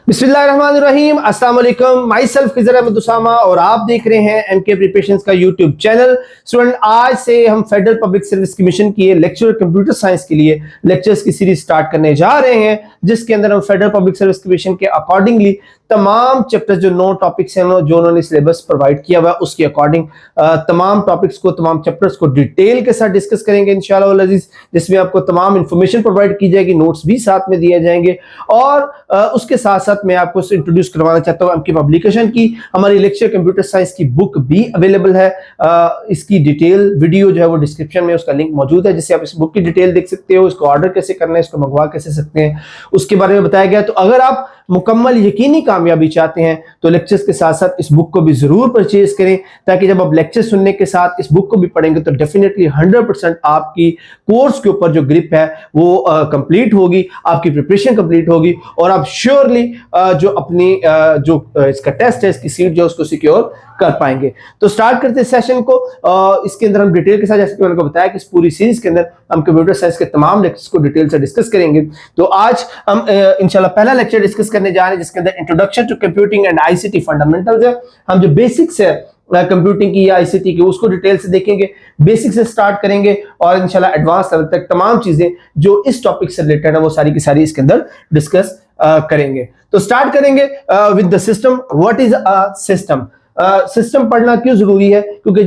बिस्मिल्लाहिर्रहमानिर्रहीम, अस्सलाम वालेकुम। माई सेल्फ खिज़र अहमद उसामा और आप देख रहे हैं एमके प्रिपरेशंस का यूट्यूब चैनल। स्टूडेंट, आज से हम फेडरल पब्लिक सर्विस कमीशन की लेक्चर कंप्यूटर साइंस के लिए लेक्चर्स की सीरीज स्टार्ट करने जा रहे हैं, जिसके अंदर हम फेडरल पब्लिक सर्विस कमीशन के अकॉर्डिंगली तमाम चैप्टर्स जो 9 टॉपिक्स हैं जो उन्होंने सिलेबस प्रोवाइड किया हुआ है उसके अकॉर्डिंग तमाम टॉपिक्स को, तमाम चैप्टर्स को डिटेल के साथ डिस्कस करेंगे इंशाअल्लाह वल अज़ीज़, जिसमें आपको तमाम इंफॉर्मेशन प्रोवाइड की जाएगी, नोट्स भी साथ में दिए जाएंगे। और उसके साथ साथ मैं आपको इंट्रोड्यूस करवाना चाहता हूँ आपकी पब्लिकेशन की। हमारी लेक्चर कंप्यूटर साइंस की बुक भी अवेलेबल है। इसकी डिटेल वीडियो जो है वो डिस्क्रिप्शन में उसका लिंक मौजूद है, जिससे आप इस बुक की डिटेल देख सकते हो, इसको ऑर्डर कैसे करना है, इसको मंगवा कैसे सकते हैं, उसके बारे में बताया गया। तो अगर आप मुकम्मल यकीनी कामयाबी चाहते हैं तो लेक्चर्स के साथ साथ इस बुक को भी जरूर परचेज करें, ताकि जब आप लेक्चर सुनने के साथ इस बुक को भी पढ़ेंगे तो डेफिनेटली 100% आपकी कोर्स के ऊपर जो ग्रिप है वो कंप्लीट होगी, आपकी प्रिपरेशन कंप्लीट होगी और आप श्योरली जो अपनी इसका टेस्ट है, इसकी सीट जो उसको सिक्योर कर पाएंगे। तो स्टार्ट करते हैं सेशन को। इसके अंदर हम डिटेल के साथ, जैसे कि मैंने बताया कि इस पूरी सीरीज के अंदर हम कंप्यूटर साइंस के तमाम लेक्चर्स को डिटेल से डिस्कस करेंगे। तो आज हम इंशाल्लाह पहला लेक्चर डिस्कस करने जा रहे हैं, जिसके अंदर introduction to computing and ICT fundamentals है। हम जो बेसिक्स है कंप्यूटिंग की या आईसीटी की उसको डिटेल से देखेंगे, बेसिक से स्टार्ट करेंगे और इंशाल्लाह एडवांस लेवल तक तमाम चीजें जो इस टॉपिक से रिलेटेड है वो सारी की सारी इसके अंदर डिस्कस करेंगे। तो स्टार्ट करेंगे with the system. What is a system? System पढ़ना क्यों जरूरी है? क्योंकि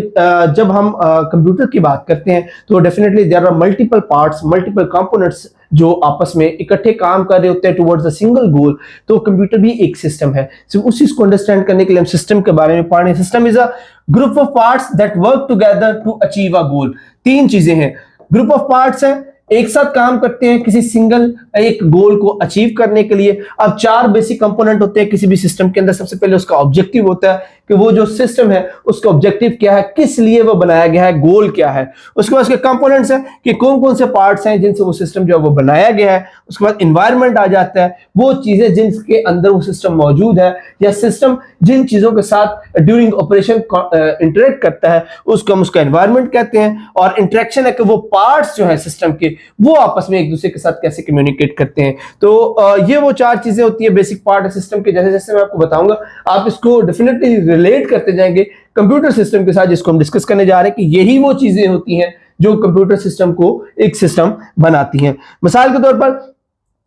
जब हम कंप्यूटर की बात करते हैं तो definitely there are multiple parts, multiple components जो आपस में इकट्ठे काम कर रहे होते हैं टुवर्ड्स अ सिंगल गोल। तो कंप्यूटर भी एक सिस्टम है। सिर्फ उस चीज को अंडरस्टैंड करने के लिए हम सिस्टम के बारे में पढ़ रहे हैं। System is a group of parts that work together to achieve a goal. 3 चीजें हैं, ग्रुप ऑफ पार्ट्स है, एक साथ काम करते हैं किसी सिंगल एक गोल को अचीव करने के लिए। अब 4 बेसिक कंपोनेंट होते हैं किसी भी सिस्टम के अंदर। सबसे पहले उसका ऑब्जेक्टिव होता है कि वो जो सिस्टम है उसका ऑब्जेक्टिव क्या है, किस लिए वो बनाया गया है, गोल क्या है। उसके बाद उसके कंपोनेंट्स हैं कि कौन कौन से पार्ट्स हैं जिनसे वो सिस्टम जो है वो बनाया गया है। उसके बाद एनवायरनमेंट आ जाता है, वो चीजें जिनके अंदर वो सिस्टम मौजूद है या सिस्टम जिन चीजों के साथ ड्यूरिंग ऑपरेशन इंटरेक्ट करता है उसको हम उसका एनवायरनमेंट कहते हैं। और इंटरेक्शन है कि वो पार्ट्स जो है सिस्टम के वो आपस में एक दूसरे के साथ कैसे कम्युनिकेट करते हैं। तो ये वो 4 चीजें होती है, बेसिक पार्ट है सिस्टम के। जैसे जैसे मैं आपको बताऊंगा आप इसको डेफिनेटली रिलेट करते जाएंगे कंप्यूटर सिस्टम के साथ, जिसको हम डिस्कस करने जा रहे हैं कि यही वो चीजें होती हैं जो कंप्यूटर सिस्टम को एक सिस्टम बनाती हैं। मिसाल के तौर पर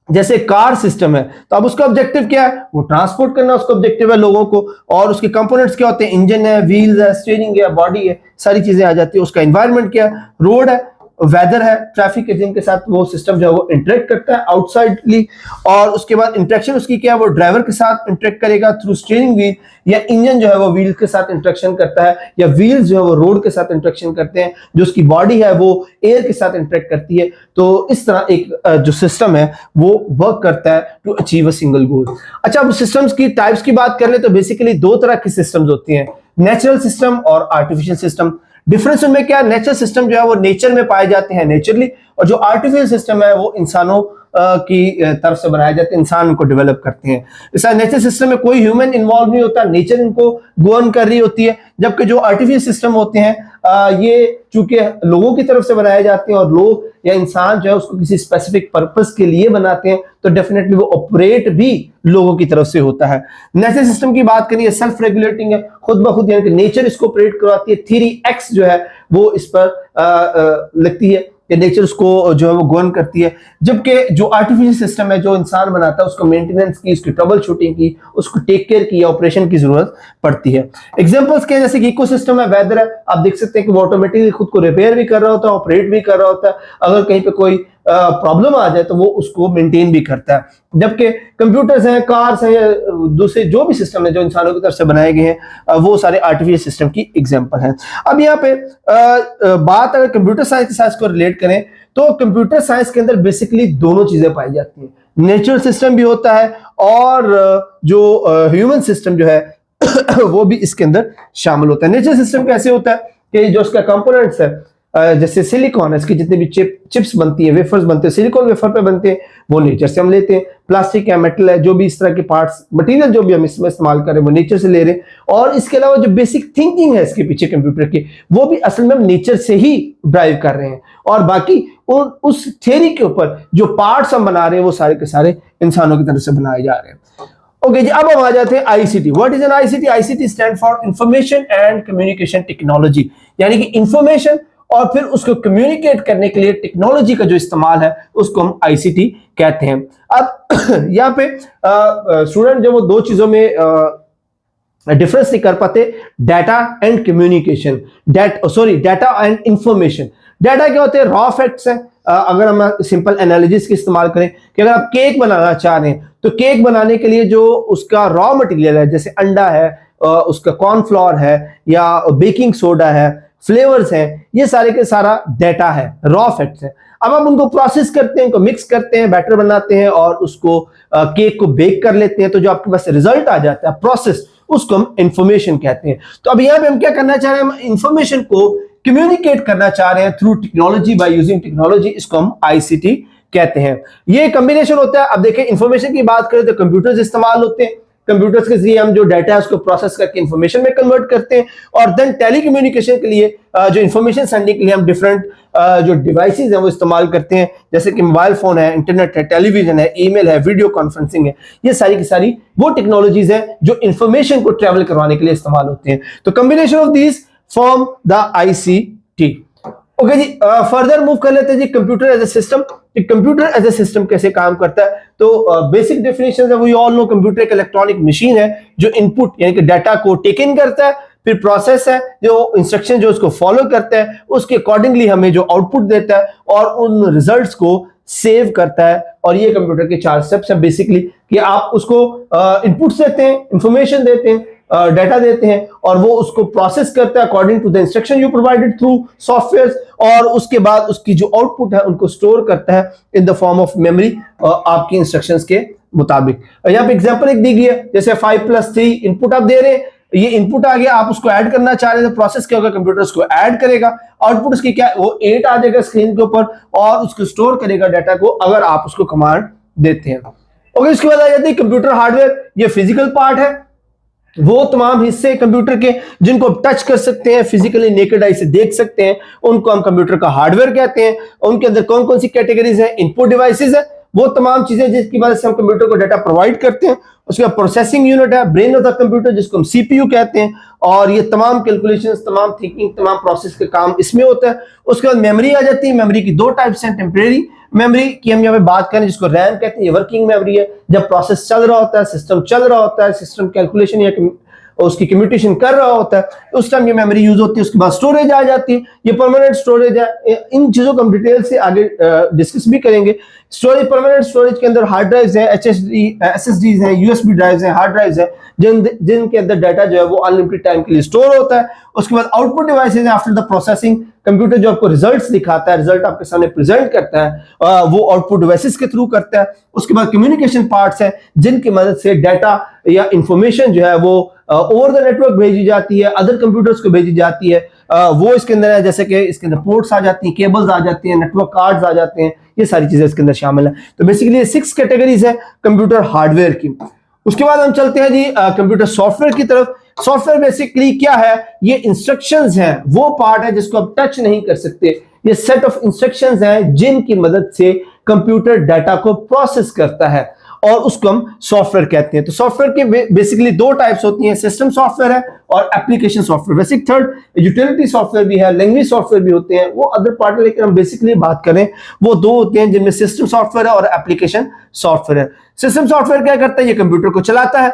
जैसे कार सिस्टम है तो अब उसका ऑब्जेक्टिव क्या है, वो ट्रांसपोर्ट करना उसका ऑब्जेक्टिव है लोगों को। और उसके कंपोनेंट्स क्या होते हैं, इंजन है, व्हील्स है, स्टीयरिंग है, बॉडी है, सारी चीजें आ जाती है। उसका एनवायरनमेंट क्या है, रोड है, वेदर है, ट्रैफिक है, जिनके साथ वो सिस्टम जो है वो इंटरेक्ट करता है आउटसाइडली। और उसके बाद इंटरेक्शन उसकी क्या है, वो ड्राइवर के साथ इंटरेक्ट करेगा थ्रू स्टीयरिंग व्हील, या इंजन जो है वो व्हील के साथ इंटरेक्शन करता है, या व्हील्स जो है वो रोड के साथ इंटरेक्शन करते हैं, जो उसकी बॉडी है वो एयर के साथ इंटरेक्ट करती है। तो इस तरह एक जो सिस्टम है वो वर्क करता है to achieve a single goal. अच्छा, अब सिस्टम्स की टाइप्स की बात कर ले तो बेसिकली 2 तरह की सिस्टम्स होती हैं, नेचुरल सिस्टम और आर्टिफिशियल सिस्टम। डिफरेंस उनमें क्या है, नेचुरल सिस्टम जो है वो नेचर में पाए जाते हैं नेचुरली, और जो आर्टिफिशियल सिस्टम है वो इंसानों की तरफ से बनाए जाते हैं, इंसान उनको डेवलप करते हैं। इस नेचुरल सिस्टम में कोई ह्यूमन इन्वॉल्व नहीं होता, नेचर इनको गवर्न कर रही होती है। जबकि जो आर्टिफिशियल सिस्टम होते हैं ये चूंकि लोगों की तरफ से बनाए जाते हैं और लोग या इंसान जो है उसको किसी स्पेसिफिक पर्पस के लिए बनाते हैं, तो डेफिनेटली वो ऑपरेट भी लोगों की तरफ से होता है। नेचुरल सिस्टम की बात करिए, सेल्फ रेगुलेटिंग है, खुद ब खुद, यानी कि नेचर इसको ऑपरेट करवाती है। थ्योरी एक्स जो है वो इस पर लगती है कि नेचर उसको जो है वो गवर्न करती है। जबकि जो आर्टिफिशियल सिस्टम है जो इंसान बनाता है उसको मेंटेनेंस की, उसकी ट्रबल शूटिंग की, उसको टेक केयर की या ऑपरेशन की जरूरत पड़ती है। एग्जांपल्स क्या है, जैसे कि इकोसिस्टम है, वेदर है, आप देख सकते हैं कि वो ऑटोमेटिकली खुद को रिपेयर भी कर रहा होता है, ऑपरेट भी कर रहा होता है। अगर कहीं पे कोई प्रॉब्लम आ जाए तो वो उसको मेंटेन भी करता है। जबकि कंप्यूटर्स हैं, कार्स हैं या दूसरे जो भी सिस्टम है जो इंसानों की तरफ से बनाए गए हैं वो सारे आर्टिफिशियल सिस्टम की एग्जांपल हैं। अब यहाँ पे बात अगर कंप्यूटर साइंस के साथ को रिलेट करें तो कंप्यूटर साइंस के अंदर बेसिकली दोनों चीजें पाई जाती हैं, नेचुरल सिस्टम भी होता है और जो ह्यूमन सिस्टम जो है वो भी इसके अंदर शामिल होता है। नेचुरल सिस्टम कैसे होता है कि जो उसका कंपोनेंट्स है, जैसे सिलिकॉन है, इसकी जितने भी चिप्स बनती हैं, वेफर्स बनते हैं, सिलिकॉन वेफर पे बनते हैं, वो नेचर से हम लेते हैं। प्लास्टिक है, मेटल है, जो भी इस तरह के पार्ट्स मटेरियल जो भी हम इसमें इस्तेमाल कर रहे हैं वो नेचर से ले रहे हैं। और इसके अलावा जो बेसिक थिंकिंग है इसके पीछे कंप्यूटर की, वो भी असल में हम नेचर से ही ड्राइव कर रहे हैं। और बाकी उस थियरी के ऊपर जो पार्ट्स हम बना रहे हैं वो सारे के सारे इंसानों की तरफ से बनाए जा रहे हैं। ओके जी, अब हम आ जाते हैं ICT. What is an ICT? ICT stand for information and communication technology, यानी कि इंफॉर्मेशन और फिर उसको कम्युनिकेट करने के लिए टेक्नोलॉजी का जो इस्तेमाल है उसको हम आईसीटी कहते हैं। अब यहाँ पे स्टूडेंट जब वो दो चीजों में डिफरेंस नहीं कर पाते, data and communication, data and information. Data क्या होते हैं? रॉ फैक्ट्स हैं। अगर हम सिंपल एनालिसिस की इस्तेमाल करें कि अगर आप केक बनाना चाह रहे हैं तो केक बनाने के लिए जो उसका रॉ मटेरियल है, जैसे अंडा है, उसका कॉर्नफ्लोर है या बेकिंग सोडा है, फ्लेवर्स हैं, ये सारे के सारा डाटा है, रॉ फैक्ट्स है। अब आप उनको प्रोसेस करते हैं, उनको मिक्स करते हैं, बैटर बनाते हैं और उसको केक को बेक कर लेते हैं, तो जो आपके पास रिजल्ट आ जाता है प्रोसेस, उसको हम इंफॉर्मेशन कहते हैं। तो अब यहां पे हम क्या करना चाह रहे हैं? हम इंफॉर्मेशन को कम्युनिकेट करना चाह रहे हैं through technology, by using technology, इसको हम आईसीटी कहते हैं। ये कॉम्बिनेशन होता है। अब देखिए इंफॉर्मेशन की बात करें तो कंप्यूटर्स इस्तेमाल होते हैं, कंप्यूटर्स के जरिए हम जो डाटा है उसको प्रोसेस करके इंफॉर्मेशन में कन्वर्ट करते हैं। और देन टेलीकम्युनिकेशन के लिए जो इंफॉर्मेशन सेंडिंग के लिए हम डिफरेंट जो डिवाइसेस हैं वो इस्तेमाल करते हैं, जैसे कि मोबाइल फोन है, इंटरनेट है, टेलीविजन है, ईमेल है, वीडियो कॉन्फ्रेंसिंग है। ये सारी की सारी वो टेक्नोलॉजीज हैं जो इंफॉर्मेशन को ट्रेवल करवाने के लिए इस्तेमाल होते हैं। तो combination of these form the ICT. Okay जी, फर्दर मूव कर लेते हैं जी computer as a system. Computer as a system कैसे काम करता है? तो बेसिक डेफिनेशन है, वी ऑल नो कंप्यूटर एक इलेक्ट्रॉनिक मशीन है जो इनपुट यानी कि डाटा को टेक इन करता है, फिर प्रोसेस है जो इंस्ट्रक्शन जो उसको फॉलो करता है, उसके अकॉर्डिंगली हमें जो आउटपुट देता है और उन रिजल्ट्स को सेव करता है। और ये कंप्यूटर के 4 स्टेप्स हैं बेसिकली, कि आप उसको इनपुट्स देते हैं, इंफॉर्मेशन देते हैं, डाटा देते हैं और वो उसको प्रोसेस करता है according to the instruction you provided through software, और उसके बाद उसकी जो आउटपुट है उनको स्टोर करता है इन द फॉर्म ऑफ मेमोरी आपकी इंस्ट्रक्शंस के मुताबिक। यहाँ पे एग्जांपल एक दी गई है, जैसे 5+3 इनपुट आप दे रहे हैं, ये इनपुट आ गया, आप उसको ऐड करना चाह रहे हैं तो प्रोसेस क्या होगा? कंप्यूटर उसको ऐड करेगा, आउटपुट उसकी क्या, वो 8 आ जाएगा स्क्रीन के ऊपर और उसको स्टोर करेगा डाटा को, अगर आप उसको कमांड देते हैं। ओके, उसके बाद आ जाती है कंप्यूटर हार्डवेयर। ये फिजिकल पार्ट है, वो तमाम हिस्से कंप्यूटर के जिनको आप टच कर सकते हैं, फिजिकली नेकेड आई से देख सकते हैं, उनको हम कंप्यूटर का हार्डवेयर कहते हैं। उनके अंदर कौन कौन सी कैटेगरीज हैं? इनपुट डिवाइसेस है, वो तमाम चीजें जिसकी वजह से हम कंप्यूटर को डाटा प्रोवाइड करते हैं। उसके बाद प्रोसेसिंग यूनिट है, ब्रेन ऑफ द कंप्यूटर, जिसको हम सीपीयू कहते हैं, और ये तमाम कैलकुलेशंस, तमाम थिंकिंग, तमाम प्रोसेस का काम इसमें होता है। उसके बाद मेमोरी आ जाती है। मेमोरी की 2 टाइप्स हैं, टेम्परेरी मेमोरी की हम यहाँ पे बात करें जिसको रैम कहते हैं, ये वर्किंग मेमोरी है, जब प्रोसेस चल रहा होता है, सिस्टम चल रहा होता है, सिस्टम कैलकुलेशन या उसकी कम्यूटेशन कर रहा होता है, उस टाइम ये मेमोरी यूज होती है। उसके बाद स्टोरेज आ जाती है, ये परमानेंट स्टोरेज है। इन चीजों को हम डिटेल से आगे डिस्कस भी करेंगे। स्टोरेज, परमानेंट स्टोरेज के अंदर हार्ड ड्राइव्स हैं, एसएसडीज हैं, यूएसबी ड्राइव्स हैं, हार्ड ड्राइव्स हैं, जिनके अंदर डाटा जो है वो अनलिमिटेड टाइम के लिए स्टोर होता है। उसके बाद आउटपुट डिवाइसेज हैं, आफ्टर द प्रोसेसिंग कंप्यूटर जो आपको रिजल्ट्स दिखाता है, रिजल्ट आपके सामने प्रेजेंट करता है, वो आउटपुट डिवाइसेस के थ्रू करता है। उसके बाद कम्युनिकेशन पार्ट्स हैं जिनकी मदद से डाटा या इंफॉर्मेशन जो है वो ओवर द नेटवर्क भेजी जाती है, अदर कंप्यूटर्स को भेजी जाती है। वो इसके अंदर है, जैसे कि इसके अंदर पोर्ट्स आ जाती हैं, केबल्स आ जाती हैं, नेटवर्क कार्ड्स आ जाते हैं, ये सारी चीजें इसके अंदर शामिल है। तो बेसिकली 6 कैटेगरीज है कंप्यूटर हार्डवेयर की। उसके बाद हम चलते हैं जी कंप्यूटर सॉफ्टवेयर की तरफ। सॉफ्टवेयर बेसिकली क्या है? ये इंस्ट्रक्शंस हैं, वो पार्ट है जिसको आप टच नहीं कर सकते। ये सेट ऑफ इंस्ट्रक्शंस हैं जिनकी मदद से कंप्यूटर डाटा को प्रोसेस करता है और उसको हम सॉफ्टवेयर कहते हैं। तो सॉफ्टवेयर के बेसिकली 2 टाइप्स होती हैं, सिस्टम सॉफ्टवेयर है और application software. Basic third utility software भी है, लैंग्वेज सॉफ्टवेयर भी होते हैं, वो अदर पार्ट है, लेकिन हम बेसिकली बात करें वो 2 होते हैं जिनमें सिस्टम सॉफ्टवेयर है और एप्लीकेशन सॉफ्टवेयर है। सिस्टम सॉफ्टवेयर क्या करता है? ये कंप्यूटर को चलाता है,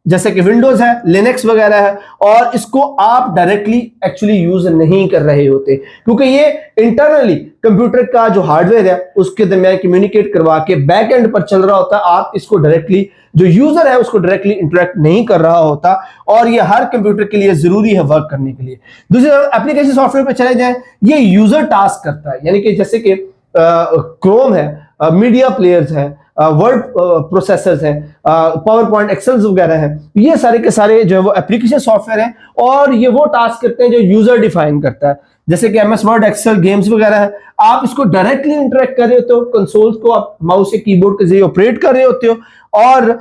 जैसे कि विंडोज है, लिनक्स वगैरह है, और इसको आप डायरेक्टली एक्चुअली यूज नहीं कर रहे होते, क्योंकि ये इंटरनली कंप्यूटर का जो हार्डवेयर है उसके दरमियान कम्युनिकेट करवा के बैक एंड पर चल रहा होता है। आप इसको डायरेक्टली, जो यूजर है उसको डायरेक्टली इंटरेक्ट नहीं कर रहा होता, और ये हर कंप्यूटर के लिए जरूरी है वर्क करने के लिए। दूसरी तरफ एप्लीकेशन सॉफ्टवेयर पे चले जाएं, ये यूजर टास्क करता है, यानी कि जैसे कि क्रोम है, मीडिया प्लेयर्स है, वर्ड प्रोसेसर्स हैं, पावर पॉइंट एक्सेल्स वगैरह हैं, ये सारे के सारे जो है वो एप्लीकेशन सॉफ्टवेयर हैं, और ये वो टास्क करते हैं जो यूजर डिफाइन करता है, जैसे कि एमएस वर्ड, एक्सेल, गेम्स वगैरह है। आप इसको डायरेक्टली इंटरेक्ट कर रहे होते हो, कंसोल्स को आप माउस या कीबोर्ड के जरिए ऑपरेट कर रहे होते हो, और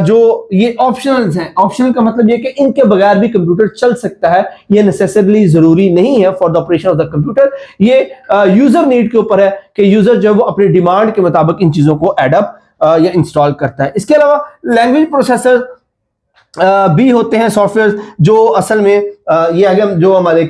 जो ये ऑप्शनल्स हैं, ऑप्शनल का मतलब ये कि इनके बगैर भी कंप्यूटर चल सकता है, ये नेसेसरली जरूरी नहीं है for the operation of the computer. ये यूजर नीड के ऊपर है कि यूजर जो है वो अपनी डिमांड के मुताबिक इन चीजों को एडअप या इंस्टॉल करता है। इसके अलावा लैंग्वेज प्रोसेसर भी होते हैं सॉफ्टवेयर जो असल में ये आगे जो हमारे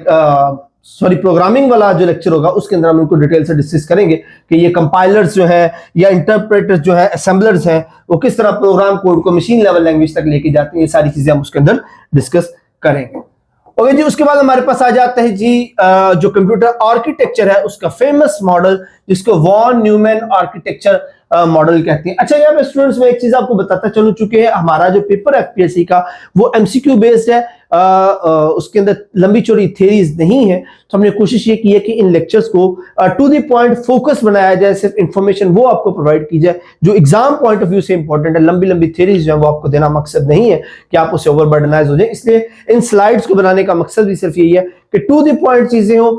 प्रोग्रामिंग वाला जो लेक्चर होगा उसके अंदर हम इनको डिटेल से डिस्कस करेंगे कि ये कंपाइलर्स जो है या इंटरप्रेटर्स जो है, असेंबलर्स हैं, वो किस तरह प्रोग्राम कोड को मशीन लेवल लैंग्वेज तक लेके जाते हैं। ये सारी चीजें हम उसके अंदर डिस्कस करेंगे। ओके जी, उसके बाद हमारे पास आ जाता है जी जो कंप्यूटर आर्किटेक्चर है उसका फेमस मॉडल जिसको वॉन न्यूमैन आर्किटेक्चर मॉडल कहते हैं। अच्छा, यहाँ पे स्टूडेंट्स में एक चीज आपको बताता चलूं, चुके हैं हमारा जो पेपर एफपीएससी का वो एमसीक्यू बेस्ड है, उसके अंदर लंबी चौड़ी थ्योरीज नहीं है। तो हमने कोशिश ये की है कि इन लेक्चर्स को टू द पॉइंट फोकस बनाया जाए, सिर्फ इंफॉर्मेशन वो आपको प्रोवाइड की जाए जो एग्जाम पॉइंट ऑफ व्यू से इंपॉर्टेंट है। लंबी लंबी थ्योरीज जो है वो आपको देना मकसद नहीं है कि आप उससे ओवरबर्डनाइज हो जाए। इसलिए इन स्लाइड्स को बनाने का मकसद भी सिर्फ यही है कि टू द पॉइंट चीजें हो,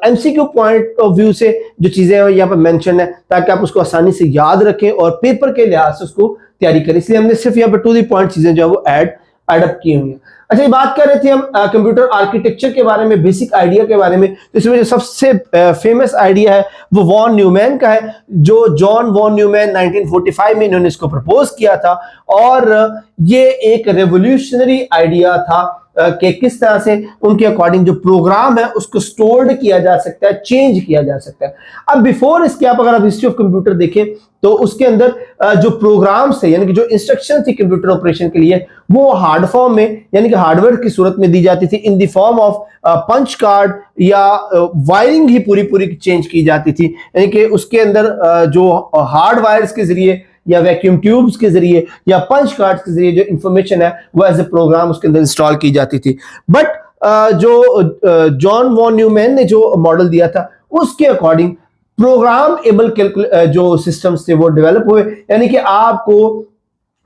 एमसीक्यू पॉइंट ऑफ व्यू से जो चीजें यहाँ पर मेंशन है ताकि आप उसको आसानी से याद रखें और पेपर के लिहाज से उसको तैयारी करें। इसलिए हमने सिर्फ यहाँ पर टू द पॉइंट चीजें जो है वो एड अप की हुई है। अच्छा, ये बात कर रहे थे हम कंप्यूटर आर्किटेक्चर के बारे में, बेसिक आइडिया के बारे में। तो इसमें जो सबसे फेमस आइडिया है वो वॉन न्यूमैन का है, जो जॉन वॉन न्यूमैन 1945 में इन्होंने इसको प्रपोज किया था। और ये एक रेवोल्यूशनरी आइडिया था कि किस तरह से उनके अकॉर्डिंग जो प्रोग्राम है उसको स्टोर्ड किया जा सकता है, चेंज किया जा सकता है। अब बिफोर इसके अगर आप हिस्ट्री ऑफ कंप्यूटर देखें तो उसके अंदर जो प्रोग्राम्स थे यानी कि जो इंस्ट्रक्शन थी कंप्यूटर ऑपरेशन के लिए वो हार्ड फॉर्म में यानी कि हार्डवेयर की सूरत में दी जाती थी, in the form of punch card या वायरिंग ही पूरी चेंज की जाती थी। यानी कि उसके अंदर जो हार्ड वायर्स के जरिए या वैक्यूम ट्यूब्स के जरिए या पंच कार्ड्स के जरिए जो इंफॉर्मेशन है वो एज ए प्रोग्राम उसके अंदर इंस्टॉल की जाती थी। बट जो जॉन वॉन न्यूमैन ने जो मॉडल दिया था उसके अकॉर्डिंग प्रोग्राम एबल जो सिस्टम्स थे वो डेवलप हुए। यानी कि आपको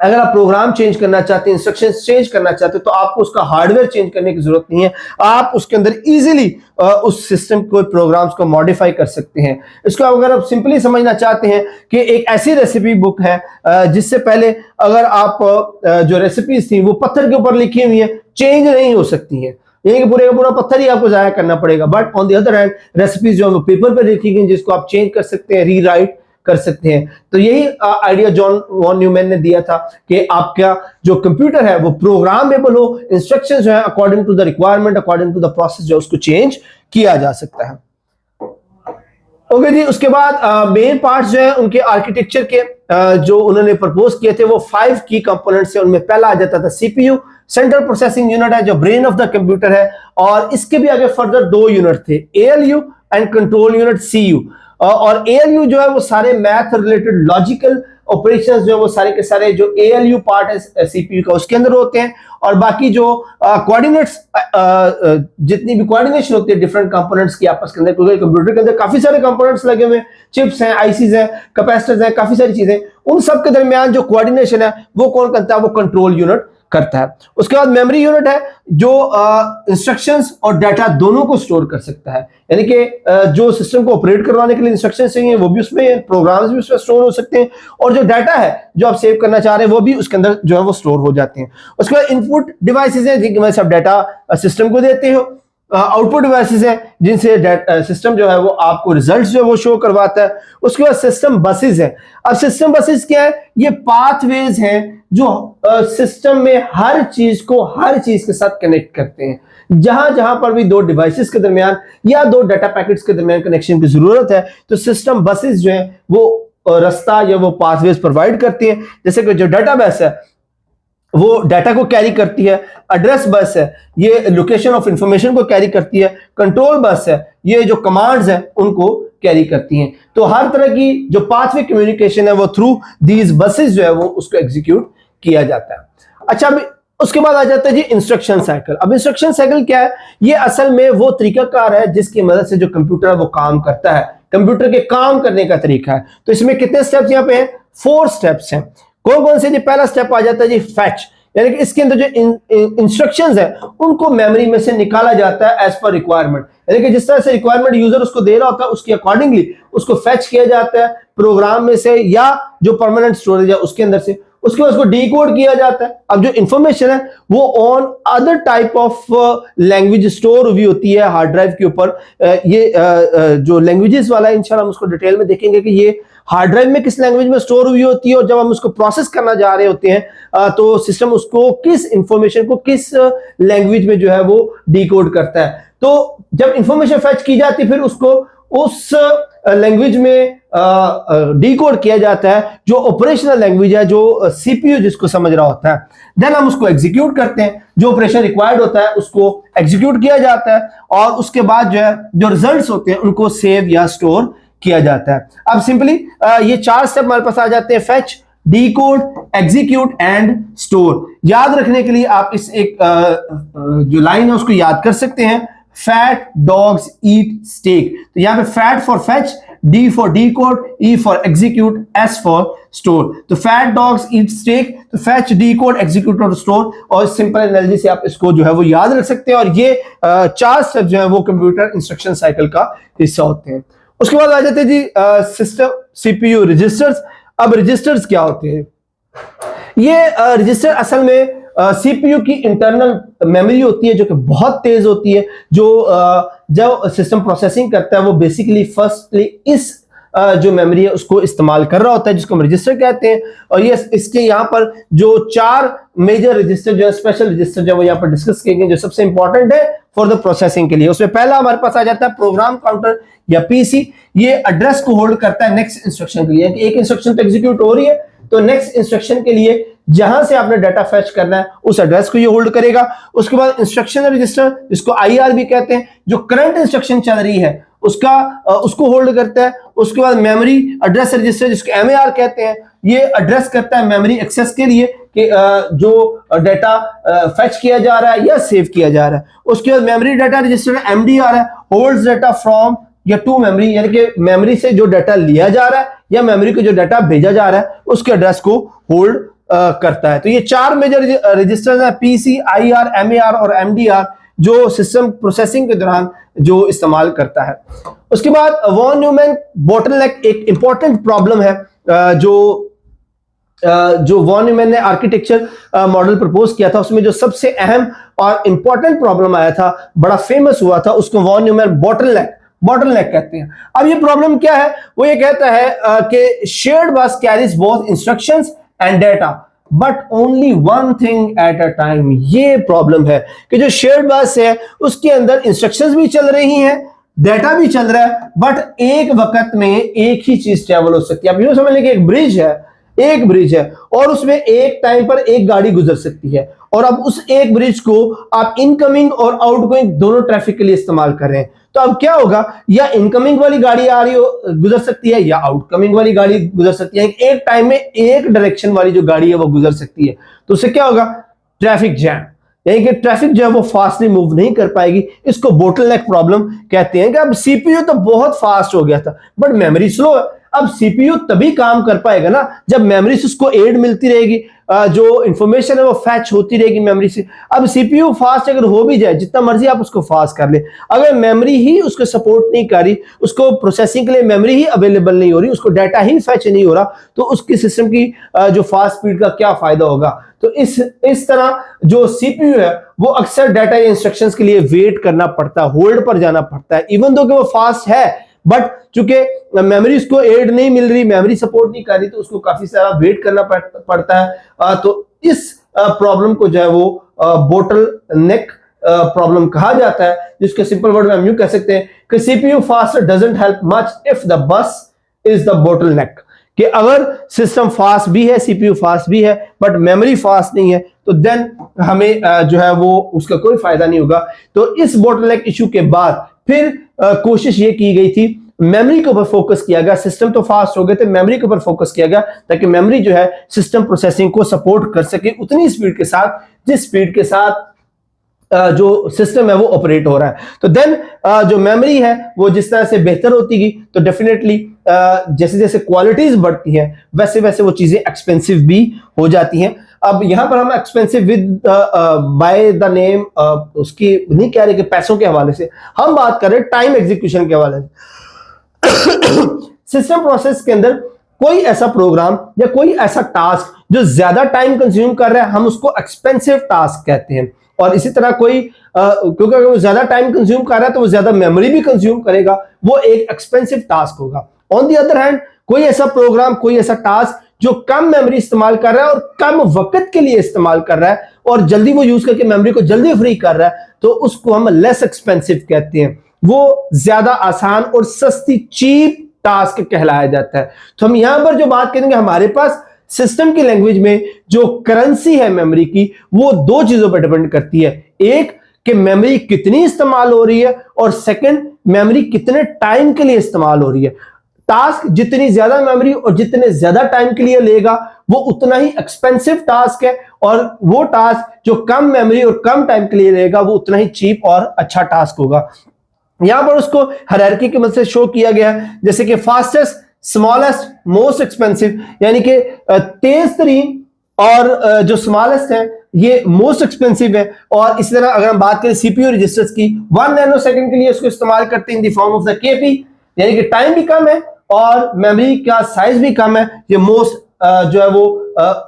अगर आप प्रोग्राम चेंज करना चाहते हैं, इंस्ट्रक्शंस चेंज करना चाहते हैं तो आपको उसका हार्डवेयर चेंज करने की जरूरत नहीं है। आप उसके अंदर इजीली उस सिस्टम को, प्रोग्राम्स को मॉडिफाई कर सकते हैं। इसको अगर आप सिंपली समझना चाहते हैं कि एक ऐसी रेसिपी बुक है जिससे पहले अगर आप जो रेसिपीज थी वो पत्थर के ऊपर लिखी हुई है, चेंज नहीं हो सकती है, यानी कि पूरे का पूरा पत्थर ही आपको जाया करना पड़ेगा। But on the other hand recipes जो है वो पेपर पर लिखी गई जिसको आप चेंज कर सकते हैं, रीराइट कर सकते हैं। तो यही आइडिया जॉन वॉन न्यूमैन ने दिया था कि आपका जो कंप्यूटर है वो प्रोग्रामेबल हो, इंस्ट्रक्शंस जो है according to the requirement, according to the process जो उसको चेंज किया जा सकता है। ओके जी, उसके बाद मेन पार्ट जो है उनके आर्किटेक्चर के जो उन्होंने प्रपोज किए थे वो 5 की कंपोनेंट्स है। उनमें पहला आ जाता था सीपीयू, सेंट्रल प्रोसेसिंग यूनिट है जो ब्रेन ऑफ द कंप्यूटर है, और इसके भी आगे फर्दर 2 यूनिट थे, ALU and control unit CU. और एएलयू जो है वो सारे मैथ रिलेटेड लॉजिकल ऑपरेशंस जो है वो सारे के सारे जो एएलयू पार्ट है सीपीयू का उसके अंदर होते हैं। और बाकी जो कोऑर्डिनेट्स जितनी भी कोऑर्डिनेशन होती है डिफरेंट कंपोनेंट्स की आपस के अंदर, क्योंकि कंप्यूटर के अंदर काफी सारे कंपोनेंट्स लगे हुए हैं, चिप्स हैं, आईसीज हैं, कैपेसिटर्स हैं, काफी सारी चीजें, उन सब के दरमियान जो कोऑर्डिनेशन है वो कौन करता है, वो कंट्रोल यूनिट करता है। उसके बाद मेमोरी यूनिट है जो इंस्ट्रक्शंस और डाटा दोनों को स्टोर कर सकता है, यानी कि जो सिस्टम को ऑपरेट करवाने के लिए इंस्ट्रक्शंस चाहिए वो भी उसमें, प्रोग्राम्स भी उसमें स्टोर हो सकते हैं, और जो डाटा है जो आप सेव करना चाह रहे हैं वो भी उसके अंदर जो है वो स्टोर हो जाते हैं। उसके बाद इनपुट डिवाइसेस हैं जिनकी वजह से आप डाटा सिस्टम को देते हो, आउटपुट डिवाइसेस हैं जिनसे सिस्टम जो है वो आपको रिजल्ट्स जो है वो शो करवाता है। उसके बाद सिस्टम बसेस हैं। अब सिस्टम बसेस क्या है, ये पाथवेज हैं जो सिस्टम में हर चीज को हर चीज के साथ कनेक्ट करते हैं। जहां जहां पर भी 2 डिवाइसेस के दरमियान या 2 डाटा पैकेट्स के दरमियान कनेक्शन की जरूरत है तो सिस्टम बसेस जो है वो रास्ता या वो पाथवेज प्रोवाइड करती हैं। जैसे कि जो डाटाबेस है वो डाटा को कैरी करती है, एड्रेस बस है ये लोकेशन ऑफ इंफॉर्मेशन को कैरी करती है, कंट्रोल बस है ये जो कमांड्स हैं उनको कैरी करती हैं। तो हर तरह की जो पाथवे कम्युनिकेशन है वो थ्रू दीज बसेस जो है वो उसको एग्जीक्यूट किया जाता है। अच्छा, अभी उसके बाद आ जाता है जी इंस्ट्रक्शन साइकिल। अब इंस्ट्रक्शन साइकिल क्या है, ये असल में वो तरीकाकार है जिसकी मदद से जो कंप्यूटर है वो काम करता है, कंप्यूटर के काम करने का तरीका है। तो इसमें कितने स्टेप्स यहाँ पे हैं, 4 स्टेप्स हैं। कौन कौन से जी, पहला स्टेप आ जाता है जी फैच, यानी कि इसके अंदर जो इंस्ट्रक्शंस है उनको मेमोरी में से निकाला जाता है एज पर रिक्वायरमेंट, यानी कि जिस तरह से रिक्वायरमेंट यूजर उसको दे रहा होता है उसके अकॉर्डिंगली उसको फैच किया जाता है प्रोग्राम में से या जो परमानेंट स्टोरेज है उसके अंदर से, उसके बाद उसको डिकोड किया जाता है। अब जो इंफॉर्मेशन है वो on other type of language store हुई होती है हार्ड ड्राइव के ऊपर। ये जो लैंग्वेजेस वाला है इंशाल्लाह हम उसको डिटेल में देखेंगे कि ये हार्ड ड्राइव में किस लैंग्वेज में स्टोर हुई होती है, और जब हम उसको प्रोसेस करना जा रहे होते हैं तो सिस्टम उसको किस इंफॉर्मेशन को किस लैंग्वेज में जो है वो डिकोड करता है। तो जब इंफॉर्मेशन फेच की जाती है फिर उसको उस लैंग्वेज में डिकोड किया जाता है जो ऑपरेशनल लैंग्वेज है, जो सीपीयू जिसको समझ रहा होता है। देन हम उसको एग्जीक्यूट करते हैं, जो ऑपरेशन रिक्वायर्ड होता है उसको एग्जीक्यूट किया जाता है, और उसके बाद जो है जो रिजल्ट्स होते हैं उनको सेव या स्टोर किया जाता है। अब सिंपली ये 4 स्टेप हमारे पास आ जाते हैं, fetch, decode, execute and store. याद रखने के लिए आप इस एक जो लाइन है उसको याद कर सकते हैं, फैट डॉग्स ईट स्टेक। तो यहां पे fat for fetch, D for decode, E for execute, S for store. तो फैट डॉग्स ईट स्टेक, तो फैच, डिकोड, एग्जीक्यूट और स्टोर, और सिंपल एनालॉजी से आप इसको जो है वो याद रख सकते हैं। और ये 4 स्टेप जो है वो कंप्यूटर इंस्ट्रक्शन साइकिल का हिस्सा होते हैं। उसके बाद आ जाते हैं जी सिस्टम सीपीयू रजिस्टर्स। अब रजिस्टर्स क्या होते हैं? ये रजिस्टर असल में सीपीयू की इंटरनल मेमोरी होती है जो कि बहुत तेज होती है, जो जब सिस्टम प्रोसेसिंग करता है वो बेसिकली फर्स्टली इस जो मेमोरी है उसको इस्तेमाल कर रहा होता है, जिसको हम रजिस्टर कहते हैं। और ये इसके यहाँ पर जो 4 मेजर रजिस्टर जो है, स्पेशल रजिस्टर जो है वो यहाँ पर डिस्कस किए गए, जो सबसे इंपॉर्टेंट है फॉर द प्रोसेसिंग के लिए। उसमें पहला हमारे पास आ जाता है प्रोग्राम काउंटर या पीसी। ये एड्रेस को होल्ड करता है नेक्स्ट इंस्ट्रक्शन के लिए। एक इंस्ट्रक्शन तो एग्जीक्यूट हो रही है तो नेक्स्ट इंस्ट्रक्शन के लिए जहां से आपने डाटा फेच करना है उस एड्रेस को ये होल्ड करेगा। उसके बाद इंस्ट्रक्शन रजिस्टर, जिसको आईआर भी कहते हैं, जो करंट इंस्ट्रक्शन चल रही है उसको होल्ड करता है। उसके बाद मेमोरी एड्रेस रजिस्टर, जिसको एमएआर कहते हैं, ये एड्रेस करता है मेमोरी एक्सेस के लिए कि जो डाटा फेच किया जा रहा है या सेव किया जा रहा है। उसके बाद मेमोरी डाटा रजिस्टर एमडीआर है, होल्ड्स डाटा फ्रॉम या टू मेमोरी, यानी कि मेमोरी से जो डाटा लिया जा रहा है या मेमोरी को जो डाटा भेजा जा रहा है उसके एड्रेस को होल्ड करता है। तो ये 4 मेजर रजिस्टर्स हैं, पीसी, आईआर, एमएआर और एमडीआर, जो सिस्टम प्रोसेसिंग के दौरान जो इस्तेमाल करता है। उसके बाद वॉन न्यूमैन बॉटलनेक एक इंपॉर्टेंट प्रॉब्लम है जो वॉन न्यूमैन ने आर्किटेक्चर मॉडल प्रपोज किया था, उसमें जो सबसे अहम और इंपॉर्टेंट प्रॉब्लम आया था, बड़ा फेमस हुआ था, उसको वॉन न्यूमैन बॉटलनेक कहते हैं। अब ये प्रॉब्लम क्या है? वो ये कहता है कि शेयर्ड बस carries both instructions and data but only one thing at a time. ये प्रॉब्लम है कि जो शेयर्ड बस है उसके अंदर इंस्ट्रक्शंस भी चल रही हैं, डाटा भी चल रहा है, बट एक वक्त में एक ही चीज ट्रेवल हो सकती है। आप यूं समझ लें कि एक ब्रिज है और उसमें एक टाइम पर एक गाड़ी गुजर सकती है, और अब उस एक ब्रिज को आप इनकमिंग और आउटगोइंग दोनों ट्रैफिक के लिए इस्तेमाल कर रहे हैं। तो अब क्या होगा, या इनकमिंग वाली गाड़ी आ रही हो गुजर सकती है या आउटकमिंग वाली गाड़ी गुजर सकती है। एक टाइम में एक डायरेक्शन वाली जो गाड़ी है वो गुजर सकती है। तो उससे क्या होगा? ट्रैफिक जैम, यानी कि ट्रैफिक जो है वो फास्टली मूव नहीं कर पाएगी। इसको बोटलनेक प्रॉब्लम कहते हैं कि अब सीपीयू तो बहुत फास्ट हो गया था बट मेमोरी स्लो है। अब सीपीयू तभी काम कर पाएगा ना जब मेमोरी से उसको एड मिलती रहेगी, जो इंफॉर्मेशन है वो फैच होती रहेगी मेमोरी से। अब सीपीयू फास्ट अगर हो भी जाए, जितना मर्जी आप उसको फास्ट कर ले, अगर मेमोरी ही उसको सपोर्ट नहीं कर रही, उसको प्रोसेसिंग के लिए मेमोरी ही अवेलेबल नहीं हो रही, उसको डाटा ही फैच नहीं हो रहा, तो उसकी सिस्टम की जो फास्ट स्पीड का क्या फायदा होगा। तो इस तरह जो सीपीयू है वो अक्सर डाटा या इंस्ट्रक्शंस के लिए वेट करना पड़ता है, होल्ड पर जाना पड़ता है, इवन दो कि वो फास्ट है, बट चूंकि मेमोरी उसको एड नहीं मिल रही, मेमोरी सपोर्ट नहीं कर रही, तो उसको काफी सारा वेट करना पड़ता है। तो इस प्रॉब्लम को जो है वो बोटलनेक प्रॉब्लम कहा जाता है, जिसके सिंपल वर्ड में हम यूं कह सकते हैं कि CPU faster doesn't help much if the bus is the bottleneck. कि अगर सिस्टम फास्ट भी है, सीपीयू फास्ट भी है, बट मेमोरी फास्ट नहीं है, तो देन हमें जो है वो उसका कोई फायदा नहीं होगा। तो इस बोटलनेक इशू के बाद फिर कोशिश ये की गई थी, मेमोरी के ऊपर फोकस किया गया। सिस्टम तो फास्ट हो गए थे, मेमोरी के ऊपर फोकस किया गया ताकि मेमोरी जो है सिस्टम प्रोसेसिंग को सपोर्ट कर सके उतनी स्पीड के साथ जिस स्पीड के साथ जो सिस्टम है वो ऑपरेट हो रहा है। तो देन जो मेमोरी है वो जिस तरह से बेहतर होती गई, तो डेफिनेटली जैसे जैसे क्वालिटीज बढ़ती हैं वैसे वैसे वो चीजें एक्सपेंसिव भी हो जाती हैं। अब यहां पर हम expensive with by the name उसकी नहीं कह रहे कि पैसों के हवाले से, हम बात कर रहे हैं टाइम एग्जीक्यूशन के हवाले से। सिस्टम प्रोसेस के अंदर कोई ऐसा प्रोग्राम या कोई ऐसा टास्क जो ज्यादा टाइम कंज्यूम कर रहा है, हम उसको एक्सपेंसिव टास्क कहते हैं। और इसी तरह कोई क्योंकि अगर वो ज्यादा टाइम कंज्यूम कर रहा है तो वो ज्यादा मेमोरी भी कंज्यूम करेगा, वो एक एक्सपेंसिव टास्क होगा। ऑन दी अदर हैंड कोई ऐसा प्रोग्राम, कोई ऐसा टास्क जो कम मेमोरी इस्तेमाल कर रहा है और कम वक्त के लिए इस्तेमाल कर रहा है और जल्दी वो यूज करके मेमोरी को जल्दी फ्री कर रहा है, तो उसको हम लेस एक्सपेंसिव कहते हैं। वो ज्यादा आसान और सस्ती, चीप टास्क कहलाया जाता है। तो हम यहां पर जो बात करेंगे, हमारे पास सिस्टम की लैंग्वेज में जो करेंसी है मेमोरी की, वो दो चीजों पर डिपेंड करती है। एक कि मेमोरी कितनी इस्तेमाल हो रही है, और सेकंड मेमोरी कितने टाइम के लिए इस्तेमाल हो रही है। टास्क जितनी ज्यादा मेमोरी और जितने ज्यादा टाइम के लिए लेगा, वो उतना ही एक्सपेंसिव टास्क है, और वो टास्क जो कम मेमोरी और कम टाइम के लिए लेगा, वो उतना ही चीप और अच्छा टास्क होगा। यहां पर उसको हायरार्की की मदद से शो किया गया है, जैसे कि फास्टेस्ट, स्मॉलेस्ट, मोस्ट एक्सपेंसिव, यानी कि तेज तरीन और जो स्मॉलेस्ट है ये मोस्ट एक्सपेंसिव है। और इसी तरह अगर हम बात करें सीपीयू रजिस्टर्स की, 1 नैनो सेकंड के लिए इसको इस्तेमाल करते हैं इन the form of the KP, यानी कि टाइम भी कम है और मेमोरी का साइज भी कम है। ये मोस्ट जो है वो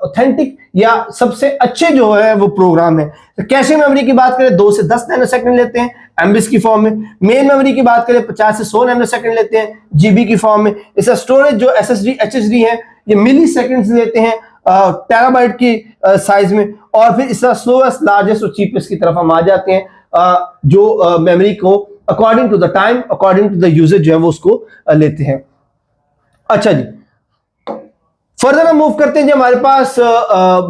ऑथेंटिक या सबसे अच्छे जो है वो प्रोग्राम है। तो कैशे मेमोरी की बात करें 2 से 10 नैनो सेकंड लेते हैं एमबीस की फॉर्म में। मेन मेमोरी की बात करें 50 से 100 नैनो सेकंड लेते हैं जीबी की फॉर्म में। इसका स्टोरेज जो एसएसडी एचएसडी है ये मिली सेकंड्स लेते हैं टेराबाइट की साइज में। और फिर इसका स्लोएस्ट, लार्जेस्ट और चीपेस्ट की तरफ हम आ जाते हैं जो मेमोरी को according to the time, according to the usage जो है वो उसको लेते हैं। अच्छा जी, फर्दर हम मूव करते हैं। जो हमारे पास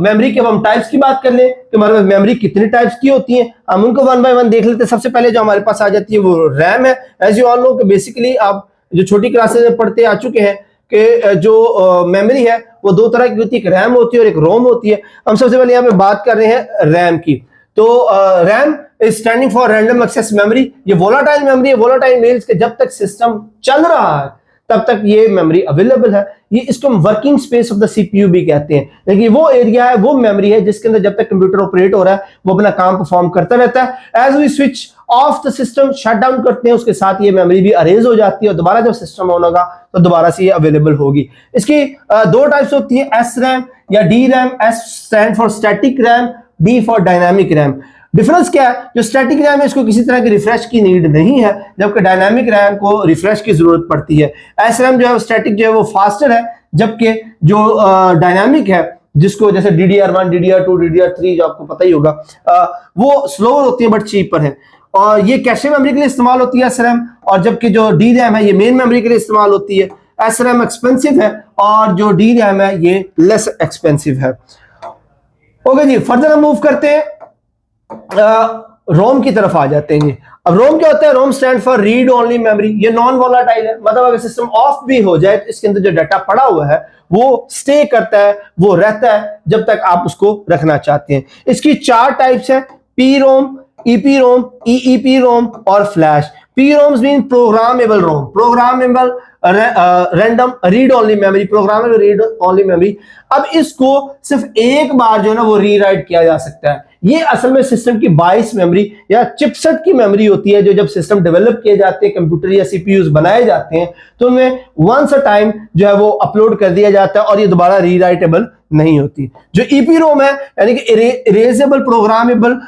मेमोरी के, अब हम टाइप्स की बात कर लें कि हमारे पास मेमोरी कितने टाइप्स की होती हैं, हम उनको वन बाय वन देख लेते हैं। सबसे पहले जो हमारे पास आ जाती है वो रैम है। एज यू ऑल नो कि बेसिकली आप जो छोटी क्लासेस में पढ़ते आ चुके हैं कि जो मेमोरी है वो दो तरह की होती है, एक रैम होती है और एक रोम होती है। हम सबसे पहले यहाँ पे बात कर रहे हैं रैम की। तो RAM is standing for random access memory. ये वोलाटाइल मेमोरी है। वोलाटाइल मींस कि जब तक सिस्टम चल रहा है तब तक ये मेमोरी अवेलेबल है। ये इसको हम working space of the CPU भी कहते हैं। लेकिन वो एरिया है, वो मेमोरी है जिसके अंदर जब तक कंप्यूटर ऑपरेट हो रहा है वो अपना काम परफॉर्म करता रहता है। As we switch off the system, shut down करते हैं, उसके साथ ये मेमोरी भी अरेज हो जाती है और दोबारा जब सिस्टम ऑन होगा तो दोबारा से ये अवेलेबल होगी। इसकी दो टाइप्स होती है, एस रैम या D RAM. S stand for static RAM, D for dynamic RAM. Difference क्या है? जो स्टैटिक रैम है इसको किसी तरह की रिफ्रेश की नीड नहीं है, जबकि डायनामिक रैम को रिफ्रेश की जरूरत पड़ती है। एस रैम जो है स्टैटिक जो है वो फास्टर है, जबकि जो डायनामिक है, जिसको जैसे DDR1, DDR2, DDR3 जो आपको पता ही होगा, वो स्लो होती है बट चीपर है। और ये कैशे मेमोरी के लिए इस्तेमाल होती है एस रैम, और जबकि जो डी रैम है ये मेन मेमोरी के लिए इस्तेमाल होती है। एस रैम एक्सपेंसिव है और जो डी रैम है ये लेस एक्सपेंसिव है। ओके जी, फर्दर हम मूव करते हैं, रोम की तरफ आ जाते हैं। अब रोम क्या होता है? रोम stand for read only memory. ये नॉन वोलाटाइल है, मतलब अगर सिस्टम ऑफ भी हो जाए तो इसके अंदर जो डाटा पड़ा हुआ है वो स्टे करता है, वो रहता है जब तक आप उसको रखना चाहते हैं। इसकी 4 टाइप्स है, पी रोम, ईपी रोम, ईईपी रोम और flash. P roams mean programmable रोम, programmable random read only memory, programmable read only memory. अब इसको सिर्फ एक बार जो है ना वो रीराइट किया जा सकता है। ये असल में सिस्टम की 22 मेमोरी या चिपसेट की मेमोरी होती है, जो जब सिस्टम डेवलप किए जाते हैं, कंप्यूटर या सीपीयूज बनाए जाते हैं, तो उनमें वंस अ टाइम जो है वो अपलोड कर दिया जाता है और ये दोबारा रीराइटेबल नहीं होती। जो ईपी रोम है यानी कि erasable programmable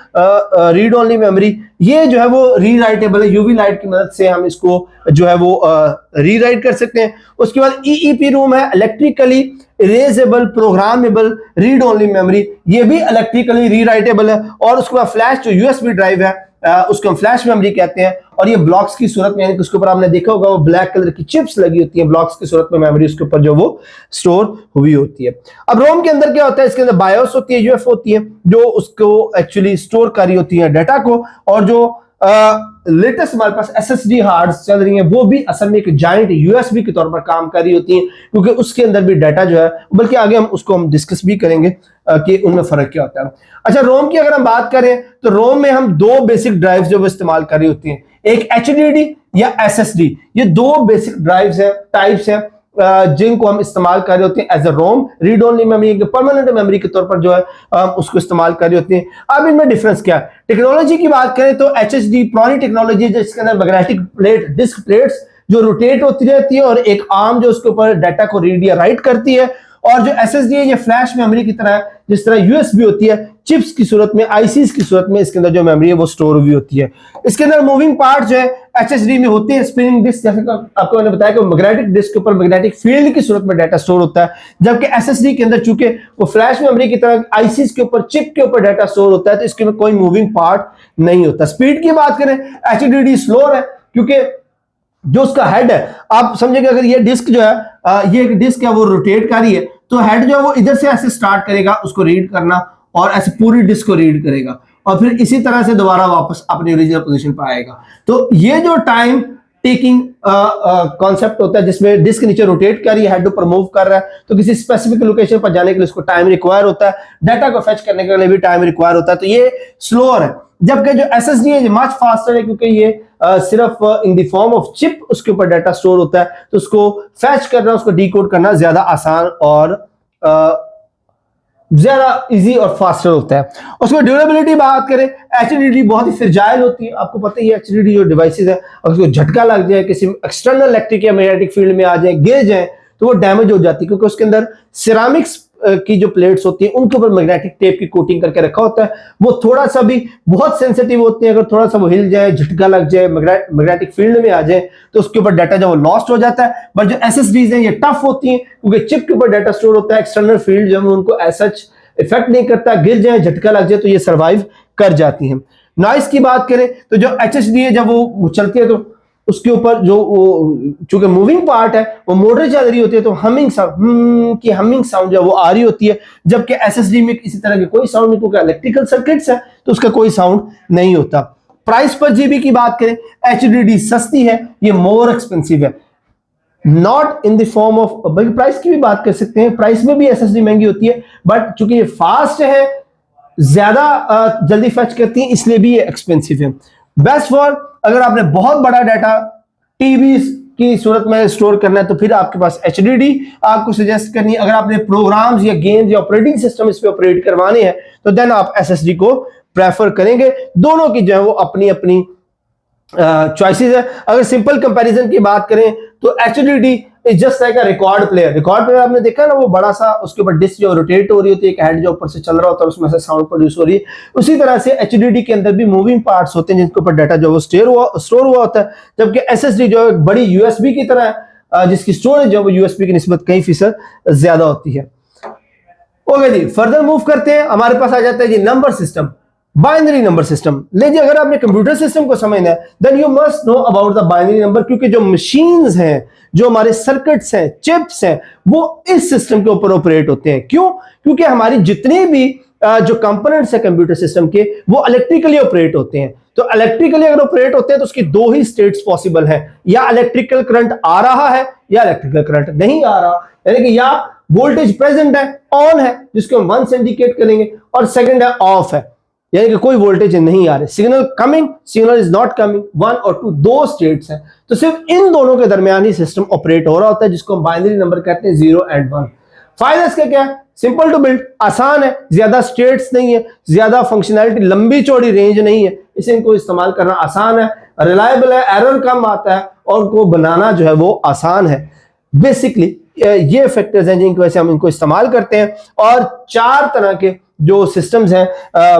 read only memory, ये जो है वो रीराइटेबल है। यूवी लाइट की मदद से हम इसको जो है वो रीराइट कर सकते हैं। उसके बाद ईईपी रोम है, electrically erasable programmable read only memory, ये भी इलेक्ट्रिकली रीराइटेबल है। और उसके बाद फ्लैश जो यूएसबी ड्राइव है उसको हम फ्लैश मेमोरी कहते हैं, और ये ब्लॉक्स की सूरत में, यानी कि उसके ऊपर आपने देखा होगा वो ब्लैक कलर की चिप्स लगी होती हैं, ब्लॉक्स की सूरत में मेमोरी उसके ऊपर जो वो स्टोर हुई होती है। अब रोम के अंदर क्या होता है? इसके अंदर बायोस होती है, यूएफओ होती है, जो उसको एक्चुअली स्टोर कर रही होती है डाटा को। और जो लेटेस्ट हमारे पास एसएसडी हार्ड्स चल रही हैं वो भी असल में एक जायंट यूएसबी के तौर पर काम कर रही होती हैं, क्योंकि उसके अंदर भी डाटा जो है, बल्कि आगे हम उसको डिस्कस भी करेंगे कि उनमें फर्क क्या होता है। अच्छा, रोम की अगर हम बात करें तो रोम में हम 2 बेसिक ड्राइव्स जो वो इस्तेमाल कर रही होती हैं, एक एचडीडी या एसएसडी। ये 2 बेसिक ड्राइव्स हैं, टाइप्स हैं जिनको हम इस्तेमाल कर रहे होते हैं as a ROM, read only memory, permanent memory के तौर पर जो है उसको इस्तेमाल कर रहे होते हैं। अब इनमें डिफरेंस क्या है? टेक्नोलॉजी की बात करें तो एचएसडी पुरानी टेक्नोलॉजी है जिसके अंदर मैग्नेटिक प्लेट, डिस्क प्लेट्स जो रोटेट होती रहती है और एक आर्म जो उसके ऊपर डाटा को रीड या राइट करती है। और जो एसएसडी है ये फ्लैश मेमोरी की तरह है, जिस तरह यूएसबी होती है, चिप्स की सूरत में, आईसीज की सूरत में इसके अंदर जो मेमोरी है वो स्टोर हुई होती है। इसके अंदर मूविंग पार्ट जो है एचएसडी में होते हैं स्पिनिंग डिस्क, जैसे आपको मैंने बताया कि मैग्नेटिक डिस्क के ऊपर मैग्नेटिक फील्ड की सूरत में डाटा स्टोर होता है, जबकि एसएसडी के अंदर चूंकि वो फ्लैश मेमोरी की तरह आईसीस के ऊपर चिप के ऊपर डाटा स्टोर होता है, तो इसके में कोई मूविंग पार्ट नहीं होता। स्पीड की बात करें, एचडीडी स्लोअर है क्योंकि जो उसका हेड है, आप समझेंगे अगर ये डिस्क जो है ये एक डिस्क है वो रोटेट कर रही है, तो हेड जो है वो इधर से ऐसे स्टार्ट करेगा उसको रीड करना और ऐसे पूरी डिस्क को रीड करेगा और फिर इसी तरह से दोबारा वापस अपनी ओरिजिनल पोजीशन पर आएगा। तो ये जो टाइम टेकिंग कॉन्सेप्ट होता है जिसमें डिस्क नीचे रोटेट कर रही है, हेड ऊपर मूव कर रहा है, तो किसी स्पेसिफिक लोकेशन पर जाने के लिए उसको टाइम रिक्वायर होता है, डाटा को फेच करने के लिए भी टाइम रिक्वायर होता है, तो ये स्लोअर है। जबकि जो एसएसडी है मच फास्टर है क्योंकि ये सिर्फ इन द फॉर्म ऑफ चिप उसके ऊपर डाटा स्टोर होता है, तो उसको फैच करना, उसको डिकोड करना ज्यादा आसान और ज्यादा इजी और फास्टर होता है। उसमें ड्यूरेबिलिटी बात करें, एचडीडी बहुत ही फ्रेजाइल होती है, आपको पता ही है एचडीडी जो डिवाइसेस है अगर उसको झटका लग जाए, किसी एक्सटर्नल इलेक्ट्रिक या मैग्नेटिक फील्ड में आ जाए, गिर जाए, तो वो डैमेज हो जाती है क्योंकि उसके अंदर सिरामिक्स की जो प्लेट्स होती हैं उनके ऊपर मैग्नेटिक टेप की कोटिंग करके रखा होता है। वो थोड़ा सा भी बहुत सेंसिटिव होती है, अगर थोड़ा सा वो हिल जाए, झटका लग जाए, मैग्नेटिक फील्ड में आ जाए, तो उसके ऊपर डाटा जो लॉस्ट हो जाता है। बट जो एसएसडीज हैं ये टफ होती हैं क्योंकि चिप के ऊपर डाटा स्टोर होता है, एक्सटर्नल फील्ड जो है उनको ऐसा इफेक्ट नहीं करता, गिर जाए, झटका लग जाए तो ये सर्वाइव कर जाती हैं। नॉइस की बात करें तो जो एचएसडी है जब वो चलती है तो उसके ऊपर जो चूंकि मूविंग पार्ट है वो मोटर चल रही होती है, तो हमिंग साउंड की हमिंग साउंड जो वो आ रही होती है, जबकि एसएसडी में किसी तरह की कोई साउंड नहीं क्योंकि इलेक्ट्रिकल सर्किट्स है तो उसका कोई साउंड नहीं होता। प्राइस पर जीबी की बात करें, एचडीडी सस्ती है, ये मोर एक्सपेंसिव है, not in the form of, बल्कि प्राइस की भी बात कर सकते हैं, प्राइस में भी एसएसडी महंगी होती है, बट चूंकि ये फास्ट है, ज्यादा जल्दी फैच करती है, इसलिए भी ये एक्सपेंसिव है। बेस्ट फॉर अगर आपने बहुत बड़ा डाटा टीबी की सूरत में स्टोर करना है तो फिर आपके पास एचडीडी आपको सजेस्ट करनी है। अगर आपने प्रोग्राम्स या गेम्स या ऑपरेटिंग सिस्टम इस पे ऑपरेट करवाने हैं तो देन आप एसएसडी को प्रेफर करेंगे। दोनों की जो है वो अपनी अपनी चॉइसेस है। अगर सिंपल कंपैरिजन की बात करें तो HDD is just like a record player. Record player आपने देखा ना, वो बड़ा सा उसके ऊपर डिस्क जो रोटेट हो रही होती है, एक हेड जो ऊपर से चल रहा होता है उसमें से साउंड प्रोड्यूस हो रही है। उसी तरह से एचडीडी के अंदर भी मूविंग पार्ट्स होते हैं जिनके ऊपर डाटा जो वो स्टोर हुआ होता है, जबकि एसएसडी जो एक बड़ी यूएसबी की तरह है जिसकी स्टोरेज जो वो यूएसबी की निस्बत कई फीसद ज्यादा होती है। ओके जी, फर्दर मूव करते हैं। हमारे पास आ जाता है जी number system, binary number system. लीजिए अगर आपने कंप्यूटर सिस्टम को समझना है then you must know about the binary number, क्योंकि जो मशीन्स हैं, जो हमारे सर्किट्स हैं, चिप्स हैं, वो इस सिस्टम के ऊपर ऑपरेट होते हैं। क्यों? क्योंकि हमारी जितने भी जो कंपोनेंट्स है कंप्यूटर सिस्टम के वो इलेक्ट्रिकली ऑपरेट होते हैं। तो इलेक्ट्रिकली अगर ऑपरेट होते हैं तो उसकी दो ही स्टेट्स पॉसिबल है, या इलेक्ट्रिकल करंट आ रहा है या इलेक्ट्रिकल करंट नहीं आ रहा, यानी कि या वोल्टेज प्रेजेंट है, ऑन है, जिसको हम 1 से इंडिकेट करेंगे, और सेकंड है ऑफ है, यानी कि कोई वोल्टेज नहीं आ रहे, signal coming, signal is not coming, 1 और 2 दो स्टेट्स हैं। तो सिर्फ इन दोनों के दरमियान ही सिस्टम ऑपरेट हो रहा होता है, जिसको हम बाइनरी नंबर कहते हैं 0 and 1। फायदा इसका क्या है? सिंपल टू बिल्ड, आसान है, ज्यादा स्टेट्स नहीं है, ज्यादा फंक्शनैलिटी, लंबी चौड़ी रेंज नहीं है, इसे इनको इस्तेमाल करना आसान है, रिलायबल है, एरर कम आता है और उनको बनाना जो है वो आसान है। बेसिकली ये फैक्टर्स हैं जिनकी वजह से हम इनको इस्तेमाल करते हैं। और 4 तरह के जो सिस्टम्स हैं,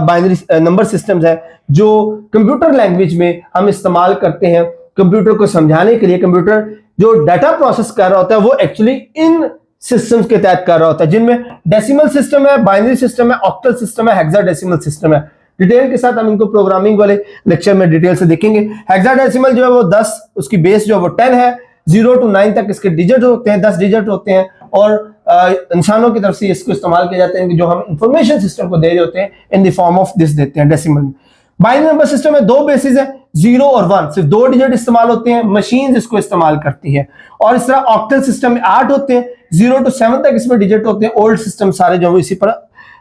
बाइनरी नंबर सिस्टम्स हैं, जो कंप्यूटर लैंग्वेज में हम इस्तेमाल करते हैं कंप्यूटर को समझाने के लिए। कंप्यूटर जो डाटा प्रोसेस कर रहा होता है वो एक्चुअली इन सिस्टम्स के तहत कर रहा होता है, जिनमें डेसिमल सिस्टम है, बाइनरी सिस्टम है, ऑक्टल सिस्टम है, हेक्साडेसिमल सिस्टम है। डिटेल के साथ हम इनको प्रोग्रामिंग वाले लेक्चर में डिटेल से देखेंगे। हेक्साडेसिमल जो है वो 10, उसकी बेस जो है वो 10 है, 0 to 9 तक इसके डिजिट होते हैं, 10 डिजिट होते हैं, और इंसानों की तरफ से इसको इस्तेमाल किया जाता है कि जो हम इंफॉर्मेशन सिस्टम को दे रहे होते हैं इन द फॉर्म ऑफ दिस देते हैं डेसिमल में। बाइनरी नंबर सिस्टम में 2 बेसिस है, 0 और 1, सिर्फ 2 डिजिट इस्तेमाल होते हैं, मशीन इसको इस्तेमाल करती है। और इस तरह ऑक्टल सिस्टम में 8 होते हैं, 0 to 7 तक इसमें डिजिट होते हैं, ओल्ड सिस्टम सारे जो इसी पर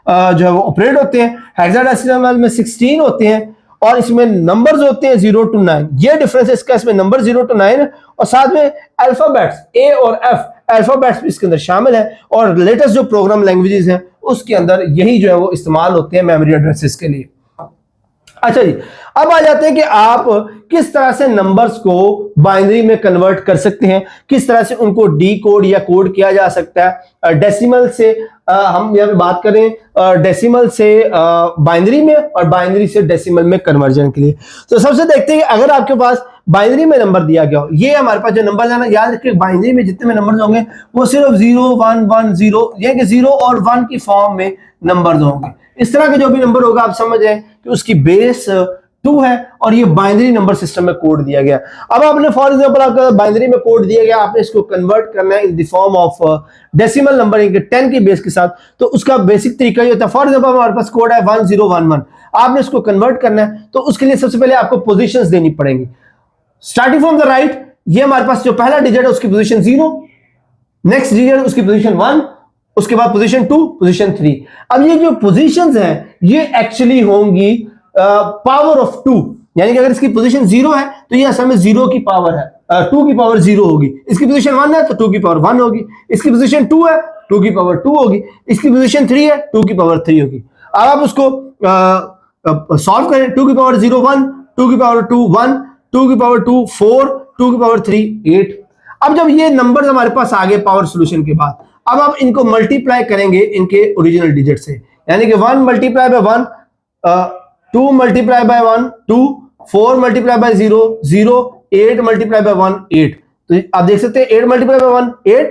जो है वो ऑपरेट होते हैं। हेक्साडेसिमल में 16 होते हैं और इसमें नंबर्स होते हैं 0 to 9। ये डिफरेंस है इसका, इसमें नंबर 0 to 9 है, और साथ में अल्फाबेट्स A और F अल्फाबेट्स भी इसके अंदर शामिल है। और लेटेस्ट जो प्रोग्राम लैंग्वेजेस हैं उसके अंदर यही जो है वो इस्तेमाल होते हैं मेमोरी एड्रेसेस के लिए। अच्छा जी, अब आ जाते हैं कि आप किस तरह से नंबर्स को बाइनरी में कन्वर्ट कर सकते हैं, किस तरह से उनको डी कोड या कोड किया जा सकता है। डेसिमल से हम यहाँ पे बात करें डेसिमल से बाइनरी में और बाइनरी से डेसिमल में कन्वर्जन के लिए। तो सबसे देखते हैं कि अगर आपके पास बाइनरी में नंबर दिया गया हो, ये हमारे पास जो नंबर है ना, याद रखिए बाइनरी में जितने में नंबर होंगे वो सिर्फ 0 1 1 0, यानी कि 0 और 1 की फॉर्म में नंबर होंगे। इस तरह के जो भी नंबर होगा आप समझ जाए कि उसकी बेस 2 है और ये बाइनरी नंबर सिस्टम में कोड दिया गया। अब आपने फॉर एग्जांपल आपका बाइनरी में कोड दिया गया, आपने इसको कन्वर्ट करना है इन the form of decimal number 10 की बेस के साथ, तो उसका बेसिक तरीका ये होता है, फॉर एग्जांपल हमारे पास कोड है 1011, आपने इसको कन्वर्ट करना है तो उसके लिए सबसे पहले आपको पोजीशंस देनी पड़ेंगी। स्टार्टिंग फ्रॉम द राइट, ये हमारे पास जो पहला डिजिट है उसकी पोजीशन 0, नेक्स्ट डिजिट उसकी पोजीशन 1, उसके बाद पोजीशन 2, पोजीशन 3। अब ये जो पोजीशंस हैं ये एक्चुअली होंगी पावर ऑफ 2, यानी कि अगर इसकी पोजीशन 0 है तो ये असल में 0 की पावर है, 2 की पावर 0 होगी। इसकी पोजीशन 1 है तो 2 की पावर 1 होगी। इसकी पोजीशन 2 है 2 की पावर 2 होगी। इसकी पोजीशन 3 है 2 की पावर 3 होगी। अब आप उसको सॉल्व करें, 2 की पावर 0 1, 2 की पावर 2 1, 2 की पावर 2 4, 2 की पावर 3 8। अब जब ये नंबर्स हमारे पास आ गए पावर सॉल्यूशन के बाद, अब आप इनको मल्टीप्लाई करेंगे इनके ओरिजिनल डिजिट से, यानी कि 1 multiply by 1, 2 multiply by 1 2, 4 multiply by 0 0, 8 multiply by 1 8। तो आप देख सकते हैं 8 मल्टीप्लाई बाय 1 8,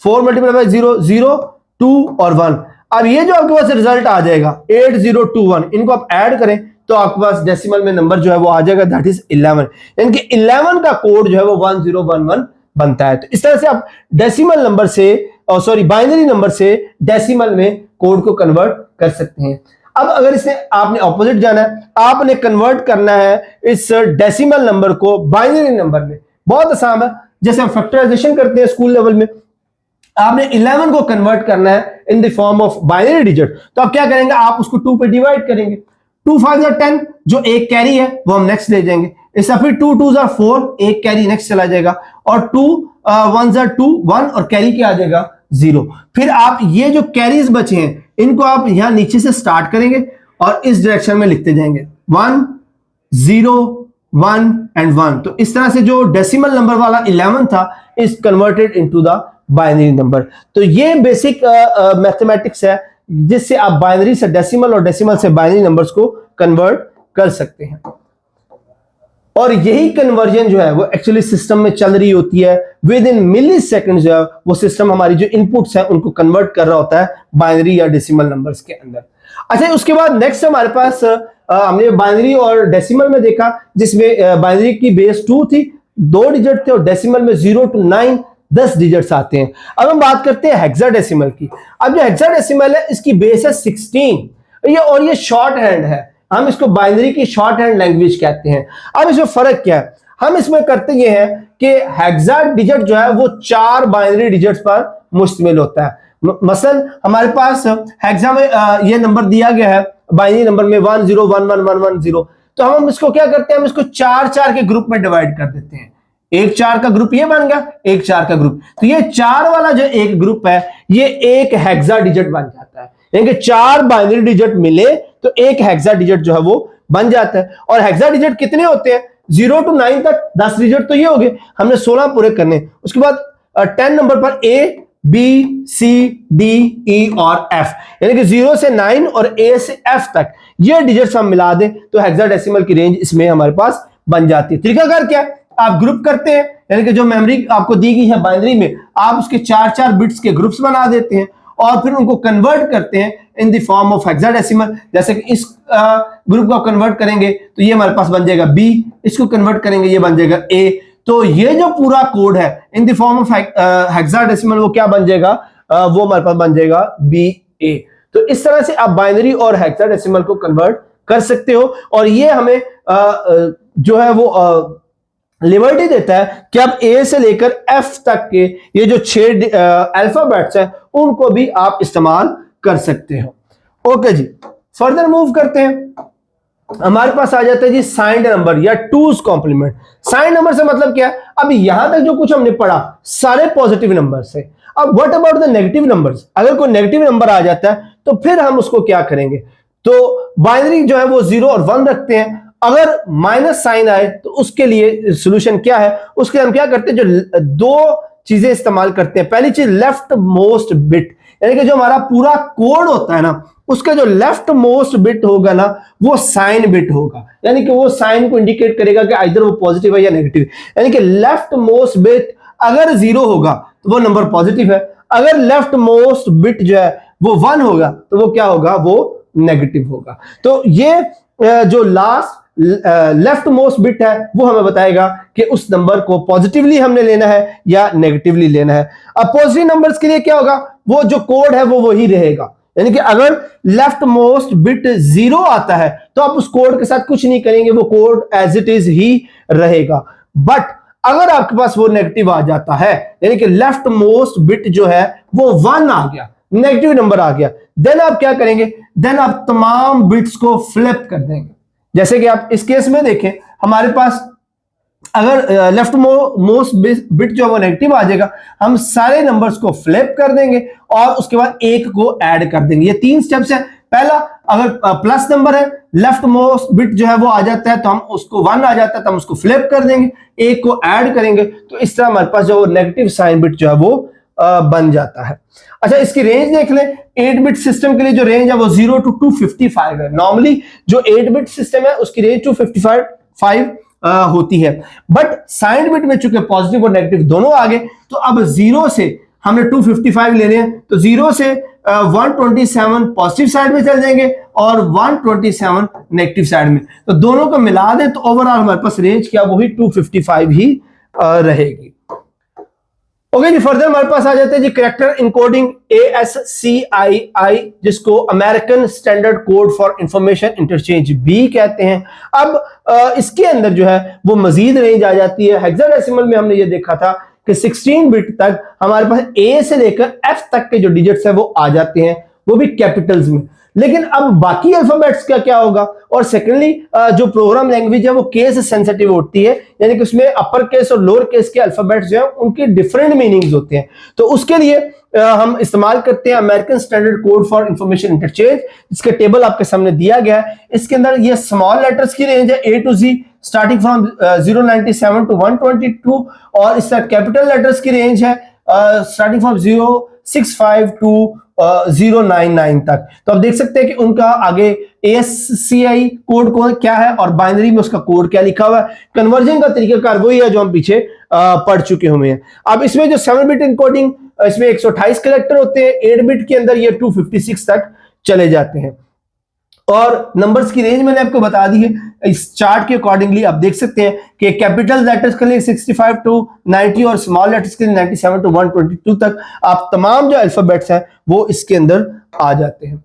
4 मल्टीप्लाई बाय 0 0, 2 और 1। अब ये जो आपके पास रिजल्ट आ जाएगा 8021, इनको आप ऐड करें तो आपके पास डेसिमल में नंबर जो है वो आ जाएगा, दैट इज 11, यानी कि 11 का कोड जो है वो 1011 बनता है। तो इस तरह से आप डेसिमल नंबर से बाइनरी नंबर से डेसिमल में कोड को कन्वर्ट कर सकते हैं। अब अगर इसने आपने ऑपोजिट जाना है, आपने कन्वर्ट करना है इस डेसिमल नंबर को बाइनरी नंबर में, बहुत आसान है। जैसे हम फैक्टराइजेशन करते हैं स्कूल लेवल में, आपने 11 को कन्वर्ट करना है इन the form of binary digit, तो आप क्या करेंगे, आप उसको 2 पे डिवाइड करेंगे। 2 5 10, जो एक कैरी है वो हम नेक्स्ट ले जाएंगे। इसका फिर 2 2 4, एक कैरी नेक्स्ट चला जाएगा, और 2 1 2 1, और कैरी क्या आ जाएगा 0। फिर आप ये जो कैरीज बचे हैं इनको आप यहां नीचे से स्टार्ट करेंगे और इस डायरेक्शन में लिखते जाएंगे 1 0 1 एंड 1। तो इस तरह से जो डेसिमल नंबर वाला 11 था is converted into the binary number. तो ये बेसिक मैथमेटिक्स है जिससे आप बाइनरी से डेसिमल और डेसिमल से बाइनरी नंबर्स को कन्वर्ट कर सकते हैं। और यही कन्वर्जन जो है वो एक्चुअली सिस्टम में चल रही होती है, विद इन मिली सेकेंड जो है वो सिस्टम हमारी जो इनपुट्स हैं उनको कन्वर्ट कर रहा होता है बाइनरी या डेसिमल नंबर्स के अंदर। अच्छा, उसके बाद नेक्स्ट हमारे पास हमने बाइनरी और डेसिमल में देखा, जिसमें बाइनरी की बेस 2 थी, 2 डिजिट थे, और डेसिमल में 0 to 9 10 डिजिट्स आते हैं। अब हम बात करते हैं हेक्साडेसिमल की। अब जो हेक्साडेसिमल है इसकी बेस है 16, और ये शॉर्ट हैंड है, हम इसको बाइनरी की शॉर्ट हैंड लैंग्वेज कहते हैं। अब इसमें फर्क क्या है, हम इसमें करते ये हैं कि हेक्सा डिजिट जो है वो 4 बाइनरी डिजिट्स पर मुश्तमिल होता है। मसलन हमारे पास हेक्सा में ये नंबर दिया गया है बाइनरी नंबर में 1 0 1 1 1 1 0, तो हम इसको क्या करते हैं, हम इसको 4 4 के ग्रुप में डिवाइड कर देते हैं। एक 4 का ग्रुप ये बन गया, एक 4 का ग्रुप, तो ये 4 वाला जो एक ग्रुप है ये एक हेक्सा डिजिट बन जाता है, यानी कि 4 बाइनरी डिजिट मिले तो एक हेक्सा डिजिट जो है वो बन जाता है। और हेक्सा डिजिट कितने होते हैं, 0 to 9 तक 10 डिजिट तो ये हो गए, हमने 16 पूरे करने। उसके बाद 10 नंबर पर A B C D E और F, यानी कि 0 से 9 और A से F तक ये डिजिट्स हम मिला दें तो हेक्साडेसिमल की रेंज इसमें हमारे पास बन जाती है। तरीकाकार क्या है, आप ग्रुप करते हैं, यानी कि जो मेमोरी आपको दी गई है बाइनरी में आप उसके 4 4 बिट्स के ग्रुप्स बना देते हैं और फिर उनको कन्वर्ट करते हैं इन द फॉर्म ऑफ हेक्साडेसिमल। जैसे कि इस ग्रुप को कन्वर्ट करेंगे तो ये हमारे पास बन जाएगा B, इसको कन्वर्ट करेंगे ये बन जाएगा A। तो ये जो पूरा कोड है इन द फॉर्म ऑफ हेक्साडेसिमल वो क्या बन जाएगा, वो हमारे पास बन जाएगा BA। तो इस तरह से आप बाइनरी और हेक्साडेसिमल को कन्वर्ट कर सकते हो, और ये हमें जो है वो लिबर्टी देता है कि आप A से लेकर F तक के ये जो 6 अल्फाबेट्स हैं उनको भी आप इस्तेमाल कर सकते हो। ओके जी, फर्दर मूव करते हैं। हमारे पास आ जाता है जी साइंड नंबर या टूज कॉम्प्लीमेंट। साइंड नंबर से मतलब क्या है, अब यहां तक जो कुछ हमने पढ़ा सारे पॉजिटिव नंबर्स है। अब what about the negative numbers, अगर कोई नेगेटिव नंबर आ जाता है तो फिर हम उसको क्या करेंगे, तो बाइनरी जो है वो 0 और 1 रखते हैं। अगर माइनस साइन आए तो उसके लिए सॉल्यूशन क्या है, उसके हम क्या करते हैं, जो 2 चीजें इस्तेमाल करते हैं। पहली चीज लेफ्ट मोस्ट बिट, यानी कि जो हमारा पूरा कोड होता है ना, उसका जो लेफ्ट मोस्ट बिट होगा ना, वो साइन बिट होगा, यानी कि वो साइन को इंडिकेट करेगा कि आइदर वो पॉजिटिव है या नेगेटिव। यानी कि लेफ्ट मोस्ट बिट अगर 0 होगा तो वो नंबर पॉजिटिव है, अगर लेफ्ट मोस्ट बिट जो है वो 1 होगा तो वो क्या होगा, वो नेगेटिव होगा। तो ये जो लास्ट लेफ्ट मोस्ट बिट है वो हमें बताएगा कि उस नंबर को पॉजिटिवली हमने लेना है या नेगेटिवली लेना है। अब पॉजिटिव नंबर्स के लिए क्या होगा, वो जो कोड है वो वही रहेगा, यानी कि अगर लेफ्ट मोस्ट बिट 0 आता है तो आप उस कोड के साथ कुछ नहीं करेंगे, वो कोड एज इट इज ही रहेगा। बट अगर आपके पास वो नेगेटिव आ जाता है, यानी कि लेफ्ट मोस्ट बिट जो है वो 1 आ गया, नेगेटिव नंबर आ गया, देन आप क्या करेंगे, देन आप तमाम बिट्स को फ्लिप कर देंगे। जैसे कि आप इस केस में देखें, हमारे पास अगर लेफ्ट मोस्ट बिट जो है वो नेगेटिव आ जाएगा, हम सारे नंबर्स को फ्लिप कर देंगे और उसके बाद एक को ऐड कर देंगे। ये 3 स्टेप्स है। पहला, अगर प्लस नंबर है, लेफ्ट मोस्ट बिट जो है वो आ जाता है तो हम उसको 1 आ जाता है तो हम उसको फ्लिप कर देंगे, एक को ऐड करेंगे, तो इस तरह हमारे पास जो नेगेटिव साइन बिट जो है वो बन जाता है। अच्छा, इसकी रेंज देख लें। 8 बिट सिस्टम के लिए जो रेंज है वो 0 to 255 है। नॉर्मली जो 8 बिट सिस्टम है उसकी रेंज 255 होती है, बट साइन बिट में चूंकि पॉजिटिव और नेगेटिव दोनों आ गए तो अब 0 से हमने 255 लेने हैं, तो 0 से 127 पॉजिटिव साइड में चल जाएंगे और 127 नेगेटिव साइड में, तो दोनों को मिला दें तो ओवरऑल हमारे पास रेंज क्या वही 255 ही रहेगी। ओके जी, फर्दर हमारे पास आ जाते हैं जी कैरेक्टर इनकोडिंग ASCII, जिसको American standard code for information interchange भी कहते हैं। अब इसके अंदर जो है वो मजीद रेंज आ जाती है। हेक्साडेसिमल में हमने ये देखा था कि 16 बिट तक हमारे पास A से लेकर F तक के जो डिजिट्स है वो आ जाते हैं, वो भी कैपिटल्स में। लेकिन अब बाकी अल्फाबेट्स का क्या होगा, और सेकेंडली जो प्रोग्राम लैंग्वेज है वो केस सेंसिटिव होती है, यानी कि उसमें अपर केस और लोअर केस के अल्फाबेट्स जो है उनके डिफरेंट मीनिंग्स होते हैं। तो उसके लिए हम इस्तेमाल करते हैं American standard code for information interchange, इसका टेबल आपके सामने दिया गया है। इसके अंदर ये स्मॉल लेटर्स की रेंज है A to Z, starting from 097 to 122, और इस तरह कैपिटल लेटर्स की रेंज है स्टार्टिंग फ्रॉम 065 to 099 तक। तो आप देख सकते हैं कि उनका आगे ASCII कोड को क्या है और बाइनरी में उसका कोड क्या लिखा हुआ है। कन्वर्जन का तरीकाकार वही है जो हम पीछे पढ़ चुके हुए हैं। अब इसमें जो 7 बिट इनकोडिंग, इसमें 128 कैरेक्टर होते हैं, 8 बिट के अंदर ये 256 तक चले जाते हैं। और नंबर्स की रेंज मैंने आपको बता दी है, इस चार्ट के अकॉर्डिंगली आप देख सकते हैं कि कैपिटल लेटर्स के लिए 65 to 90 और स्मॉल लेटर्स के लिए 97 to 122 तक आप तमाम जो अल्फाबेट्स हैं वो इसके अंदर आ जाते हैं।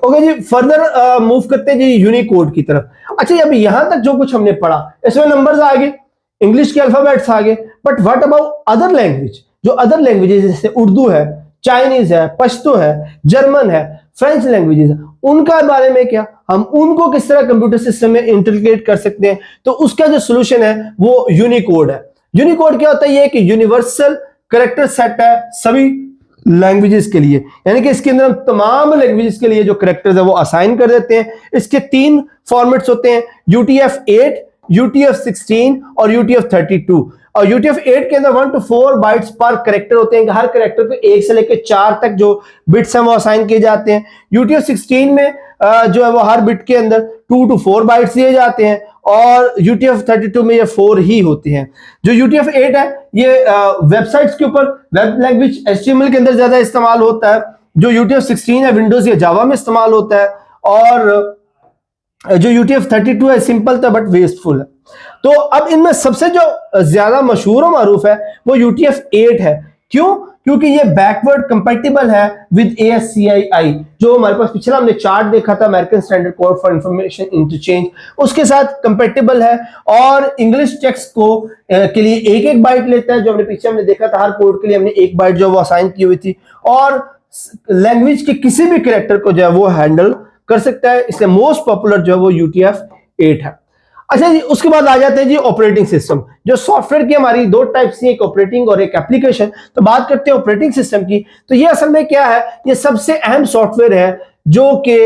ओके जी, फर्दर मूव करते हैं जी यूनिकोड की तरफ। अच्छा, अब यहां तक जो कुछ हमने पढ़ा, इसमें नंबर्स आ गए, इंग्लिश के अल्फाबेट्स आ गए, but what about other language? जो अदर लैंग्वेजेस जैसे उर्दू है, चाइनीज है, पश्तो है, जर्मन है, फ्रेंच लैंग्वेजेस है, उनका बारे में क्या, हम उनको किस तरह कंप्यूटर सिस्टम में इंटीग्रेट कर सकते हैं? तो उसका जो सोल्यूशन है वो यूनिकोड है। यूनिकोड क्या होता है? ये कि यूनिवर्सल कैरेक्टर सेट है सभी लैंग्वेजेस के लिए, यानी कि इसके अंदर हम तमाम लैंग्वेजेस के लिए जो कैरेक्टर्स है वो असाइन कर देते हैं। इसके 3 फॉर्मेट्स होते हैं, UTF-8, UTF-16 और UTF-32। और UTF-8 के अंदर 1 to 4 बाइट्स पर कैरेक्टर होते हैं, हर कैरेक्टर को 1 से लेकर 4 तक जो बिट्स हैं वो असाइन किए जाते हैं। UTF-16 में जो है वो हर बिट के अंदर 2 to 4 बाइट्स दिए जाते हैं, और UTF-32 में ये 4 ही होते हैं। जो UTF-8 है ये वेबसाइट्स के ऊपर वेब लैंग्वेज HTML के अंदर ज्यादा इस्तेमाल होता है। जो UTF-16 है विंडोज या जावा में इस्तेमाल होता है, और जो UTF-32 है सिंपल था बट वेस्टफुल है। तो अब इनमें सबसे जो ज्यादा मशहूर और मारूफ है वो UTF-8 है। क्यों? क्योंकि ये बैकवर्ड कंपैटिबल है विद ASCII, जो हमारे पास पिछला हमने चार्ट देखा था American standard code for information interchange, उसके साथ कंपैटिबल है, और इंग्लिश टेक्स्ट को के लिए 1-1 बाइट लेता है, जो हमने पीछे हमने देखा था हर कोड के लिए हमने 1 बाइट जो वो असाइन की हुई थी, और लैंग्वेज के किसी भी कैरेक्टर को जो है वो हैंडल कर सकता है, इसलिए मोस्ट पॉपुलर जो है वो UTF-8 है। अच्छा जी, उसके बाद आ जाते हैं जी ऑपरेटिंग सिस्टम। जो सॉफ्टवेयर की हमारी 2 टाइप्स की, एक ऑपरेटिंग और एक एप्लीकेशन। तो बात करते हैं ऑपरेटिंग सिस्टम की, तो ये असल में क्या है, ये सबसे अहम सॉफ्टवेयर है जो कि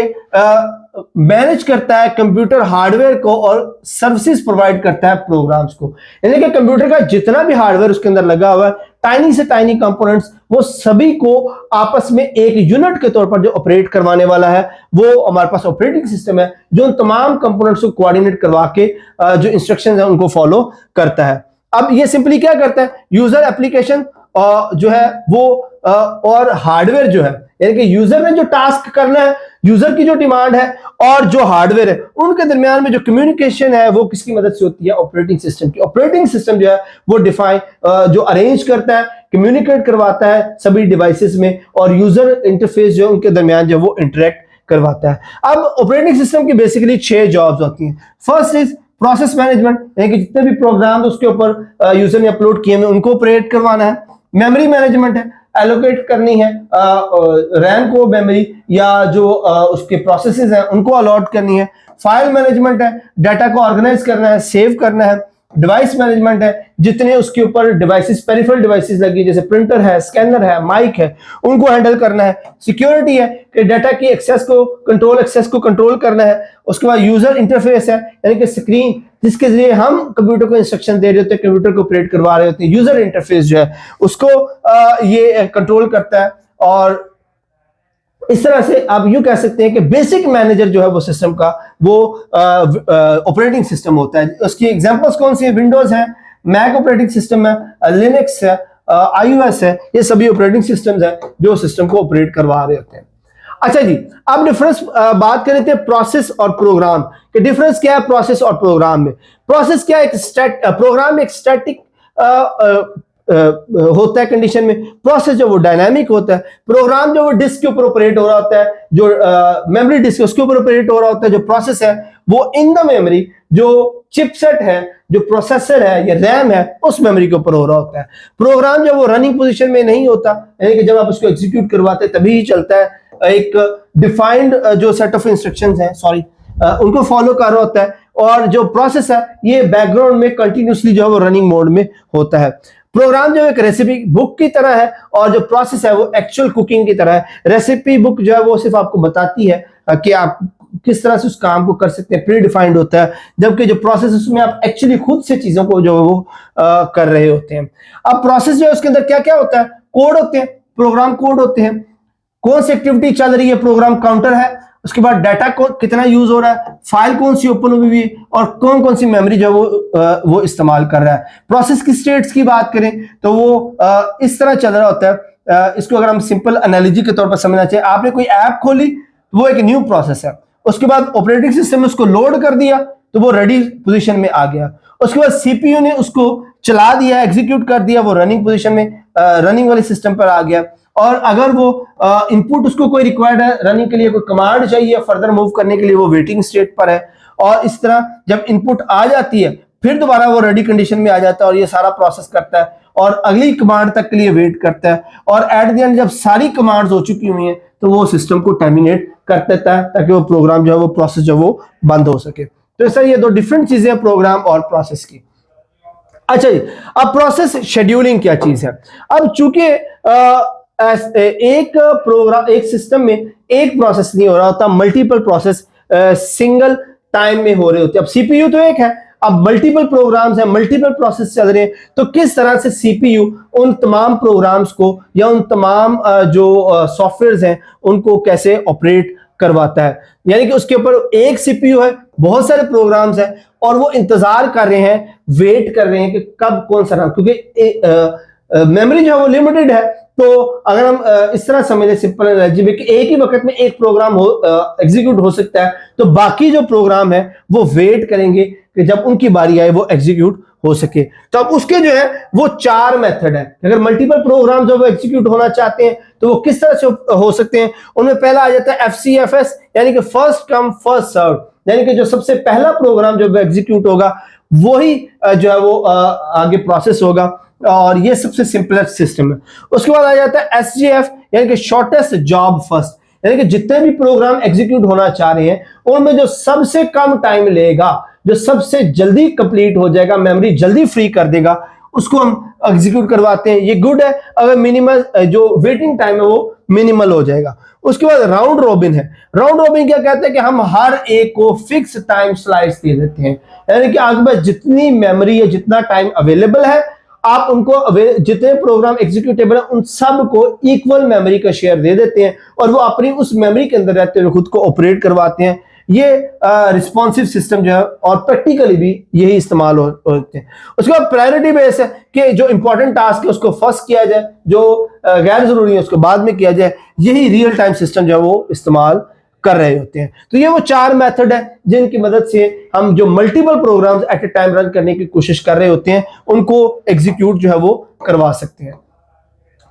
मैनेज करता है कंप्यूटर हार्डवेयर को और सर्विसेज प्रोवाइड करता है प्रोग्राम्स को। यानी कि कंप्यूटर का जितना भी हार्डवेयर उसके अंदर लगा हुआ है, टाइनी से टाइनी कंपोनेंट्स, वो सभी को आपस में एक यूनिट के तौर पर जो ऑपरेट करवाने वाला है वो हमारे पास ऑपरेटिंग सिस्टम है, जो उन तमाम कंपोनेंट्स को कोऑर्डिनेट करवा के जो इंस्ट्रक्शंस है उनको फॉलो करता है। अब ये सिंपली क्या करता है, यूजर एप्लीकेशन जो है वो और हार्डवेयर जो है, यानी कि यूजर ने जो टास्क करना है, यूजर की जो डिमांड है और जो हार्डवेयर है, उनके दरमियान में जो कम्युनिकेशन है वो किसकी मदद से होती है, ऑपरेटिंग सिस्टम की। ऑपरेटिंग सिस्टम जो है वो डिफाइन जो अरेंज करता है, कम्युनिकेट करवाता है सभी डिवाइसेस में, और यूजर इंटरफेस जो उनके दरमियान जो वो इंटरेक्ट करवाता है। अब ऑपरेटिंग सिस्टम की बेसिकली 6 जॉब्स होती हैं। फर्स्ट इज प्रोसेस मैनेजमेंट, यानी कि जितने भी प्रोग्राम उसके ऊपर यूजर ने अपलोड किए हैं उनको ऑपरेट करवाना है। मेमोरी मैनेजमेंट है, एलोकेट करनी है रैम को मेमोरी, या जो उसके प्रोसेसेस हैं उनको अलॉट करनी है। फाइल मैनेजमेंट है, डाटा को ऑर्गेनाइज करना है, सेव करना है। डिवाइस मैनेजमेंट है, जितने उसके ऊपर डिवाइसेस, पेरिफेरल डिवाइसेस लगी, जैसे प्रिंटर है, स्कैनर है, माइक है, उनको हैंडल करना है। सिक्योरिटी है कि डाटा की एक्सेस को कंट्रोल करना है। उसके बाद यूजर इंटरफेस है, यानी कि स्क्रीन जिसके जरिए हम कंप्यूटर को इंस्ट्रक्शन दे रहे होते हैं, कंप्यूटर को ऑपरेट करवा रहे होते हैं, यूजर इंटरफेस जो है उसको ये कंट्रोल करता है। और इस तरह से आप यूं कह सकते हैं कि बेसिक मैनेजर जो है वो सिस्टम का वो ऑपरेटिंग सिस्टम होता है। उसकी एग्जांपल्स कौन सी है, विंडोज है, मैक ऑपरेटिंग सिस्टम है, लिनक्स है, आईओएस है, ये सभी ऑपरेटिंग सिस्टम्स हैं जो सिस्टम को ऑपरेट करवा रहे होते हैं। अच्छा जी, अब डिफरेंस बात कर रहे थे प्रोसेस और प्रोग्राम के। डिफरेंस क्या है प्रोसेस और प्रोग्राम में? प्रोसेस क्या है, प्रोग्राम एक स्टैटिक होता है कंडीशन में, प्रोसेस जो वो डायनामिक होता है। प्रोग्राम जो वो डिस्क के ऊपर ऑपरेट हो रहा होता है, जो मेमोरी डिस्क उसके ऊपर ऑपरेट हो रहा होता है। जो प्रोसेस है वो इन द मेमोरी, जो चिपसेट है, जो प्रोसेसर है या रैम है, उस मेमोरी के ऊपर हो रहा होता है। प्रोग्राम जो वो रनिंग पोजीशन में नहीं होता, यानी कि जब आप उसको एग्जीक्यूट करवाते तभी ही चलता है, एक डिफाइंड जो सेट ऑफ इंस्ट्रक्शंस हैं उनको फॉलो कर रहा होता है। और जो प्रोसेस है ये बैकग्राउंड में कंटिन्यूसली जो है वो रनिंग मोड में होता है। प्रोग्राम जो एक रेसिपी बुक की तरह है, और जो प्रोसेस है वो एक्चुअल कुकिंग की तरह है। रेसिपी बुक जो है वो सिर्फ आपको बताती है कि आप किस तरह से उस काम को कर सकते हैं, प्री डिफाइंड होता है, जबकि जो प्रोसेस उसमें आप एक्चुअली खुद से चीजों को जो है वो कर रहे होते हैं। अब प्रोसेस जो है उसके अंदर क्या क्या होता है, कोड होते हैं, प्रोग्राम कोड होते हैं, कौन सी एक्टिविटी चल रही है, प्रोग्राम काउंटर है, उसके बाद डाटा को कितना यूज हो रहा है, फाइल कौन सी ओपन हुई है, और कौन कौन सी मेमोरी जो वो इस्तेमाल कर रहा है। प्रोसेस की स्टेट्स की बात करें तो वो इस तरह चल रहा होता है। इसको अगर हम सिंपल एनालॉजी के तौर पर समझना चाहिए, आपने कोई ऐप खोली तो वो एक न्यू प्रोसेस है, उसके बाद ऑपरेटिंग सिस्टम ने उसको लोड कर दिया तो वो रेडी पोजीशन में आ गया, उसके बाद सीपीयू ने उसको चला दिया, एग्जीक्यूट कर दिया, वो रनिंग पोजीशन में, रनिंग वाले सिस्टम पर आ गया। और अगर वो इनपुट उसको कोई रिक्वायर्ड है रनिंग के लिए, कोई कमांड चाहिए फर्दर मूव करने के लिए, वो वेटिंग स्टेट पर है। और इस तरह जब इनपुट आ जाती है फिर दोबारा वो रेडी कंडीशन में आ जाता है और ये सारा प्रोसेस करता है और अगली कमांड तक के लिए वेट करता है। और एट द एंड जब सारी कमांड्स हो चुकी हुई हैं तो वो सिस्टम को टर्मिनेट कर देता है, ताकि वो प्रोग्राम जो है वो प्रोसेस जो वो बंद हो सके। तो ऐसा ये दो डिफरेंट चीजें हैं प्रोग्राम और प्रोसेस की। अच्छा जी, अब प्रोसेस शेड्यूलिंग क्या चीज है? अब चूंकि एक प्रोग्राम, एक सिस्टम में एक प्रोसेस नहीं हो रहा होता, मल्टीपल प्रोसेस सिंगल टाइम में हो रहे होते हैं। अब सीपीयू तो एक है, अब मल्टीपल प्रोग्राम्स हैं, मल्टीपल प्रोसेस चल रहे हैं, तो किस तरह से सीपीयू उन तमाम प्रोग्राम्स को या उन तमाम जो सॉफ्टवेयर्स हैं उनको कैसे ऑपरेट करवाता है। यानी कि उसके ऊपर एक सीपीयू है, बहुत सारे प्रोग्राम्स हैं और वो इंतजार कर रहे हैं, वेट कर रहे हैं कि कब कौन सा रन, क्योंकि मेमोरी जो है वो लिमिटेड है। तो अगर हम इस तरह समझ लें सिंपल एनालॉजी में कि एक ही वक्त में एक प्रोग्राम हो एग्जीक्यूट हो सकता है, तो बाकी जो प्रोग्राम है वो वेट करेंगे कि जब उनकी बारी आए वो एग्जीक्यूट हो सके। तो अब उसके जो है वो 4 मेथड है। अगर मल्टीपल प्रोग्राम जो वो एग्जीक्यूट होना चाहते हैं तो वो किस तरह से हो सकते हैं? उनमें पहला आ जाता है FCFS, यानी कि फर्स्ट कम फर्स्ट सर्व, यानी कि जो सबसे पहला प्रोग्राम जो एग्जीक्यूट होगा वही जो है वो आगे प्रोसेस होगा, और ये सबसे सिंपलेस्ट सिस्टम है। उसके बाद आ जाता है SJF, यानी कि शॉर्टेस्ट जॉब फर्स्ट, यानी कि जितने भी प्रोग्राम एग्जीक्यूट होना चाह रहे हैं उनमें जो सबसे कम टाइम लेगा, जो सबसे जल्दी कंप्लीट हो जाएगा, मेमोरी जल्दी फ्री कर देगा, उसको हम एग्जीक्यूट करवाते हैं। ये गुड है। अगर मिनिमल जो वेटिंग टाइम है वो मिनिमल हो जाएगा। उसके बाद राउंड रॉबिन है। राउंड रॉबिन क्या कहते हैं कि हम हर एक को फिक्स टाइम स्लाइस दे देते हैं, यानी कि आपके पास जितनी मेमोरी है, जितना टाइम अवेलेबल है, आप उनको जितने प्रोग्राम एग्जीक्यूटेबल है उन सब को इक्वल मेमोरी का शेयर दे देते हैं और वो अपनी उस मेमोरी के अंदर रहते हुए खुद को ऑपरेट करवाते हैं। ये रिस्पॉन्सिव सिस्टम जो है और प्रैक्टिकली भी यही इस्तेमाल होते हैं। उसके बाद प्रायोरिटी बेस है कि जो इंपॉर्टेंट टास्क है उसको फर्स्ट किया जाए, जो गैर जरूरी है उसको बाद में किया जाए। यही रियल टाइम सिस्टम जो है वो इस्तेमाल कर रहे होते हैं। तो ये वो 4 मेथड है जिनकी मदद से हम जो multiple programs at a time run करने की कोशिश कर रहे होते हैं उनको एग्जीक्यूट जो है वो करवा सकते हैं।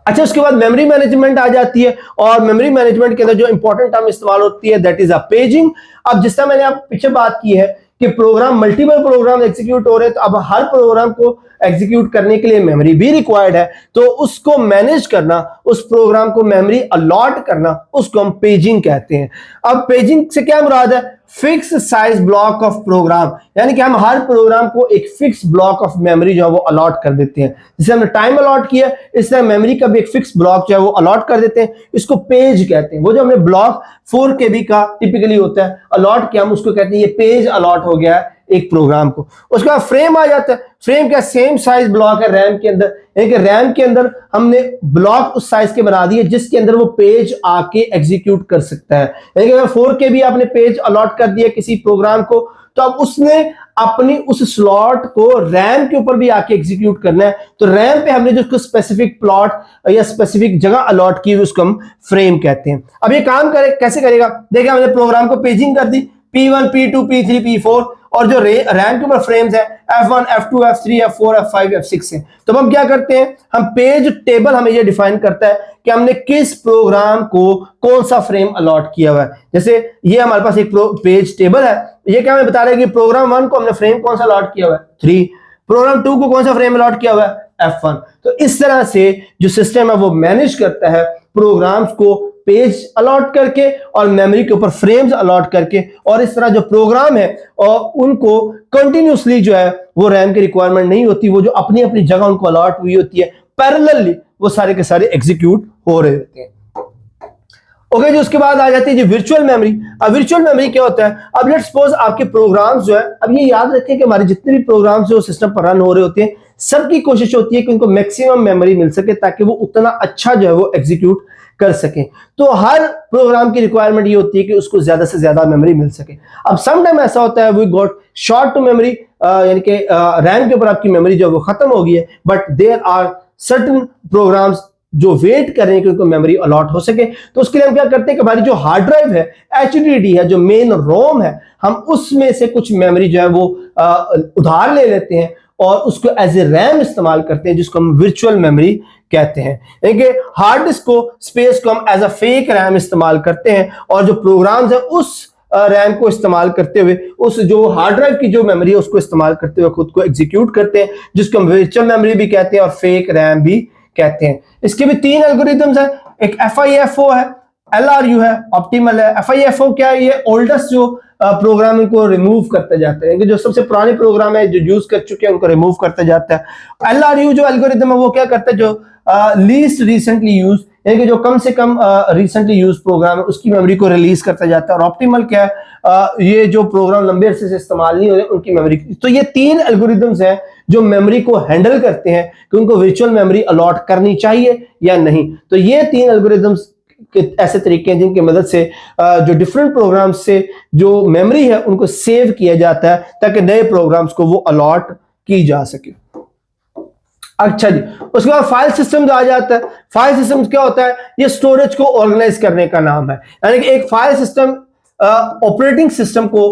अच्छा, उसके बाद मेमोरी मैनेजमेंट आ जाती है और मेमोरी मैनेजमेंट के अंदर जो इंपॉर्टेंट टर्म इस्तेमाल होती है दैट इज अ पेजिंग। अब जिस तरह मैंने आप पीछे बात की है कि प्रोग्राम मल्टीपल प्रोग्राम एग्जीक्यूट हो रहे हैं, तो अब हर प्रोग्राम को एग्जीक्यूट करने के लिए मेमोरी भी रिक्वायर्ड है, तो उसको मैनेज करना, उस प्रोग्राम को मेमोरी अलॉट करना, उसको हम पेजिंग कहते हैं। अब पेजिंग से क्या मुराद है? Fix size block of program, यानी कि हम हर प्रोग्राम को एक फिक्स ब्लॉक ऑफ मेमोरी जो है वो अलॉट कर देते हैं। जैसे हमने टाइम अलॉट किया, इस तरह मेमोरी का भी एक फिक्स ब्लॉक जो है वो अलॉट कर देते हैं। इसको पेज कहते हैं। वो जो हमने ब्लॉक 4 KB का टिपिकली होता है अलॉट किया, हम उसको कहते हैं ये पेज अलॉट हो गया है एक प्रोग्राम को। उसके बाद फ्रेम आ जाता है। फ्रेम क्या? सेम साइज ब्लॉक है रैम के अंदर, यानी कि रैम के अंदर हमने ब्लॉक उस साइज के बना दिए जिसके अंदर वो पेज आके एग्जीक्यूट कर सकता है। यानी कि अगर 4 KB आपने पेज अलॉट कर दिया किसी प्रोग्राम को, तो अब उसने अपनी उस स्लॉट को रैम के ऊपर भी आके एग्जीक्यूट करना है, तो रैम पे हमने जो स्पेसिफिक प्लॉट या स्पेसिफिक जगह अलॉट की उसको हम फ्रेम कहते हैं। अब ये काम कैसे करेगा? देखिए, हमने प्रोग्राम को पेजिंग कर दी, P1 P2 P3 P4, और जो रैम के ऊपर फ्रेम्स है F1 F2 F3 F4 F5 F6 है। तो हम क्या करते हैं? हम पेज टेबल हमें ये डिफाइन करता है कि हमने किस प्रोग्राम को कौन सा फ्रेम अलॉट किया हुआ है। जैसे ये हमारे पास एक पेज टेबल है, ये क्या हमें बता रहा है कि प्रोग्राम 1 को हमने फ्रेम कौन सा अलॉट किया हुआ है? 3। प्रोग्राम 2 को कौन सा फ्रेम अलॉट किया हुआ है? F1। तो इस तरह से जो सिस्टम है वो मैनेज करता है प्रोग्राम्स को पेज अलॉट करके और मेमोरी के ऊपर फ्रेम्स अलॉट करके, और इस तरह जो प्रोग्राम है और उनको कंटिन्यूसली जो है वो रैम की रिक्वायरमेंट नहीं होती, वो जो अपनी अपनी जगह उनको अलॉट हुई होती है, पैरेलली वो सारे के सारे एग्जीक्यूट हो रहे होते हैं। ओके जी, उसके बाद आ जाती है जी वर्चुअल मेमोरी। अब वर्चुअल मेमोरी क्या होता है? अब लेट्स सपोज आपके प्रोग्राम्स जो है, अब ये याद रखें कि हमारे जितने भी प्रोग्राम्स जो सिस्टम पर रन हो रहे होते हैं सबकी कोशिश होती है कि उनको मैक्सिमम मेमोरी मिल सके ताकि वो उतना अच्छा जो है वो एग्जीक्यूट कर सके। तो हर प्रोग्राम की रिक्वायरमेंट ये होती है कि उसको ज्यादा से ज्यादा मेमोरी मिल सके। अब सम टाइम ऐसा होता है we got short to memory, यानी कि रैम के ऊपर आपकी मेमोरी जो है वो खत्म हो गई है, but there are certain programs जो वेट कर रहे हैं कि उनको मेमोरी अलॉट हो सके। तो उसके लिए हम क्या करते हैं कि हमारी जो हार्ड ड्राइव है, HDD है, जो मेन रोम है, हम उसमें से कुछ मेमोरी जो है वो उधार ले लेते हैं और उसको एज ए रैम इस्तेमाल करते हैं, जिसको हम वर्चुअल मेमोरी कहते हैं। यानी कि हार्ड डिस्क को, स्पेस को हम एज अ फेक रैम इस्तेमाल करते हैं और जो प्रोग्राम्स है उस रैम को इस्तेमाल करते हुए, उस जो हार्ड ड्राइव की जो मेमोरी है उसको इस्तेमाल करते हुए खुद को एग्जीक्यूट करते हैं, जिसको हम वर्चुअल मेमोरी भी कहते हैं और फेक रैम भी कहते हैं। इसके भी 3 एल्गोरिथम्स है, एक FIFO है, LRU है, ऑप्टिमल है। FIFO क्या है? ये ओल्डेस्ट जो प्रोग्रामिंग को रिमूव करते जाते हैं, जो सबसे पुराने प्रोग्राम है जो यूज कर चुके हैं उनको रिमूव करते जाता है। LRU जो एल्गोरिथम है वो क्या करता है? जो लीस्ट रिसेंटली यूज, यानी कि जो कम से कम रिसेंटली यूज प्रोग्राम है उसकी मेमोरी को रिलीज करता जाता है। और ऑप्टिमल क्या है? ये जो प्रोग्राम लंबे अरसे से इस्तेमाल नहीं हो रहे उनकी मेमोरी। तो ये 3 एल्गोरिथम्स हैं जो मेमोरी को हैंडल करते हैं कि उनको वर्चुअल मेमोरी अलॉट करनी चाहिए या नहीं। तो ये 3 एल्गोरिथम्स ऐसे तरीके हैं जिनकी मदद से जो डिफरेंट प्रोग्राम्स से जो मेमोरी है उनको सेव किया जाता है ताकि नए प्रोग्राम्स को वो अलॉट की जा सके। अच्छा जी, उसके बाद फाइल सिस्टम आ जाता है। फाइल सिस्टम क्या होता है? ये स्टोरेज को ऑर्गेनाइज करने का नाम है। यानी कि एक फाइल सिस्टम ऑपरेटिंग सिस्टम को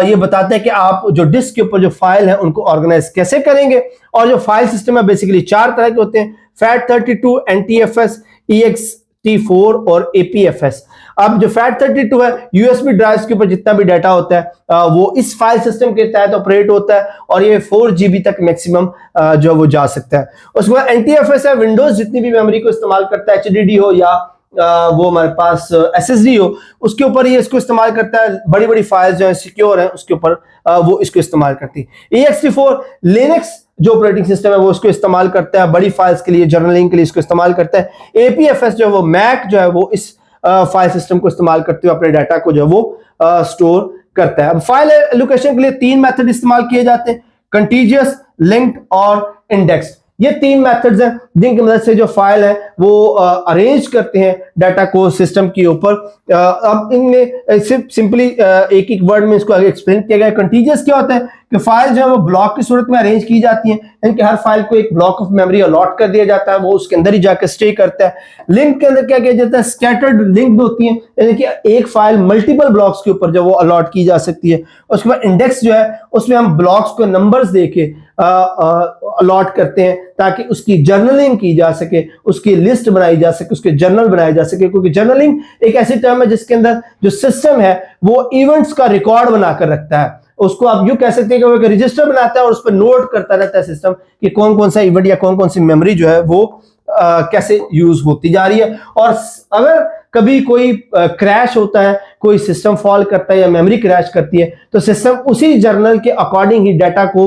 ये बताता है कि आप जो डिस्क के ऊपर जो फाइल है उनको ऑर्गेनाइज कैसे करेंगे। और जो फाइल सिस्टम है बेसिकली 4 तरह के होते हैं, FAT32, NTFS, EXT4 और APFS। अब जो FAT32 है, USB ड्राइव्स के ऊपर जितना भी डाटा होता है वो इस फाइल सिस्टम के तहत ऑपरेट होता है और ये 4 GB तक मैक्सिमम जो वो जा सकता है। उसके बाद NTFS है, विंडोज जितनी भी मेमोरी को इस्तेमाल करता है, HDD हो या वो हमारे पास SSD हो, उसके ऊपर ये इसको इस्तेमाल करता है। बड़ी बड़ी फाइल्स जो है सिक्योर है उसके ऊपर वो इसको इस्तेमाल करती है। EXT4 लिनक्स जो ऑपरेटिंग सिस्टम है वो उसको इस्तेमाल करता है, बड़ी फाइल्स के लिए, जर्नलिंग के लिए इसको इस्तेमाल करता है। APFS जो है वो मैक जो है वो इस फाइल सिस्टम को इस्तेमाल करते हुए अपने डाटा को जो है वो स्टोर करता है। अब फाइल एलोकेशन के लिए 3 मेथड इस्तेमाल किए जाते हैं, कंटीजियस, लिंक्ड और इंडेक्स। ये 3 मेथड्स हैं जिनकी मदद से जो फाइल है वो अरेंज करते हैं डाटा को सिस्टम के ऊपर। अब इनमें सिर्फ सिंपली एक एक वर्ड में इसको आगे एक्सप्लेन किया गया है। कंटीजियस क्या होता है कि फाइल जो है वो ब्लॉक की सूरत में अरेंज की जाती है, यानी कि हर फाइल को एक ब्लॉक ऑफ मेमोरी अलॉट कर दिया जाता है, वो उसके अंदर ही जाकर स्टे करता है। लिंक के अंदर क्या किया जाता है, स्कैटर्ड लिंक्ड होती है, यानी कि एक फाइल मल्टीपल ब्लॉक्स के ऊपर जो वो अलॉट की जा सकती है। उसके बाद इंडेक्स जो है उसमें हम ब्लॉक्स को नंबर्स देके अलॉट करते हैं ताकि उसकी जर्नलिंग की जा सके, उसकी लिस्ट बनाई जा सके, उसके जर्नल बनाए जा सके, क्योंकि जर्नलिंग एक ऐसी टर्म है जिसके अंदर जो सिस्टम है वो इवेंट्स का रिकॉर्ड बनाकर रखता है। उसको आप यूं कह सकते हैं कि वो एक रजिस्टर बनाता है और उस पर नोट करता रहता है सिस्टम कि कौन कौन सा इवेंट या कौन कौन सी मेमोरी जो है वो कैसे यूज होती जा रही है। और अगर कभी कोई क्रैश होता है, कोई सिस्टम फॉल करता है या मेमोरी क्रैश करती है, तो सिस्टम उसी जर्नल के अकॉर्डिंग ही डाटा को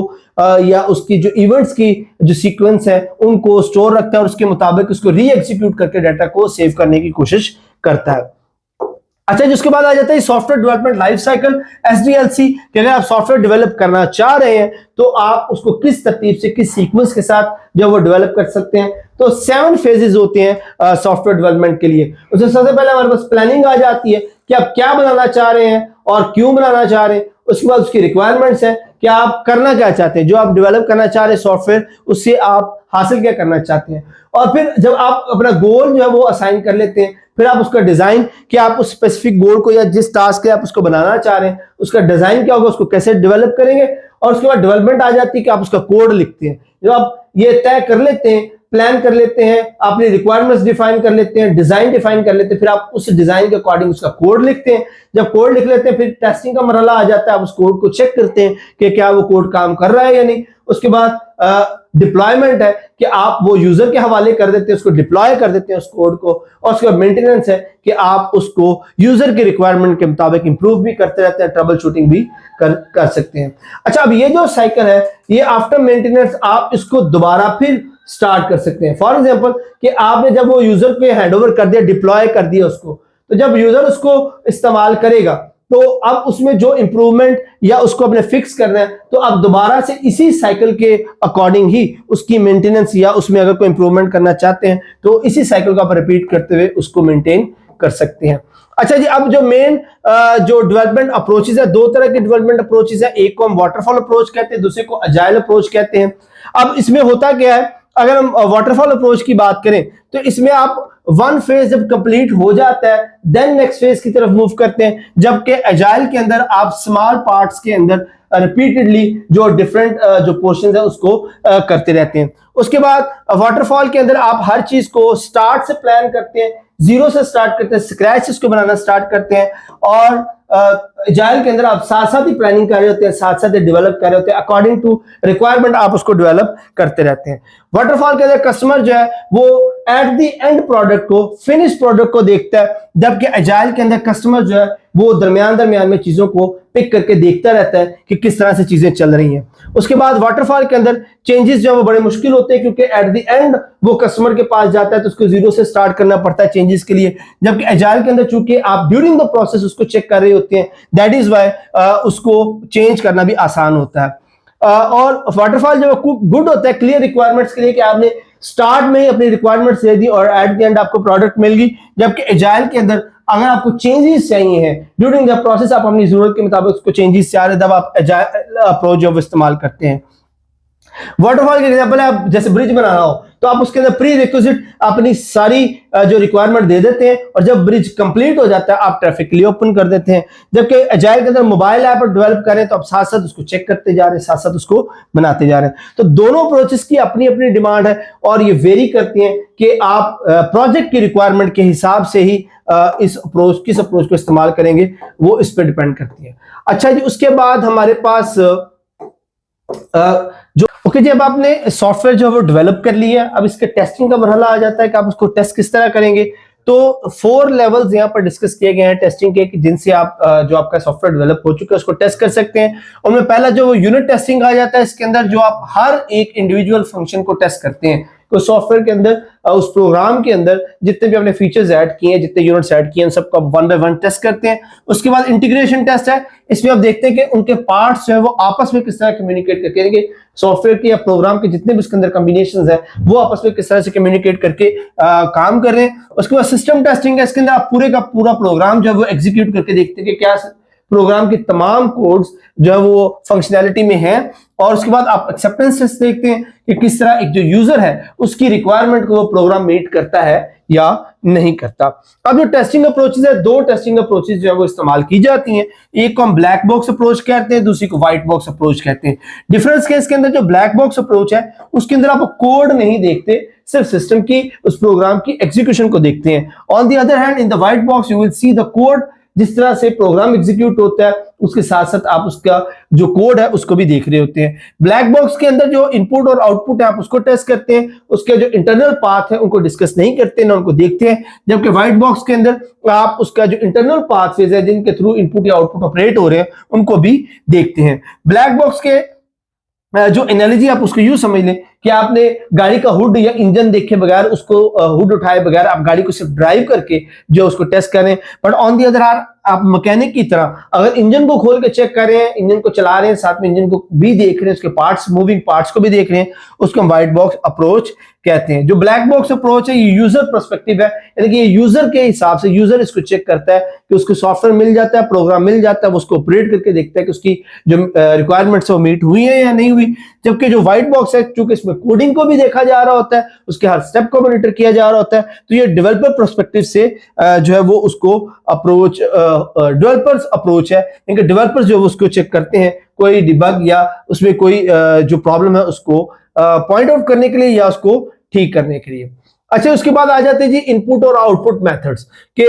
या उसकी जो इवेंट्स की जो सीक्वेंस है उनको स्टोर रखता है और उसके मुताबिक उसको री एग्जीक्यूट करके डाटा को सेव करने की कोशिश करता है। अच्छा, जिसके बाद आ जाता है software development life cycle, SDLC, कि अगर आप सॉफ्टवेयर डेवलप करना चाह रहे हैं तो आप उसको किस तरतीब से, किस सीक्वेंस के साथ जो वो डेवलप कर सकते हैं। तो 7 फेजेस होते हैं सॉफ्टवेयर डेवलपमेंट के लिए। उससे सबसे पहले हमारे पास प्लानिंग आ जाती है कि आप क्या बनाना चाह रहे हैं और क्यों बनाना चाह रहे हैं। उसके बाद उसकी रिक्वायरमेंट्स है कि आप करना क्या चाहते हैं, जो आप डेवलप करना चाह रहे हैं सॉफ्टवेयर, उससे आप हासिल क्या करना चाहते हैं। और फिर जब आप अपना गोल जो है वो असाइन कर लेते हैं, फिर आप उसका डिजाइन, कि आप उस स्पेसिफिक गोल को या जिस टास्क के आप उसको बनाना चाह रहे हैं उसका डिजाइन क्या होगा, उसको कैसे डेवलप करेंगे। और उसके बाद डेवलपमेंट आ जाती है कि आप उसका कोड लिखते हैं। जब आप ये तय कर लेते हैं, प्लान कर लेते हैं, अपनी रिक्वायरमेंट्स डिफाइन कर लेते हैं, डिजाइन डिफाइन कर लेते हैं, फिर आप उस डिजाइन के अकॉर्डिंग उसका कोड लिखते हैं। जब कोड लिख लेते हैं फिर टेस्टिंग का मरहला आ जाता है, आप उस कोड को चेक करते हैं कि क्या वो कोड काम कर रहा है या नहीं। उसके बाद डिप्लॉयमेंट है कि आप वो यूजर के हवाले कर देते हैं, उसको डिप्लॉय कर देते हैं उस कोड को। और उसके बाद मेंटेनेंस है कि आप उसको यूजर के रिक्वायरमेंट के मुताबिक इंप्रूव भी करते रहते हैं, ट्रबल शूटिंग भी कर सकते हैं। अच्छा, अब ये जो साइकिल है ये आफ्टर मेंटेनेंस आप इसको दोबारा फिर स्टार्ट कर सकते हैं। फॉर एग्जांपल कि आपने जब वो यूजर पे हैंडओवर कर दिया, डिप्लॉय कर दिया उसको, तो जब यूजर उसको इस्तेमाल करेगा तो अब उसमें जो इंप्रूवमेंट या उसको अपने फिक्स करना है तो आप दोबारा से इसी साइकिल के अकॉर्डिंग ही उसकी मेंटेनेंस या उसमें अगर कोई इंप्रूवमेंट करना चाहते हैं तो इसी साइकिल को आप रिपीट करते हुए उसको मेंटेन कर सकते हैं। अच्छा जी, अब जो मेन जो डेवलपमेंट अप्रोचेस है, 2 तरह के डेवलपमेंट अप्रोचेस है। एक को हम वाटरफॉल अप्रोच कहते हैं, दूसरे को अजाइल अप्रोच कहते हैं। अब इसमें होता क्या है, अगर हम वाटरफॉल अप्रोच की बात करें तो इसमें आप 1 फेज जब कंप्लीट हो जाता है देन नेक्स्ट फेज की तरफ मूव करते हैं, जबकि अजाइल के अंदर आप स्मॉल पार्ट्स के अंदर रिपीटेडली जो डिफरेंट जो पोर्शंस है उसको करते रहते हैं। उसके बाद वाटरफॉल के अंदर आप हर चीज को स्टार्ट से प्लान करते हैं, जीरो से स्टार्ट करते हैं, स्क्रैच इसको बनाना स्टार्ट करते हैं। और अजाइल के अंदर आप साथ साथ ही प्लानिंग कर रहे होते हैं, साथ साथ ही डेवलप कर रहे होते हैं, अकॉर्डिंग टू रिक्वायरमेंट आप उसको डेवलप करते रहते हैं। वाटरफॉल के अंदर कस्टमर जो है वो एट द एंड प्रोडक्ट को, फिनिश प्रोडक्ट को देखता है, जबकि अजाइल के अंदर कस्टमर जो है वो दरमियान में चीजों को पिक करके देखता रहता है कि किस तरह से चीजें चल रही हैं। उसके बाद वाटरफॉल के अंदर चेंजेस जो है वो बड़े मुश्किल होते हैं, क्योंकि एट द एंड वो कस्टमर के पास जाता है तो उसको जीरो से स्टार्ट करना पड़ता है चेंजेस के लिए, जबकि अजाइल के अंदर चूंकि आप ड्यूरिंग द प्रोसेस उसको चेक कर रहे होते हैं, दैट इज वाई उसको चेंज करना भी आसान होता है। और वाटरफॉल जो गुड होता है क्लियर रिक्वायरमेंट्स के लिए कि आपने स्टार्ट में ही अपनी रिक्वायरमेंट्स दे दी और एट द एंड आपको प्रोडक्ट मिल गई, जबकि अजाइल के अंदर अगर आपको चेंजेस चाहिए हैं ड्यूरिंग द प्रोसेस, आप अपनी जरूरत के मुताबिक उसको चेंजेस चाह रहे हैं, तब आप अजाइल अप्रोच जो इस्तेमाल करते हैं। वाटरफॉल के एग्जांपल है, आप जैसे ब्रिज बनाना हो तो आप उसके अंदर प्री रिक्विजिट अपनी सारी जो रिक्वायरमेंट दे देते हैं और जब ब्रिज कंप्लीट हो जाता है आप ट्रैफिक के लिए ओपन कर देते हैं। जबकि अजाइल के अंदर मोबाइल ऐप डेवलप करें तो आप साथ साथ उसको चेक करते जा रहे हैं, साथ साथ उसको बनाते जा रहे हैं। तो दोनों अप्रोचेस की अपनी अपनी डिमांड है और ये वेरी करती हैं कि आप प्रोजेक्ट की रिक्वायरमेंट के हिसाब से ही किस अप्रोच को इस्तेमाल करेंगे, वो इस पर डिपेंड करती है। अच्छा जी, उसके बाद हमारे पास जो ओके जी, अब आपने सॉफ्टवेयर जो है वो डेवलप कर लिया, अब इसके टेस्टिंग का मरहला आ जाता है कि आप उसको टेस्ट किस तरह करेंगे। तो 4 लेवल्स यहाँ पर डिस्कस किए गए हैं टेस्टिंग के, जिनसे आप जो आपका सॉफ्टवेयर डेवलप हो चुका है उसको टेस्ट कर सकते हैं। उनमें पहला जो यूनिट टेस्टिंग आ जाता है, इसके अंदर जो आप हर एक इंडिविजुअल फंक्शन को टेस्ट करते हैं कि सॉफ्टवेयर के अंदर उस प्रोग्राम के अंदर जितने भी अपने फीचर्स ऐड किए हैं, जितने यूनिट्स ऐड किए हैं, सबको वन बाय वन टेस्ट करते हैं। उसके बाद इंटीग्रेशन टेस्ट है, इसमें आप देखते हैं कि उनके पार्ट्स जो है वो आपस में किस तरह कम्युनिकेट करके, यानी कि सॉफ्टवेयर के या प्रोग्राम के जितने भी उसके अंदर कॉम्बिनेशंस है वो आपस में किस तरह से कम्युनिकेट करके काम कर रहे हैं। उसके बाद सिस्टम टेस्टिंग है, इसके अंदर आप पूरे का पूरा प्रोग्राम जो है वो एग्जीक्यूट करके देखते हैं कि क्या प्रोग्राम के तमाम कोड्स जो है वो फंक्शनैलिटी में है। और उसके बाद आप एक्सेप्टेंस टेस्ट देखते हैं कि किस तरह एक जो यूजर है उसकी रिक्वायरमेंट को वो प्रोग्राम मीट करता है या नहीं करता। अब जो टेस्टिंग अप्रोचेस है, दो टेस्टिंग अप्रोचेस जो है वो इस्तेमाल की जाती हैं। एक को हम ब्लैक बॉक्स अप्रोच कहते हैं, दूसरी को व्हाइट बॉक्स अप्रोच कहते हैं। डिफरेंस क्या इसके अंदर, जो ब्लैक बॉक्स अप्रोच है उसके अंदर आप कोड नहीं देखते, सिर्फ सिस्टम की उस प्रोग्राम की एग्जीक्यूशन को देखते हैं। On the other hand in the white box you will see the code, जिस तरह से प्रोग्राम एग्जीक्यूट होता है उसके साथ साथ आप उसका जो कोड है उसको भी देख रहे होते हैं। ब्लैक बॉक्स के अंदर जो इनपुट और आउटपुट है आप उसको टेस्ट करते हैं, उसके जो इंटरनल पाथ है उनको डिस्कस नहीं करते ना उनको देखते हैं। जबकि व्हाइट बॉक्स के अंदर आप उसका जो इंटरनल पाथवेज है जिनके थ्रू इनपुट या आउटपुट ऑपरेट हो रहे हैं उनको भी देखते हैं। ब्लैक बॉक्स के जो एनालॉजी आप उसको यूं समझ लें कि आपने गाड़ी का हुड या इंजन देखे बगैर, उसको हुड उठाए बगैर आप गाड़ी को सिर्फ ड्राइव करके जो उसको टेस्ट करें। But on the other hand आप मैकेनिक की तरह अगर इंजन को खोल के चेक कर रहे हैं, इंजन को चला रहे हैं, साथ में इंजन को भी देख रहे हैं, उसके पार्ट्स, मूविंग पार्ट्स को भी देख रहे हैं, उसको हम व्हाइट बॉक्स अप्रोच कहते हैं। जो ब्लैक बॉक्स अप्रोच है ये यूजर पर्सपेक्टिव है, यानी कि ये यूजर के हिसाब से यूजर इसको चेक करता है कि उसको सॉफ्टवेयर मिल जाता है, प्रोग्राम मिल जाता है, वो उसको ऑपरेट करके देखता है कि उसकी जो रिक्वायरमेंट्स है वो मीट हुई है या नहीं हुई। जबकि जो व्हाइट बॉक्स है, चूंकि इसमें कोडिंग को भी देखा जा रहा होता है, उसके हर स्टेप को मॉनिटर किया जा रहा होता है, तो ये डेवलपर पर्सपेक्टिव से जो है वो उसको अप्रोच डेवलपर्स अप्रोच है। इनके डेवलपर्स जो उसको चेक करते हैं कोई डिबग या उसमें कोई जो प्रॉब्लम है उसको पॉइंट आउट करने के लिए या उसको ठीक करने के लिए। अच्छा, उसके बाद आ जाते हैं जी इनपुट और आउटपुट मेथड्स के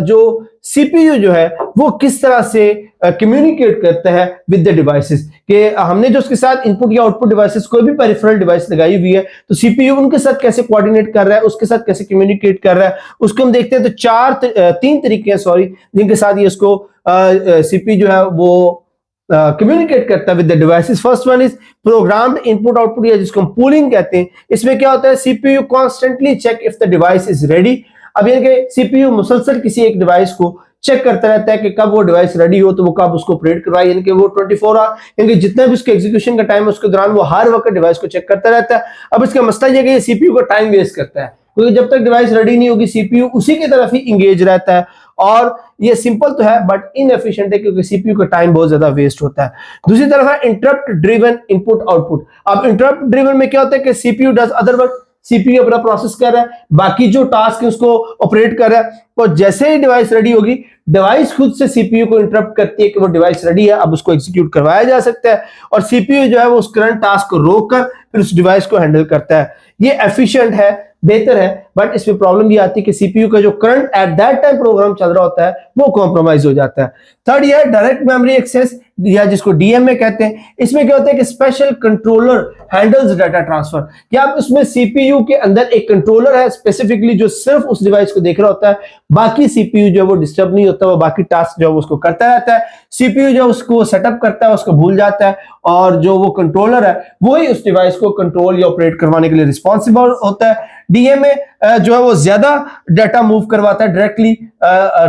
जो सीपीयू जो है वो किस तरह से कम्युनिकेट करता है विद द डिवाइसेस, कि हमने जो उसके साथ इनपुट या आउटपुट डिवाइसेस कोई भी पेरिफेरल डिवाइस लगाई हुई है तो सीपीयू उनके साथ कैसे कोऑर्डिनेट कर रहा है, उसके साथ कैसे कम्युनिकेट कर रहा है, उसको हम देखते हैं। तो तीन तरीके हैं जिनके साथ ये उसको सीपीयू जो है वो कम्युनिकेट करता है with the devices. First one is programmed input output, या जिसको हम पूलिंग कहते हैं। इसमें क्या होता है, CPU constantly check if the device is ready. अब ये कि सीपीयू मुसलसल किसी एक डिवाइस को चेक करता रहता है कि कब वो डिवाइस रेडी हो तो वो कब उसको ऑपरेट करवाए, यानी कि वो 24 आवर, यानी कि जितना भी उसके एग्जीक्यूशन का टाइम है उसके दौरान वो हर वक्त डिवाइस को चेक करता रहता है। अब इसका मसला ये कि ये सीपीयू को टाइम वेस्ट करता है, क्योंकि जब तक डिवाइस रेडी नहीं होगी सीपीयू उसी की तरफ ही इंगेज रहता है, और ये सिंपल तो है बट इनएफिशिएंट है क्योंकि सीपीयू का टाइम बहुत ज्यादा वेस्ट होता है। दूसरी तरफ है इंटरप्ट ड्रिवन इनपुट आउटपुट। अब इंटरप्ट ड्रिवन में क्या होता है कि CPU does other work, CPU अपना प्रोसेस कर रहा है, बाकी जो टास्क है उसको ऑपरेट कर रहा है, और जैसे ही डिवाइस रेडी होगी डिवाइस खुद से सीपीयू को इंटरप्ट करती है कि वो डिवाइस रेडी है, अब उसको एग्जीक्यूट करवाया जा सकता है, और सीपीयू जो है वो उस करंट टास्क को रोककर फिर उस डिवाइस को हैंडल करता है। ये एफिशिएंट है, बेहतर है, बट इसमें प्रॉब्लम ये आती है कि सीपीयू का जो current at that time program चल रहा होता है वो कॉम्प्रोमाइज हो जाता है। थर्ड ये डायरेक्ट मेमोरी एक्सेस, या जिसको डीएमए कहते हैं। इसमें क्या होता है कि special controller handles data transfer, कि आप उसमें सीपीयू के अंदर एक कंट्रोलर है स्पेसिफिकली जो सिर्फ उस डिवाइस को देख रहा होता है, बाकी सीपीयू जो है वो डिस्टर्ब नहीं होता, वो बाकी टास्क जो है उसको करता रहता है। सीपीयू जो उसको सेटअप करता है उसको भूल जाता है, और जो वो कंट्रोलर है वही उस डिवाइस को कंट्रोल या ऑपरेट करवाने के लिए रिस्पॉन्सिबल होता है। डीएमए जो है वो ज्यादा डाटा मूव करवाता है डायरेक्टली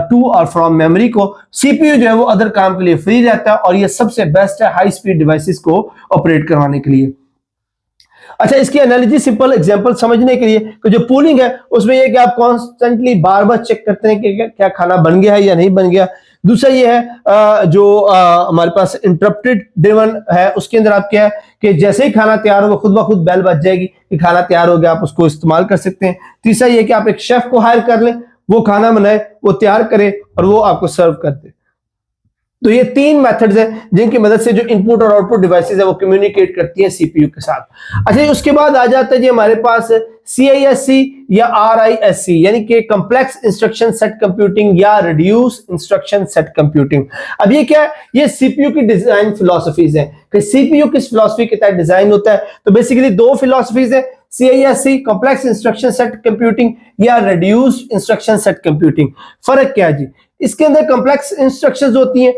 टू और फ्रॉम मेमोरी को, सीपीयू जो है वो अदर काम के लिए फ्री रहता है, और ये सबसे बेस्ट है हाई स्पीड डिवाइसेस को ऑपरेट करवाने के लिए। अच्छा, इसकी एनालॉजी सिंपल एग्जांपल समझने के लिए, तो जो पूलिंग है उसमें ये कि आप कॉन्स्टेंटली बार बार चेक करते हैं कि क्या खाना बन गया है या नहीं बन गया। दूसरा ये है जो हमारे पास इंटरप्टेड ड्रिवन है, उसके अंदर आप क्या है कि जैसे ही खाना तैयार होगा खुद ब खुद बेल बज जाएगी कि खाना तैयार हो गया, आप उसको इस्तेमाल कर सकते हैं। तीसरा ये कि आप एक शेफ को हायर कर लें, वो खाना बनाए, वो तैयार करे और वो आपको सर्व कर दे। तो ये तीन मेथड्स हैं जिनकी मदद से जो इनपुट और आउटपुट डिवाइसेस है वो कम्युनिकेट करती हैं सीपीयू के साथ। अच्छा, उसके बाद आ जाता है जी हमारे पास CISC या RISC, यानी कि कॉम्प्लेक्स इंस्ट्रक्शन सेट कंप्यूटिंग या रिड्यूस इंस्ट्रक्शन सेट कंप्यूटिंग। अब ये क्या है, ये सीपीयू की डिजाइन फिलॉसफीज हैं कि सीपीयू किस फिलॉसफी के तहत डिजाइन होता है। तो बेसिकली दो फिलॉसफीज है, CISC complex instruction set computing या रिड्यूस इंस्ट्रक्शन सेट कंप्यूटिंग। फर्क क्या है जी, इसके अंदर कॉम्प्लेक्स इंस्ट्रक्शंस होती हैं,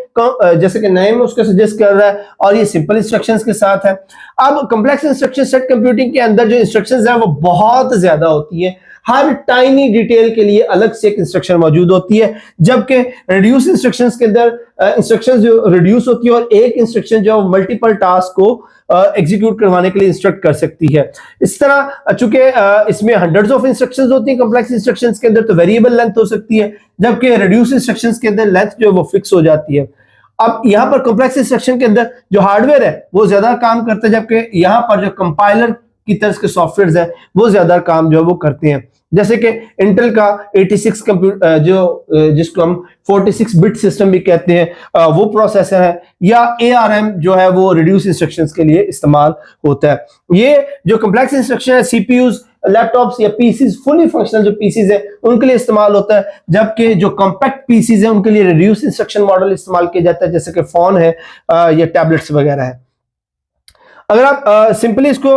जैसे कि नेम उसका सजेस्ट कर रहा है, और ये सिंपल इंस्ट्रक्शंस के साथ है। अब कॉम्प्लेक्स इंस्ट्रक्शन सेट कंप्यूटिंग के अंदर जो इंस्ट्रक्शंस है वो बहुत ज्यादा होती है, हर टाइनी डिटेल के लिए अलग से एक इंस्ट्रक्शन मौजूद होती है, जबकि रिड्यूस इंस्ट्रक्शंस के अंदर इंस्ट्रक्शंस जो रिड्यूस होती है और एक इंस्ट्रक्शन जो मल्टीपल टास्क को एग्जीक्यूट करवाने के लिए इंस्ट्रक्ट कर सकती है। इस तरह चूंकि इसमें हंड्रेड्स ऑफ इंस्ट्रक्शंस होती हैं कॉम्प्लेक्स इंस्ट्रक्शंस के अंदर, तो वेरिएबल लेंथ हो सकती है, जबकि रिड्यूस इंस्ट्रक्शंस के अंदर लेंथ जो है वो फिक्स हो जाती है। अब यहां पर कॉम्प्लेक्स इंस्ट्रक्शन के अंदर जो हार्डवेयर है वो ज्यादा काम करता है, जबकि यहां पर जो कंपाइलर की तरह के सॉफ्टवेयर है वो ज्यादा काम जो है वो करते हैं। जैसे कि इंटेल का 86 कंप्यूटर जिसको हम 46 बिट सिस्टम भी कहते हैं, वो प्रोसेसर है, या ARM जो है वो रिड्यूस इंस्ट्रक्शंस के लिए इस्तेमाल होता है। ये जो कॉम्प्लेक्स इंस्ट्रक्शन है CPUs, लैपटॉप्स या पीसीज, फुली फंक्शनल जो पीसीज है उनके लिए इस्तेमाल होता है, जबकि जो कॉम्पैक्ट पीसीज है उनके लिए रिड्यूस इंस्ट्रक्शन मॉडल इस्तेमाल किया जाता है, जैसे कि फोन है या टैबलेट्स वगैरह है। अगर आप सिंपली इसको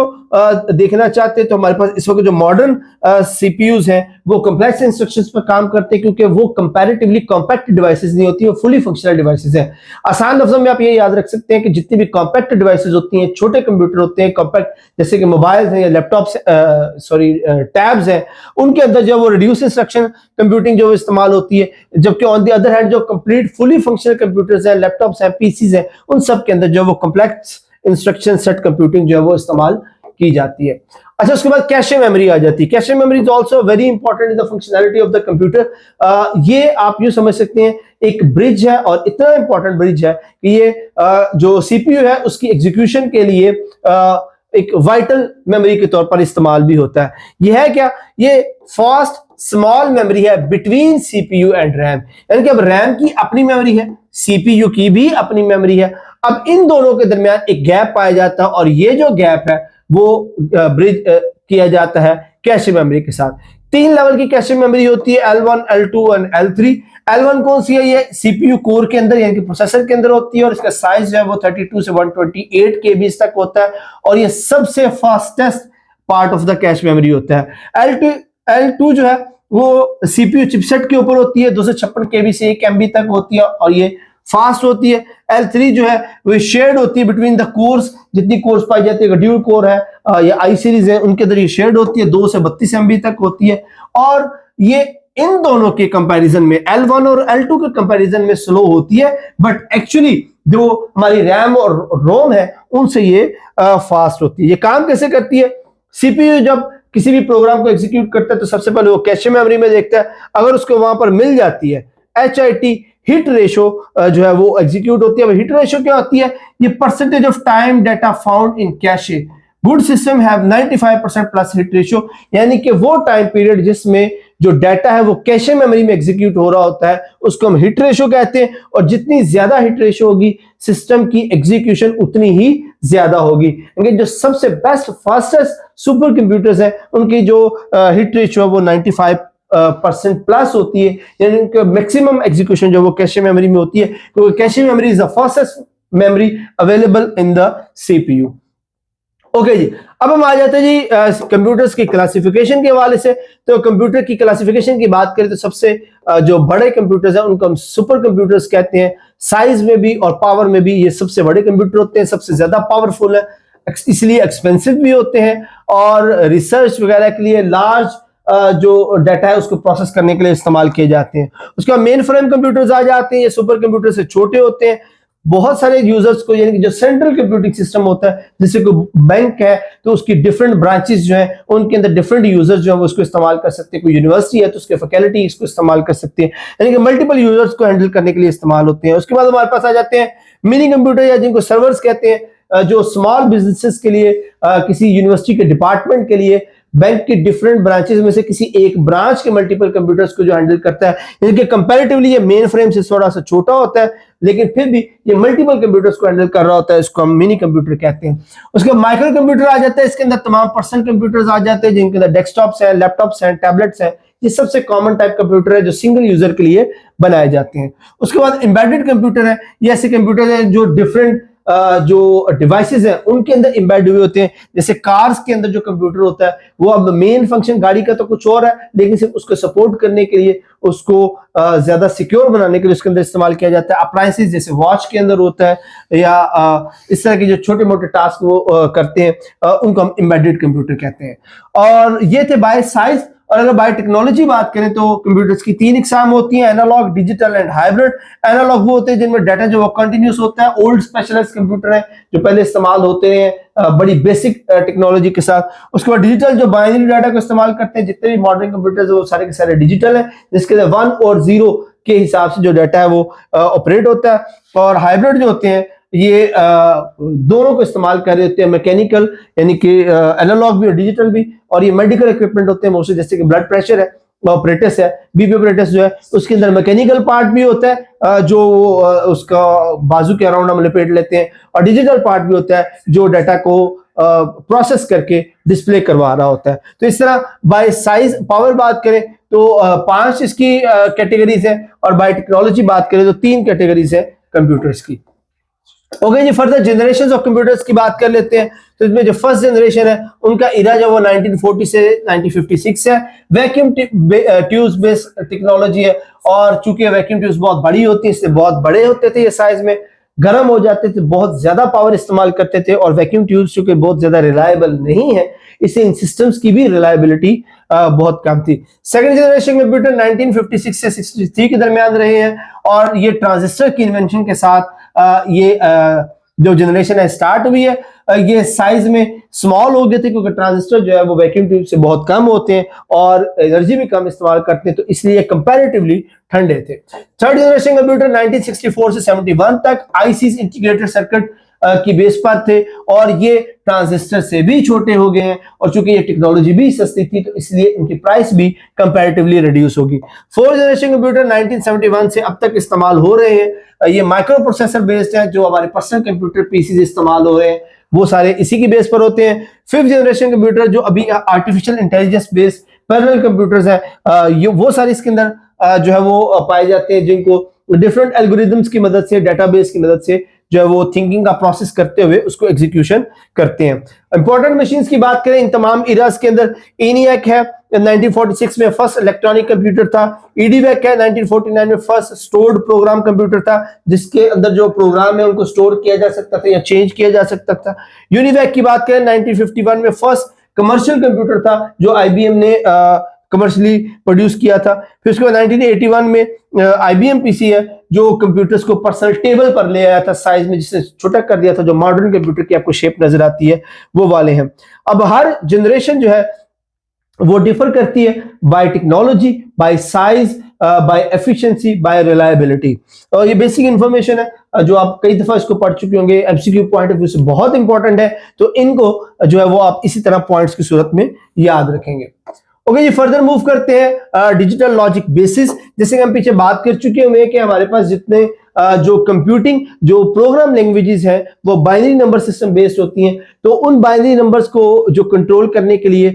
देखना चाहते हैं तो हमारे पास इस वक्त जो मॉडर्न सीपीयूज हैं वो कॉम्प्लेक्स इंस्ट्रक्शंस पर काम करते हैं, क्योंकि वो कंपैरेटिवली कॉम्पैक्ट डिवाइसेस नहीं होती, वो फुली फंक्शनल डिवाइसेस हैं। आसान लफ्जों में आप ये याद रख सकते हैं कि जितनी भी कॉम्पैक्ट डिवाइसेस होती हैं, छोटे कंप्यूटर होते हैं कॉम्पैक्ट, जैसे कि मोबाइल हैं या लैपटॉप्स टैब्स हैं, उनके अंदर जो वो रिड्यूस इंस्ट्रक्शन कंप्यूटिंग जो इस्तेमाल होती है, जबकि ऑन द अदर हैंड जो कंप्लीट फुली फंक्शनल कंप्यूटर्स हैं, लैपटॉप्स हैं, पीसीज हैं, उन सब के अंदर जो वो कॉम्प्लेक्स इंस्ट्रक्शन सेट कंप्यूटिंग जो है वो इस्तेमाल की जाती है। अच्छा, उसके बाद कैशे मेमोरी आ जाती है। Cache memory is also very important in the functionality of the computer. ये आप यूं समझ सकते हैं एक ब्रिज है, और इतना इंपॉर्टेंट ब्रिज है कि ये जो सीपीयू है उसकी एग्जीक्यूशन के लिए एक वाइटल मेमोरी के तौर पर इस्तेमाल भी होता है। ये है क्या? ये फास्ट स्मॉल मेमोरी है बिटवीन सीपीयू एंड रैम, यानी कि अब रैम की अपनी मेमोरी है, सीपीयू की भी अपनी मेमोरी है। अब इन दोनों के दरमियान एक गैप पाया जाता है, और ये जो गैप है वो ब्रिज किया जाता है कैशे मेमोरी के साथ। 3 लेवल की कैशे मेमोरी होती है, L1, L2 और L3। L1 कौन सी है? ये सीपीयू कोर के अंदर यानी कि प्रोसेसर के अंदर होती है, और इसका साइज जो है वो 32 से 128 KB तक होता है, और ये सबसे fastest part of the cache memory होता है। L2 जो है वो सीपीयू चिपसेट के ऊपर होती है, 256 KB से 1 MB तक होती है, और ये फास्ट होती है। L3 जो है वो शेयर्ड होती है बिटवीन द कोर्स, जितनी कोर्स पाई जाती है, ड्यूल कोर है या आई सीरीज है, उनके अंदर ये शेयर्ड होती है, 2 से 32 MB तक होती है। और ये इन दोनों के कंपैरिजन में, L1 और L2 के कंपैरिजन में स्लो होती है, बट एक्चुअली जो हमारी रैम और रोम है उनसे ये फास्ट होती है। ये काम कैसे करती है? सीपीयू जब किसी भी प्रोग्राम को एग्जीक्यूट करता है तो सबसे पहले वो कैशे मेमोरी में देखता है, अगर उसको वहां पर मिल जाती है HIT हिट रेशो जो है वो एग्जीक्यूट होती है। अब हिट रेशो क्या होती है? ये percentage of time data found in cache. Good system have 95% plus hit ratio, यानी कि वो टाइम पीरियड जिसमें जो डाटा है वो कैशे मेमोरी में एग्जीक्यूट हो रहा होता है उसको हम हिट रेशो कहते हैं, और जितनी ज्यादा हिट रेशो होगी सिस्टम की एग्जीक्यूशन उतनी ही ज्यादा होगी। क्योंकि जो सबसे बेस्ट फास्टेस्ट सुपर कंप्यूटर्स हैं उनकी जो हिट रेशो है वो 95% प्लस होती है, यानी उनका मैक्सिमम एग्जीक्यूशन जो वो कैशे मेमोरी में होती है, क्योंकि cache memory is the fastest memory available in the CPU. Okay जी, अब हम आ जाते हैं जी कंप्यूटर्स की क्लासिफिकेशन के हवाले से। तो कंप्यूटर की क्लासिफिकेशन की बात करें तो सबसे जो बड़े कंप्यूटर्स हैं उनको हम सुपर कंप्यूटर्स कहते हैं। साइज में भी और पावर में भी ये सबसे बड़े कंप्यूटर होते हैं, सबसे ज्यादा पावरफुल है, इसलिए एक्सपेंसिव भी होते हैं, और रिसर्च वगैरह के लिए लार्ज जो डाटा है उसको प्रोसेस करने के लिए इस्तेमाल किए जाते हैं। उसके बाद मेन फ्रेम कंप्यूटर्स आ जाते हैं, ये सुपर कंप्यूटर से छोटे होते हैं। बहुत सारे यूजर्स को, यानी कि जो सेंट्रल कंप्यूटिंग सिस्टम होता है, जैसे कोई बैंक है तो उसकी डिफरेंट ब्रांचेस जो है उनके अंदर डिफरेंट यूजर्स जो है वो उसको इस्तेमाल कर सकते हैं। कोई यूनिवर्सिटी है तो उसके फैकल्टी इसको इस्तेमाल कर सकते हैं, यानी कि मल्टीपल यूजर्स को हैंडल करने के लिए इस्तेमाल होते हैं। उसके बाद हमारे पास आ जाते हैं मिनी कंप्यूटर, या जिनको सर्वर्स कहते हैं, जो स्मॉल बिजनेसेस के लिए, किसी यूनिवर्सिटी के डिपार्टमेंट के लिए, बैंक की डिफरेंट ब्रांचेस में से किसी एक ब्रांच के मल्टीपल कंप्यूटर्स को जो हैंडल करता है, यानी कि कंपैरेटिवली ये मेन फ्रेम से थोड़ा सा छोटा होता है, लेकिन फिर भी ये मल्टीपल कंप्यूटर्स को हैंडल कर रहा होता है, इसको हम मिनी कंप्यूटर कहते हैं। उसके माइक्रो कंप्यूटर आ जाता है, इसके अंदर तमाम पर्सनल कंप्यूटर्स आ जाते हैं, जिनके अंदर डेस्कटॉप्स हैं, लैपटॉप्स हैं, टैबलेट्स हैं। ये सबसे कॉमन टाइप कंप्यूटर है जो सिंगल यूजर के लिए बनाए जाते हैं। उसके बाद एम्बेडेड कंप्यूटर है, ये ऐसे कंप्यूटर है जो डिफरेंट जो डिवाइसेस हैं उनके अंदर एम्बेड हुए होते हैं। जैसे कार्स के अंदर जो कंप्यूटर होता है वो अब मेन फंक्शन गाड़ी का तो कुछ और है, लेकिन सिर्फ उसको सपोर्ट करने के लिए, उसको ज्यादा सिक्योर बनाने के लिए उसके अंदर इस्तेमाल किया जाता है। अप्लायंसेस जैसे वॉच के अंदर होता है, या इस तरह के जो छोटे मोटे टास्क वो करते हैं, उनको हम एम्बेडेड कंप्यूटर कहते हैं। और ये थे बाय साइज। और अगर बाय टेक्नोलॉजी बात करें तो कंप्यूटर्स की 3 इकसाम होती हैं, analog, digital and hybrid. Analog वो होते हैं जिनमें डाटा जो वो कंटिन्यूस होता है, ओल्ड स्पेशलाइज्ड कंप्यूटर है जो पहले इस्तेमाल होते हैं बड़ी बेसिक टेक्नोलॉजी के साथ। उसके बाद डिजिटल जो बाइनरी डाटा को इस्तेमाल करते हैं, जितने भी मॉडर्न कंप्यूटर्स है वो सारे के सारे डिजिटल है, जिसके अंदर 1 और 0 के हिसाब से जो डाटा है वो ऑपरेट होता है। और हाइब्रिड जो होते हैं ये दोनों को इस्तेमाल कर रहे होते हैं, मैकेनिकल यानी कि एनालॉग भी और डिजिटल भी। और ये मेडिकल इक्विपमेंट होते हैं मोस्टली, जैसे कि ब्लड प्रेशर है, ऑपरेटस है, बीपी ऑपरेटस जो है उसके अंदर मैकेनिकल पार्ट भी होता है जो उसका बाजू के अराउंड हम लपेट लेते हैं, और डिजिटल पार्ट भी होता है जो डाटा को प्रोसेस करके डिस्प्ले करवा रहा होता है। तो इस तरह बाय साइज पावर बात करें तो 5 इसकी कैटेगरीज है, और बाय टेक्नोलॉजी बात करें तो 3 कैटेगरीज है कंप्यूटर्स की। ओके जी, फर्दर जनरेशन ऑफ कंप्यूटर्स की बात कर लेते हैं। तो इसमें जो फर्स्ट जनरेशन है उनका इरा जो वो 1940 से 1956 है। वैक्यूम ट्यूब्स बेस्ड टेक्नोलॉजी है, और चूंकि वैक्यूम ट्यूब्स बहुत बड़ी होती है इसलिए बहुत बड़े होते थे ये साइज में, गर्म हो जाते थे, बहुत ज्यादा पावर इस्तेमाल करते थे, और वैक्यूम ट्यूब्स चूंकि बहुत ज्यादा रिलायबल नहीं है इससे इन सिस्टम्स की भी रिलायबिलिटी बहुत कम थी। सेकंड जनरेशन कंप्यूटर 1956 से 63 के दरमियान रहे हैं, और ये ट्रांजिस्टर की इन्वेंशन के साथ ये जो जनरेशन है स्टार्ट हुई है। ये साइज में स्मॉल हो गए थे क्योंकि ट्रांजिस्टर जो है वो वैक्यूम ट्यूब से बहुत कम होते हैं और एनर्जी भी कम इस्तेमाल करते हैं, तो इसलिए कंपैरेटिवली ठंडे थे। थर्ड जनरेशन कंप्यूटर 1964 से 71 तक आईसी इंटीग्रेटेड सर्किट की बेस पर थे, और ये ट्रांजिस्टर से भी छोटे हो गए हैं, और चूंकि ये टेक्नोलॉजी भी सस्ती थी तो इसलिए इनकी प्राइस भी कंपैरेटिवली रिड्यूस होगी। फोर्थ जनरेशन कंप्यूटर 1971 से अब तक इस्तेमाल हो रहे हैं। ये माइक्रो प्रोसेसर बेस्ड है, जो हमारे पर्सनल कंप्यूटर पीसी इस्तेमाल हो रहे हैं वो सारे इसी की बेस पर होते हैं। फिफ्थ जनरेशन कंप्यूटर जो अभी artificial intelligence based parallel computers है, ये वो सारे इसके अंदर जो है वो पाए जाते हैं, जिनको डिफरेंट एल्गोरिथम्स की मदद से, डेटाबेस की मदद से जो है वो थिंकिंग का प्रोसेस करते हुए उसको एग्जीक्यूशन करते हैं। इंपॉर्टेंट मशीन्स की बात करें इन तमाम इरास के अंदर, ENIAC है 1946 में फर्स्ट इलेक्ट्रॉनिक कंप्यूटर था। EDIAC है 1949 में फर्स्ट स्टोर्ड प्रोग्राम कंप्यूटर था, जिसके अंदर जो प्रोग्राम है उनको स्टोर किया जा सकता था या चेंज किया जा सकता था। UNIVAC की बात करें 1951 में फर्स्ट कमर्शियल कंप्यूटर था जो IBM ने कमर्शियली प्रोड्यूस किया था। फिर उसके बाद 1981 में IBM PC है जो कंप्यूटर्स को पर्सनल टेबल पर ले आया था साइज में, जिसने छोटा कर दिया था, जो मॉडर्न कंप्यूटर की आपको शेप नजर आती है वो वाले हैं। अब हर जनरेशन जो है वो डिफर करती है by technology, by size, by efficiency, by reliability. और ये बेसिक इंफॉर्मेशन है जो आप कई दफा इसको पढ़ चुके होंगे, MCQ पॉइंट ऑफ व्यू से बहुत इंपॉर्टेंट है, तो इनको जो है वो आप इसी तरह पॉइंट्स की सूरत में याद रखेंगे। ओके जी, फर्दर मूव करते हैं डिजिटल लॉजिक बेसिस। जैसे कि हम पीछे बात कर चुके हैं कि हमारे पास जितने जो कंप्यूटिंग जो प्रोग्राम लैंग्वेजेस हैं वो बाइनरी नंबर सिस्टम बेस्ड होती हैं, तो उन बाइनरी नंबर्स को जो कंट्रोल करने के लिए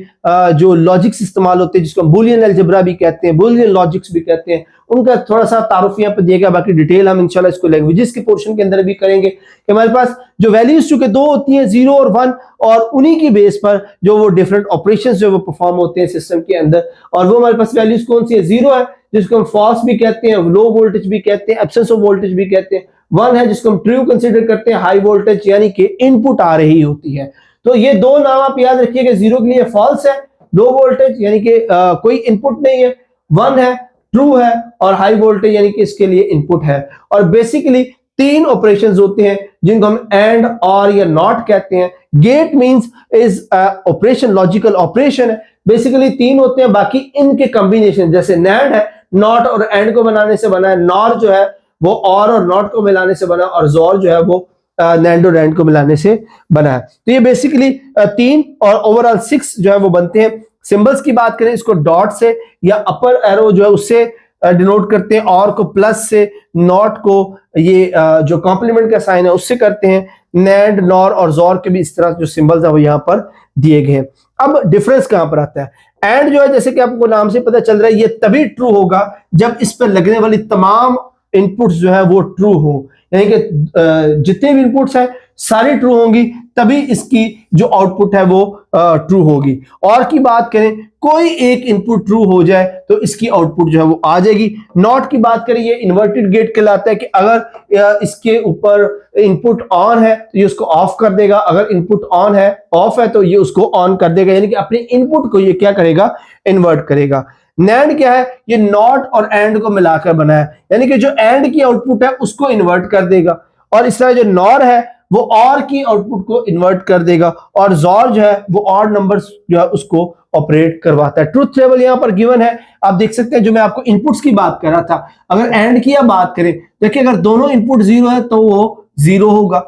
जो लॉजिक्स इस्तेमाल होते हैं, जिसको हम बूलियन अलजेब्रा भी कहते हैं, बूलियन लॉजिक्स भी कहते हैं, उनका थोड़ा सा तारुफ यहाँ पे दिया गया। बाकी डिटेल हम इंशाल्लाह इसको लैंग्वेजेस के पोर्शन के अंदर भी करेंगे कि हमारे पास जो वैल्यूज चूंकि 2 होती हैं, 0 और 1, और उन्हीं की बेस पर जो वो डिफरेंट ऑपरेशंस जो वो परफॉर्म होते हैं सिस्टम के अंदर। और वो हमारे पास वैल्यूज कौन सी है? 0 है जिसको हम फॉल्स भी कहते हैं, लो वोल्टेज भी कहते हैं, एब्सेंस ऑफ वोल्टेज भी कहते हैं। 1 है जिसको हम ट्रू कंसीडर करते हैं, हाई वोल्टेज यानी कि इनपुट आ रही होती है। तो ये 2 नाम आप याद रखिएगा, 0 के लिए फॉल्स है, लो वोल्टेज यानी कि कोई इनपुट नहीं है, 1 है ट्रू है, और हाई वोल्टेज यानी कि इसके लिए इनपुट है। और बेसिकली 3 ऑपरेशंस होते हैं जिनको हम एंड, और या नॉट कहते हैं। Gate means is operation, logical operation है। बेसिकली 3 होते हैं, बाकी इनके कॉम्बिनेशन, जैसे नैंड है नॉट और एंड को बनाने से बना है, नॉर जो है वो और नॉट को मिलाने से बना, और जोर जो है वो नैंड और एंड को मिलाने से बना है। तो ये बेसिकली 3 और ओवरऑल 6 जो है वो बनते हैं। सिंबल्स की बात करें, इसको डॉट से या अपर एरो जो है उससे डिनोट करते हैं, और को प्लस से, नॉट को ये जो कॉम्प्लीमेंट का साइन है उससे करते हैं। नैंड, नॉर और जोर के भी इस तरह जो सिंबल्स है वो यहाँ पर दिए गए हैं। अब डिफरेंस कहां पर आता है? एंड जो है जैसे कि आपको नाम से पता चल रहा है, ये तभी ट्रू होगा जब इस पर लगने वाली तमाम इनपुट्स जो है वो ट्रू हो, यानी कि जितने भी इनपुट्स हैं सारी ट्रू होंगी तभी इसकी जो आउटपुट है वो ट्रू होगी। और की बात करें कोई एक इनपुट ट्रू हो जाए तो इसकी आउटपुट जो है वो आ जाएगी। नॉट की बात करें ये इन्वर्टेड गेट कहलाता है कि अगर इसके ऊपर इनपुट ऑन है तो ये उसको ऑफ कर देगा, अगर इनपुट ऑन है ऑफ है तो ये उसको ऑन कर देगा, यानी कि अपने इनपुट को ये क्या करेगा, इन्वर्ट करेगा। नैंड क्या है, ये नॉट और एंड को मिलाकर बना है, यानी कि जो एंड की आउटपुट है उसको इन्वर्ट कर देगा, और इस तरह जो नॉर है वो और की आउटपुट को इन्वर्ट कर देगा, और जॉर जो है वो ऑड नंबर्स जो है उसको ऑपरेट करवाता है। ट्रुथ टेबल यहां पर गिवन है, आप देख सकते हैं जो मैं आपको इनपुट्स की बात कर रहा था। अगर एंड की बात करें, देखिए अगर दोनों इनपुट जीरो है तो वो जीरो होगा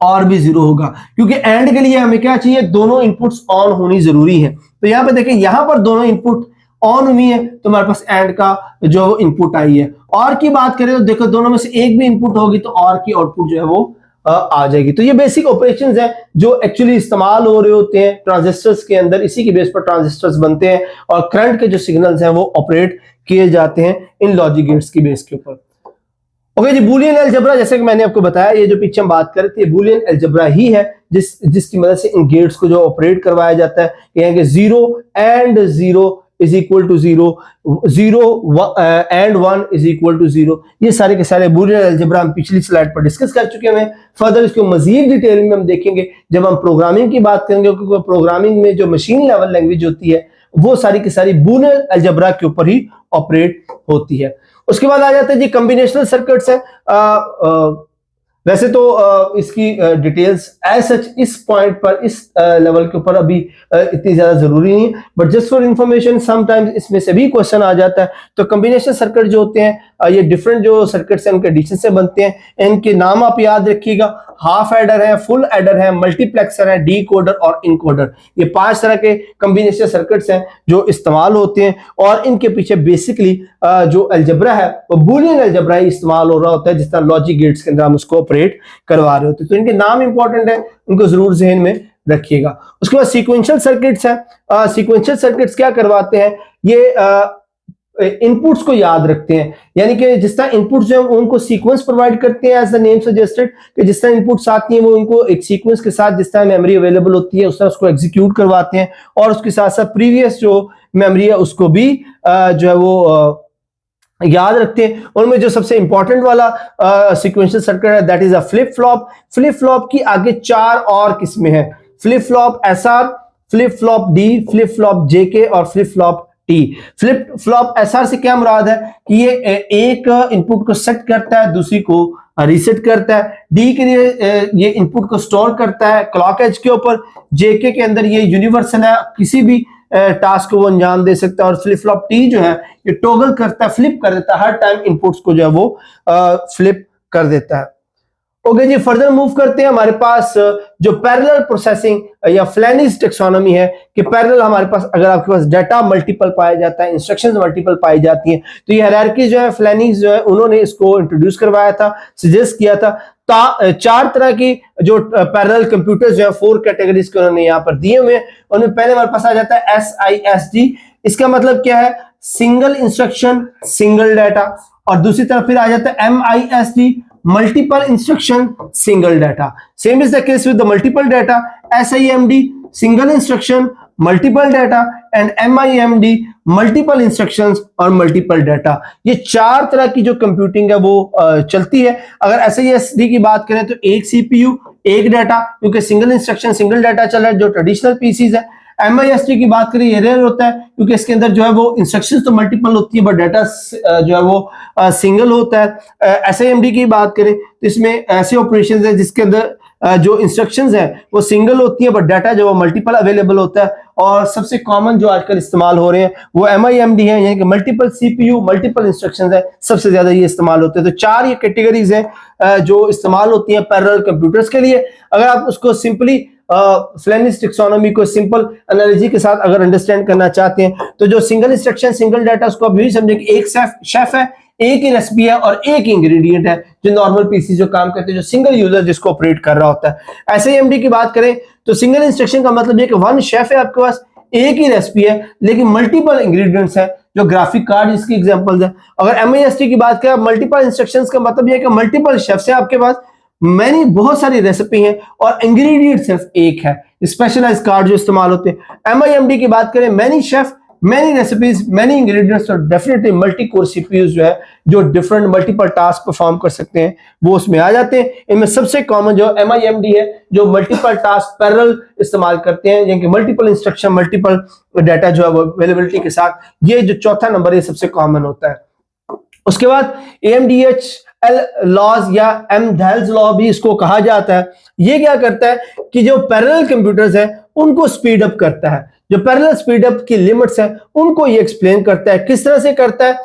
और भी जीरो होगा, क्योंकि एंड के लिए हमें क्या चाहिए, दोनों इनपुट्स ऑन होनी जरूरी है। तो यहां पर देखिए यहां पर दोनों इनपुट ऑन हुई है तो हमारे पास एंड का जो इनपुट आई है। और की बात करें तो देखो दोनों में से एक भी इनपुट होगी तो और की आउटपुट जो है वो आ जाएगी। तो ये बेसिक ऑपरेशंस हैं जो एक्चुअली इस्तेमाल हो रहे होते हैं ट्रांजिस्टर्स के अंदर, इसी की बेस पर ट्रांजिस्टर्स बनते हैं और करंट के जो सिग्नल्स हैं वो ऑपरेट किए जाते हैं इन लॉजिक गेट्स की बेस के ऊपर। ओके जी, बूलियन अलजेब्रा जैसे कि मैंने आपको बताया, ये जो पीछे हम बात कर रहे थे बूलियन अलजेब्रा ही है जिसकी मदद से इन गेट्स को जो ऑपरेट करवाया जाता है। यानी कि 0 and 0 is equal to 0, 0 and 1 is equal to 0, ये सारे के सारे बूलियन अलजेब्रा हम पिछली स्लाइड पर डिस्कस कर चुके हैं। फर्दर इसको मजीद डिटेल में हम देखेंगे जब हम प्रोग्रामिंग की बात करेंगे, क्योंकि प्रोग्रामिंग में जो मशीन लेवल लैंग्वेज होती है वो सारी की सारी बूलियन अलजेब्रा के ऊपर ही ऑपरेट होती है। उसके बाद आ जाते हैं जी कॉम्बिनेशनल सर्किट्स है। वैसे तो इसकी डिटेल्स एज सच इस पॉइंट पर, इस लेवल के ऊपर अभी इतनी ज्यादा जरूरी नहीं है, but just for information sometimes इसमें से भी क्वेश्चन आ जाता है। तो कॉम्बिनेशन सर्किट जो होते हैं ये डिफरेंट जो सर्किट्स हैं उनके एडिशन से बनते हैं। इनके नाम आप याद रखिएगा, हाफ एडर है, फुल एडर है, मल्टीप्लेक्सर है, डीकोडर और इनकोडर। ये 5 तरह के कॉम्बिनेशन सर्किट्स हैं जो इस्तेमाल होते हैं, और इनके पीछे बेसिकली जो अलजेब्रा है वो बूलियन अलजेब्रा ही इस्तेमाल हो रहा होता है, जिस तरह लॉजिक गेट्स के अंदर हम उसको ऑपरेट करवा रहे होते हैं। तो इनके नाम इंपॉर्टेंट है, उनको जरूर ज़हन में रखिएगा। उसके बाद सीक्वेंशियल सर्किट्स हैं। सीक्वेंशियल सर्किट्स क्या करवाते हैं, ये इनपुट्स को याद रखते हैं, यानी कि जिस तरह इनपुट्स जो है उनको सीक्वेंस प्रोवाइड करते हैं, एज द नेम सजेस्टेड, कि जिस तरह इनपुट्स आती हैं वो उनको एक सीक्वेंस के साथ जिस तरह मेमोरी अवेलेबल होती है उस तरह उसको एग्जीक्यूट करवाते हैं, और उसके साथ साथ प्रीवियस जो मेमोरी है उसको भी जो है वो याद रखते हैं। उनमें जो सबसे इंपॉर्टेंट वाला सीक्वेंशियल सर्किट है that is a flip flop. Flip flop की आगे 4 और किस्में हैं, flip flop SR, flip flop D, flip flop JK और flip flop T. Flip flop SR से क्या मुराद है कि ये एक इनपुट को सेट करता है, दूसरी को रीसेट करता है। डी के लिए ये इनपुट को स्टोर करता है क्लॉक एज के ऊपर। जेके के अंदर ये यूनिवर्सल है, किसी भी टास्क को वो अंजाम दे सकता है। और फ्लिप फ्लॉप टी जो है ये टॉगल करता है, फ्लिप कर देता है, हर टाइम इनपुट्स को जो है वो फ्लिप कर देता है। ओके जी, फर्दर मूव करते हैं। हमारे पास जो पैरेलल प्रोसेसिंग या फ्लैनिज टेक्सोनॉमी है कि पैरेलल हमारे पास अगर आपके पास डाटा मल्टीपल पाया जाता है, इंस्ट्रक्शंस मल्टीपल पाई जाती हैं, तो ये हायरार्की जो है फ्लैनिज जो है उन्होंने इसको इंट्रोड्यूस करवाया था, सजेस्ट किया था। 4 तरह की जो पैरेलल कंप्यूटर्स जो है 4 कैटेगरीज के उन्होंने यहाँ पर दिए हुए हैं। उनमें पहले हमारे पास आ जाता है SISD। इसका मतलब क्या है, सिंगल इंस्ट्रक्शन सिंगल डाटा। और दूसरी तरफ फिर आ जाता है MISD, multiple instruction single data. Same is the case with the multiple data, SIMD single instruction multiple data and MIMD multiple instructions और मल्टीपल डाटा। ये 4 तरह की जो कंप्यूटिंग है वो चलती है। अगर SISD की बात करें तो एक CPU एक डाटा, क्योंकि सिंगल इंस्ट्रक्शन सिंगल डाटा चल रहा है जो ट्रेडिशनल पीसीज है। MISD की बात करें ये रेयर होता है क्योंकि इसके अंदर जो है वो इंस्ट्रक्शंस तो मल्टीपल होती है बट डाटा जो है वो सिंगल होता है। SIMD की बात करें तो इसमें ऐसे ऑपरेशंस है जिसके अंदर जो इंस्ट्रक्शंस हैं वो सिंगल होती है बट डाटा जो वो मल्टीपल अवेलेबल होता है। और सबसे कॉमन जो आजकल इस्तेमाल हो रहे हैं वो MIMD है, यानी कि मल्टीपल CPU मल्टीपल इंस्ट्रक्शंस है, सबसे ज्यादा ये इस्तेमाल होते हैं। तो 4 ये कैटेगरीज हैं जो इस्तेमाल होती हैं पैरेलल कंप्यूटर्स के लिए। अगर आप उसको सिंपली फ्लैनिज टेक्सोनॉमी को सिंपल एनालॉजी के साथ अगर अंडरस्टैंड करना चाहते हैं तो जो सिंगल इंस्ट्रक्शन सिंगल डाटा उसको आप यही समझे कि एक शेफ है, एक ही रेसिपी है और एक इंग्रेडिएंट है जो नॉर्मल पीसी जो काम करते हैं, जो सिंगल यूजर जिसको ऑपरेट कर रहा होता है। SIMD की बात करें तो सिंगल इंस्ट्रक्शन का मतलब ये कि 1 शेफ है आपके पास, एक ही रेसिपी है लेकिन मल्टीपल इंग्रेडिएंट्स है, जो ग्राफिक कार्ड इसकी एग्जांपल्स है। अगर MISD की बात करें मल्टीपल इंस्ट्रक्शंस का मतलब ये है कि मल्टीपल शेफ्स है आपके पास, मैनी बहुत सारी रेसिपी हैं और इंग्रेडिएंट सिर्फ एक है, स्पेशलाइज्ड कार्ड जो इस्तेमाल होते हैं। MIMD की बात करें, many chef, many recipes, many ingredients और डेफिनेटली मल्टी कोर सीपीयूज जो है जो डिफरेंट मल्टीपल टास्क परफॉर्म कर सकते हैं वो उसमें आ जाते हैं। इनमें सबसे कॉमन जो MIMD है जो मल्टीपल टास्क पैरेलल इस्तेमाल करते हैं, यानी कि मल्टीपल इंस्ट्रक्शन मल्टीपल डाटा जो है वो अवेलेबिलिटी के साथ, ये जो चौथा नंबर है सबसे कॉमन होता है। उसके बाद AMDHL लॉज या एमडेल्स लॉ भी इसको कहा जाता है। ये क्या करता है कि जो पैरेलल कंप्यूटर्स हैं उनको स्पीड अप करता है, जो पैरेलल स्पीड अप की लिमिट्स हैं उनको ये एक्सप्लेन करता है। किस तरह से करता है?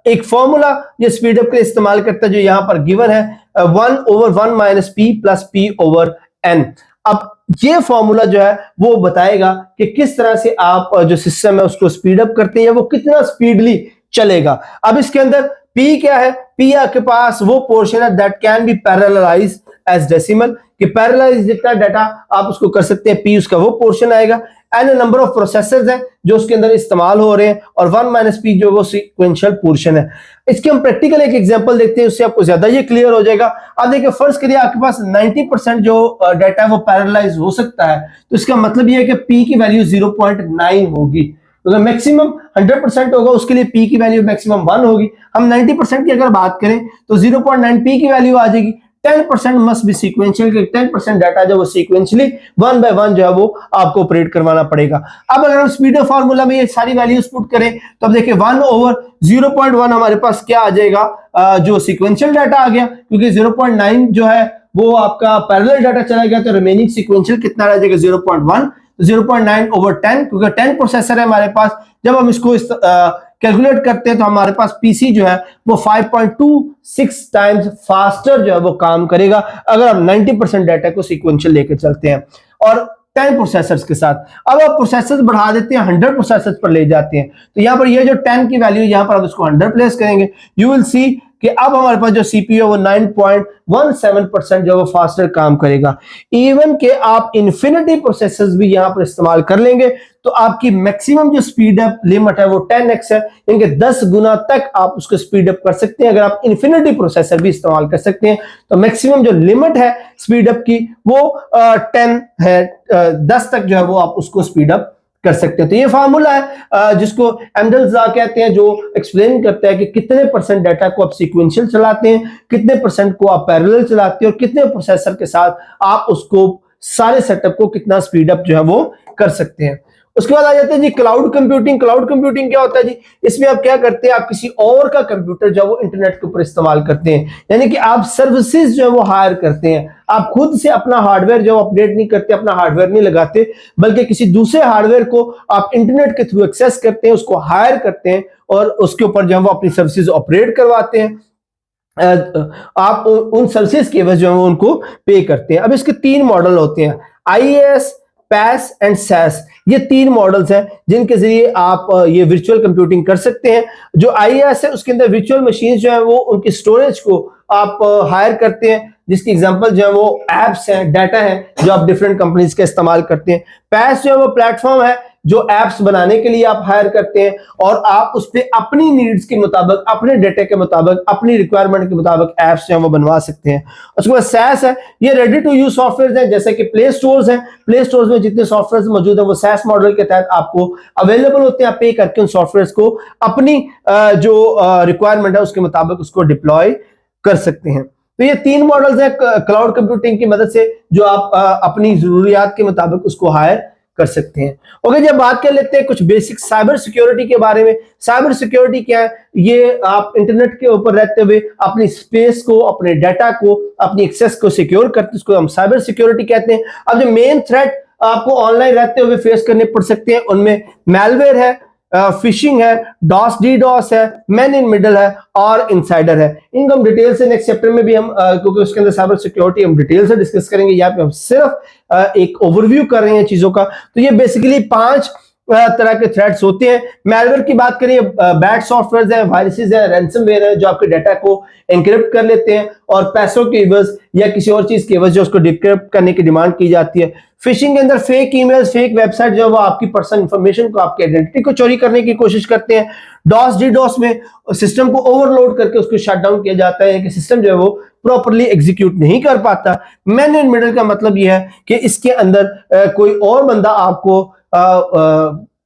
एक फॉर्मूला ये स्पीड अप के लिए इस्तेमाल करता है जो यहां पर गिवन है 1/1 - p + p/n। अब ये फॉर्मूला जो है वो बताएगा कि किस तरह से आप जो सिस्टम है उसको स्पीड अप करते हैं या वो कितना स्पीडली चलेगा। अब इसके अंदर P क्या है? P आपके पास वो पोर्शन है that can be parallelize as decimal, कि पैरेललाइज जितना डाटा आप उसको कर सकते हैं, P उसका वो पोर्शन आएगा। एन नंबर ऑफ प्रोसेसर्स हैं जो उसके अंदर इस्तेमाल हो रहे हैं और 1 - p जो वो सीक्वेंशियल पोर्शन है। इसके हम प्रैक्टिकल एक एग्जांपल देखते हैं, उससे आपको ज्यादा ये क्लियर हो जाएगा। आप देखिए फर्ज करिए आपके पास 90% जो डाटा है वो पैरेललाइज हो सकता है, तो इसका मतलब ये है कि P की वैल्यू 0.9 होगी। तो मैक्सिमम 100% होगा उसके लिए P की वैल्यू मैक्सिमम 1 होगी। हम 90% की अगर बात करें तो 0.9 P की वैल्यू आ जाएगी। 10% मस्ट बी सीक्वेंशियल, 10% डाटा जो वो सीक्वेंशियली 1 by 1 जो है वो आपको ऑपरेट करवाना पड़ेगा। अब अगर हम स्पीड ऑफ फार्मूला में ये सारी वैल्यूज पुट करें तो अब देखिए 1/0.1 हमारे पास क्या आ जाएगा, जो सीक्वेंशियल डाटा आ गया, क्योंकि 0.9 जो है वो आपका पैरेलल डाटा चला गया, तो रिमेनिंग सीक्वेंशियल कितना रह जाएगा 0.1, 0.9/10, क्योंकि 10 प्रोसेसर है हमारे पास। जब हम इसको कैलकुलेट करते हैं तो हमारे पास पीसी जो है वो 5.26 टाइम्स फास्टर जो है वो काम करेगा अगर हम 90% डाटा को सीक्वेंशियल लेकर चलते हैं और 10 प्रोसेसर्स के साथ। अब आप प्रोसेसर्स बढ़ा देते हैं, 100 प्रोसेसर्स पर ले जाते हैं, तो यहां पर ये जो 10 की वैल्यू यहां पर आप इसको 100 प्लेस करेंगे, यू विल सी कि अब हमारे पास जो सीपीयू है वो 9.17% जो वो फास्टर काम करेगा। इवन के आप इन्फिनिटी प्रोसेसर्स भी यहां पर इस्तेमाल कर लेंगे तो आपकी मैक्सिमम जो स्पीड अप लिमिट है वो 10x है, यानी कि 10 गुना तक आप उसको स्पीड अप कर सकते हैं। अगर आप इन्फिनिटी प्रोसेसर भी इस्तेमाल कर सकते हैं तो मैक्सिमम जो लिमिट है स्पीड अप की वो 10 है, 10 तक जो है वो आप उसको स्पीड अप कर सकते हैं। तो ये फार्मूला है जिसको एमडेल्स लॉ कहते हैं, जो एक्सप्लेन करता है कि कितने परसेंट डाटा को आप सीक्वेंशियल चलाते हैं, कितने परसेंट को आप पैरेलल चलाते हैं और कितने प्रोसेसर के साथ आप उसको सारे सेटअप को कितना स्पीड अप जो है वो कर सकते हैं। उसके बाद आ जाते हैं जी क्लाउड कंप्यूटिंग। क्लाउड कंप्यूटिंग क्या होता है जी? इसमें आप क्या करते हैं, आप किसी और का कंप्यूटर जो है वो इंटरनेट के ऊपर इस्तेमाल करते हैं, यानी कि आप सर्विसेज जो है वो हायर करते हैं। आप खुद से अपना हार्डवेयर जो अपडेट नहीं करते, अपना हार्डवेयर नहीं लगाते, बल्कि किसी दूसरे हार्डवेयर को आप इंटरनेट के थ्रू एक्सेस करते हैं, उसको हायर करते हैं और उसके ऊपर जो है वो अपनी सर्विसेज ऑपरेट करवाते हैं। आप उन सर्विसेज की वजह जो है उनको पे करते हैं। अब इसके 3 मॉडल होते हैं, IaaS, PaaS एंड SaaS। ये 3 मॉडल्स हैं जिनके जरिए आप ये वर्चुअल कंप्यूटिंग कर सकते हैं। जो IaaS है उसके अंदर वर्चुअल मशीन जो है वो उनकी स्टोरेज को आप हायर करते हैं, जिसकी एग्जांपल जो है वो एप्स हैं, डाटा है जो आप डिफरेंट कंपनीज का इस्तेमाल करते हैं। PaaS जो है वो प्लेटफॉर्म है जो एप्स बनाने के लिए आप हायर करते हैं और आप उस पर अपनी नीड्स के मुताबिक, अपने डाटा के मुताबिक, अपनी रिक्वायरमेंट के मुताबिक एप्स जो है वो बनवा सकते हैं। उसके बाद SaaS है, ये रेडी टू यूज सॉफ्टवेयर हैं, जैसे कि प्ले स्टोर्स हैं। प्ले स्टोर्स में जितने सॉफ्टवेयर मौजूद है वो SaaS मॉडल के तहत आपको अवेलेबल होते हैं। आप पे करके उन सॉफ्टवेयर को अपनी जो रिक्वायरमेंट है उसके मुताबिक उसको डिप्लॉय कर सकते हैं। तो ये 3 मॉडल्स हैं क्लाउड कंप्यूटिंग की मदद से जो आप अपनी जरूरियात के मुताबिक उसको हायर कर सकते हैं। ओके, जब बात कर लेते हैं कुछ बेसिक साइबर सिक्योरिटी के बारे में। साइबर सिक्योरिटी क्या है? ये आप इंटरनेट के ऊपर रहते हुए अपनी स्पेस को, अपने डाटा को, अपनी एक्सेस को सिक्योर करते हैं, उसको हम साइबर सिक्योरिटी कहते हैं। अब जो मेन थ्रेट आपको ऑनलाइन रहते हुए फेस करने पड़ सकते हैं उनमें मैलवेयर है, फिशिंग है, DDoS है, मैन इन मिडल है और इनसाइडर है। इनको हम डिटेल से नेक्स्ट चैप्टर में भी हम क्योंकि उसके अंदर साइबर सिक्योरिटी हम डिटेल से डिस्कस करेंगे, यहाँ पे हम सिर्फ एक ओवरव्यू कर रहे हैं चीजों का। तो ये बेसिकली 5 तरह के थ्रेट्स होते हैं। मैलवेयर की बात करिए, बैड सॉफ्टवेयर है, वायरसेस है, रैंसमवेयर है जो आपके डाटा को एनक्रिप्ट कर लेते हैं और पैसों की एवज या किसी और चीज की एवज जो उसको डिक्रिप्ट करने की डिमांड की जाती है। फिशिंग के अंदर फेक ईमेल्स, फेक वेबसाइट जो वो आपकी पर्सनल इंफॉर्मेशन को, आपकी आइडेंटिटी को चोरी करने की कोशिश करते हैं। DDoS में सिस्टम को ओवरलोड करके उसको शट डाउन किया जाता है कि सिस्टम जो है वो प्रॉपरली एग्जीक्यूट नहीं कर पाता। मैन इन मिडल का मतलब यह है कि इसके अंदर कोई और बंदा आपको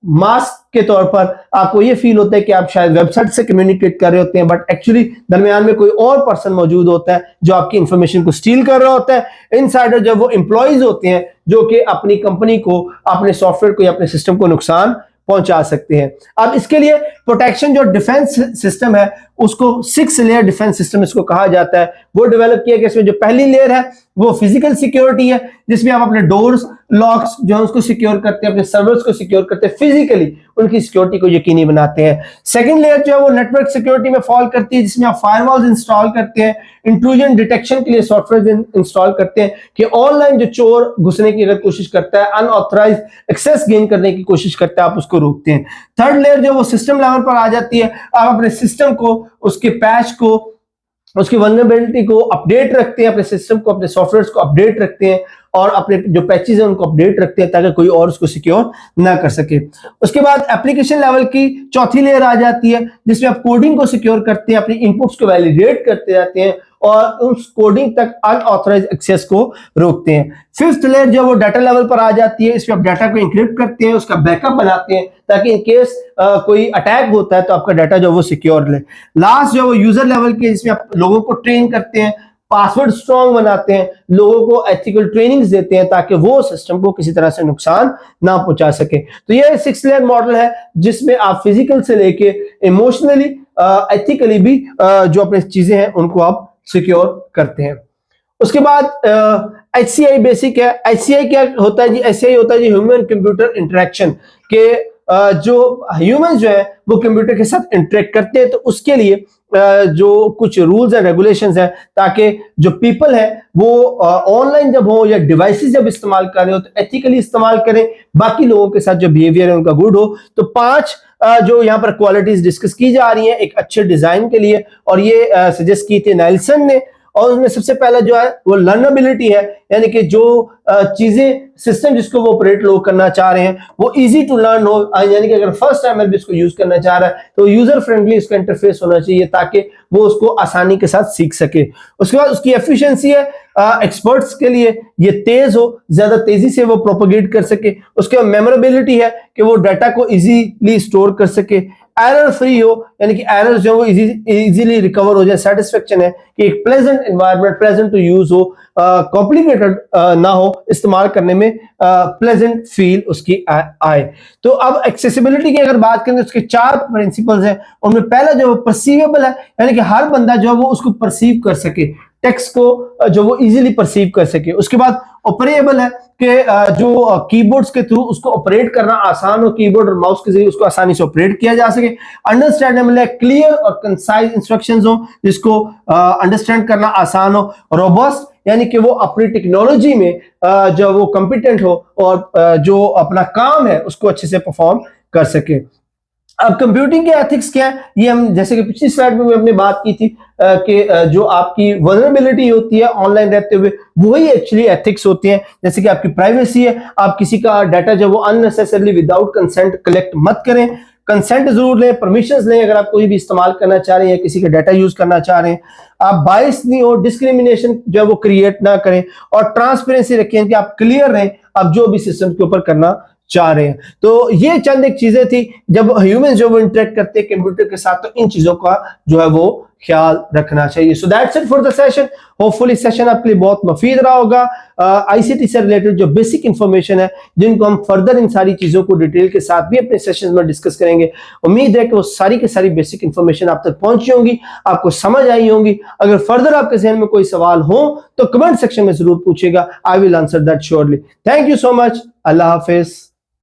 मास्क के तौर पर आपको ये फील होता है कि आप शायद वेबसाइट से कम्युनिकेट कर रहे होते हैं, बट एक्चुअली दरमियान में कोई और पर्सन मौजूद होता है जो आपकी इंफॉर्मेशन को स्टील कर रहा होता है। इनसाइडर जब वो एम्प्लॉइज होते हैं जो कि अपनी कंपनी को, अपने सॉफ्टवेयर को या अपने सिस्टम को नुकसान पहुंचा सकते हैं। अब इसके लिए प्रोटेक्शन जो डिफेंस सिस्टम है उसको 6 लेयर डिफेंस सिस्टम इसको कहा जाता है, वो डेवलप किया गया। इसमें जो पहली लेयर है वो फिजिकल सिक्योरिटी है, जिसमें आप अपने डोर्स, लॉक्स जो है उसको सिक्योर करते हैं, अपने सर्वर्स को सिक्योर करते हैं, फिजिकली उनकी सिक्योरिटी को यकीनी बनाते हैं। सेकंड लेयर जो है वो नेटवर्क सिक्योरिटी में फॉल करती है, जिसमें आप फायरवॉल्स इंस्टॉल करते हैं, इंट्रूजन डिटेक्शन के लिए सॉफ्टवेयर इंस्टॉल करते हैं कि ऑनलाइन जो चोर घुसने की अगर कोशिश करता है, अनऑथराइज्ड एक्सेस गेन करने की कोशिश करता है, आप उसको रोकते हैं। थर्ड लेयर जो वो सिस्टम लेवल पर आ जाती है, आप अपने सिस्टम को, उसके पैच को, उसकी वल्नरेबिलिटी को अपडेट रखते हैं, अपने सिस्टम को, अपने सॉफ्टवेयर को अपडेट रखते हैं और अपने जो पैचेस हैं उनको अपडेट रखते हैं ताकि कोई और उसको सिक्योर ना कर सके। उसके बाद एप्लीकेशन लेवल की चौथी लेयर आ जाती है, जिसमें आप कोडिंग को सिक्योर करते हैं, अपनी इनपुट्स को वैलिडेट करते जाते हैं और उस कोडिंग तक अनऑथराइज्ड एक्सेस को रोकते हैं। फिफ्थ लेयर जो वो डाटा लेवल पर आ जाती है, इसमें आप डाटा को इंक्रिप्ट करते हैं, उसका बैकअप बनाते हैं ताकि इन केस कोई अटैक होता है तो आपका डाटा जो वो सिक्योर रहे। लास्ट जो वो यूजर लेवल के, जिसमें आप लोगों को ट्रेन करते हैं, पासवर्ड स्ट्रॉन्ग बनाते हैं, लोगों को एथिकल ट्रेनिंग्स देते हैं ताकि वो सिस्टम को किसी तरह से नुकसान ना पहुंचा सके। तो ये 6 लेयर मॉडल है जिसमें आप फिजिकल से लेके इमोशनली, एथिकली भी जो अपनी चीजें हैं उनको आप सिक्योर करते हैं। उसके बाद HCI बेसिक है। HCI क्या होता है जी? HCI होता है जी ह्यूमन कंप्यूटर इंटरेक्शन के जो ह्यूमन जो है वो कंप्यूटर के साथ इंटरेक्ट करते हैं, तो उसके लिए जो कुछ रूल्स एंड रेगुलेशंस हैं ताकि जो पीपल है वो ऑनलाइन जब हो या डिवाइसेस जब इस्तेमाल कर रहे हो तो एथिकली इस्तेमाल करें, बाकी लोगों के साथ जो बिहेवियर है उनका गुड हो। तो 5 जो यहाँ पर क्वालिटीज डिस्कस की जा रही हैं एक अच्छे डिजाइन के लिए, और ये सजेस्ट की थी नेल्सन ने। और उसमें सबसे पहला जो है वो लर्नेबिलिटी है, यानी कि जो चीजें, सिस्टम जिसको वो ऑपरेट लोग करना चाह रहे हैं वो इजी टू लर्न हो, यानी कि अगर फर्स्ट टाइमर भी इसको यूज करना चाह रहा है तो यूजर फ्रेंडली इसका इंटरफेस होना चाहिए ताकि वो उसको आसानी के साथ सीख सके। उसके बाद उसकी एफिशिएंसी है, एक्सपर्ट्स के लिए ये तेज हो, ज्यादा तेजी से वो प्रोपोगेट कर सके। उसके बाद मेमोरेबिलिटी है कि वो डाटा को इजीली स्टोर कर सके, एरर फ्री हो, यानी कि एरर जो वो इजीली रिकवर हो जाए। सेटिस्फेक्शन है कि एक pleasant environment, pleasant to use हो, कॉम्प्लिकेटेड ना हो, इस्तेमाल करने में प्लेजेंट फील उसकी आए। तो अब एक्सेसिबिलिटी की अगर बात करें तो उसके 4 प्रिंसिपल्स हैं। उनमें पहला जो परसीवेबल है, यानी कि हर बंदा जो है वो उसको परसीव कर सके, टेक्स्ट को जो वो इजीली परसीव कर सके। उसके बाद ऑपरेबल है कि जो कीबोर्ड्स के थ्रू उसको ऑपरेट करना आसान हो, कीबोर्ड और माउस के जरिए उसको आसानी से ऑपरेट किया जा सके। अंडरस्टैंडेबल है, क्लियर और कंसाइज इंस्ट्रक्शंस हो जिसको अंडरस्टैंड करना आसान हो। रोबस्ट यानी कि वो अपनी टेक्नोलॉजी में जो वो कॉम्पिटेंट हो और जो अपना काम है उसको अच्छे से परफॉर्म कर सके। अब कंप्यूटिंग के एथिक्स क्या है, ये हम जैसे कि पिछली स्लाइड में हमने बात की थी कि जो आपकी वल्नरेबिलिटी होती है ऑनलाइन रहते हुए वही एक्चुअली एथिक्स होती हैं। जैसे कि आपकी प्राइवेसी है, आप किसी का डाटा जो वो अननेसेसरली विदाउट कंसेंट कलेक्ट मत करें, कंसेंट जरूर लें, परमिशंस लें अगर आप कोई भी इस्तेमाल करना चाह रहे हैं या किसी का डाटा यूज करना चाह रहे हैं। आप बायस नहीं हो, डिस्क्रिमिनेशन जो है वो क्रिएट ना करें और ट्रांसपेरेंसी रखें कि आप क्लियर रहें आप जो भी सिस्टम के ऊपर करना चाह रहे हैं। तो ये चंद एक चीजें थी जब ह्यूमन जो वो इंटरेक्ट करते हैं कंप्यूटर के साथ, तो इन चीजों का जो है वो ख्याल रखना चाहिए। So that's it for the session. Hopefully session आपके लिए बहुत मुफीद रहा होगा। आईसीटी से रिलेटेड जो बेसिक इंफॉर्मेशन है जिनको हम फर्दर इन सारी चीजों को डिटेल के साथ भी अपने सेशन में डिस्कस करेंगे। उम्मीद है कि वो सारी की सारी बेसिक इंफॉर्मेशन आप तक पहुंची होंगी, आपको समझ आई होंगी। अगर फर्दर आपके जहन में कोई सवाल हो तो कमेंट सेक्शन में जरूर पूछेगा, I will answer that surely. Thank you so much. Allah Hafiz.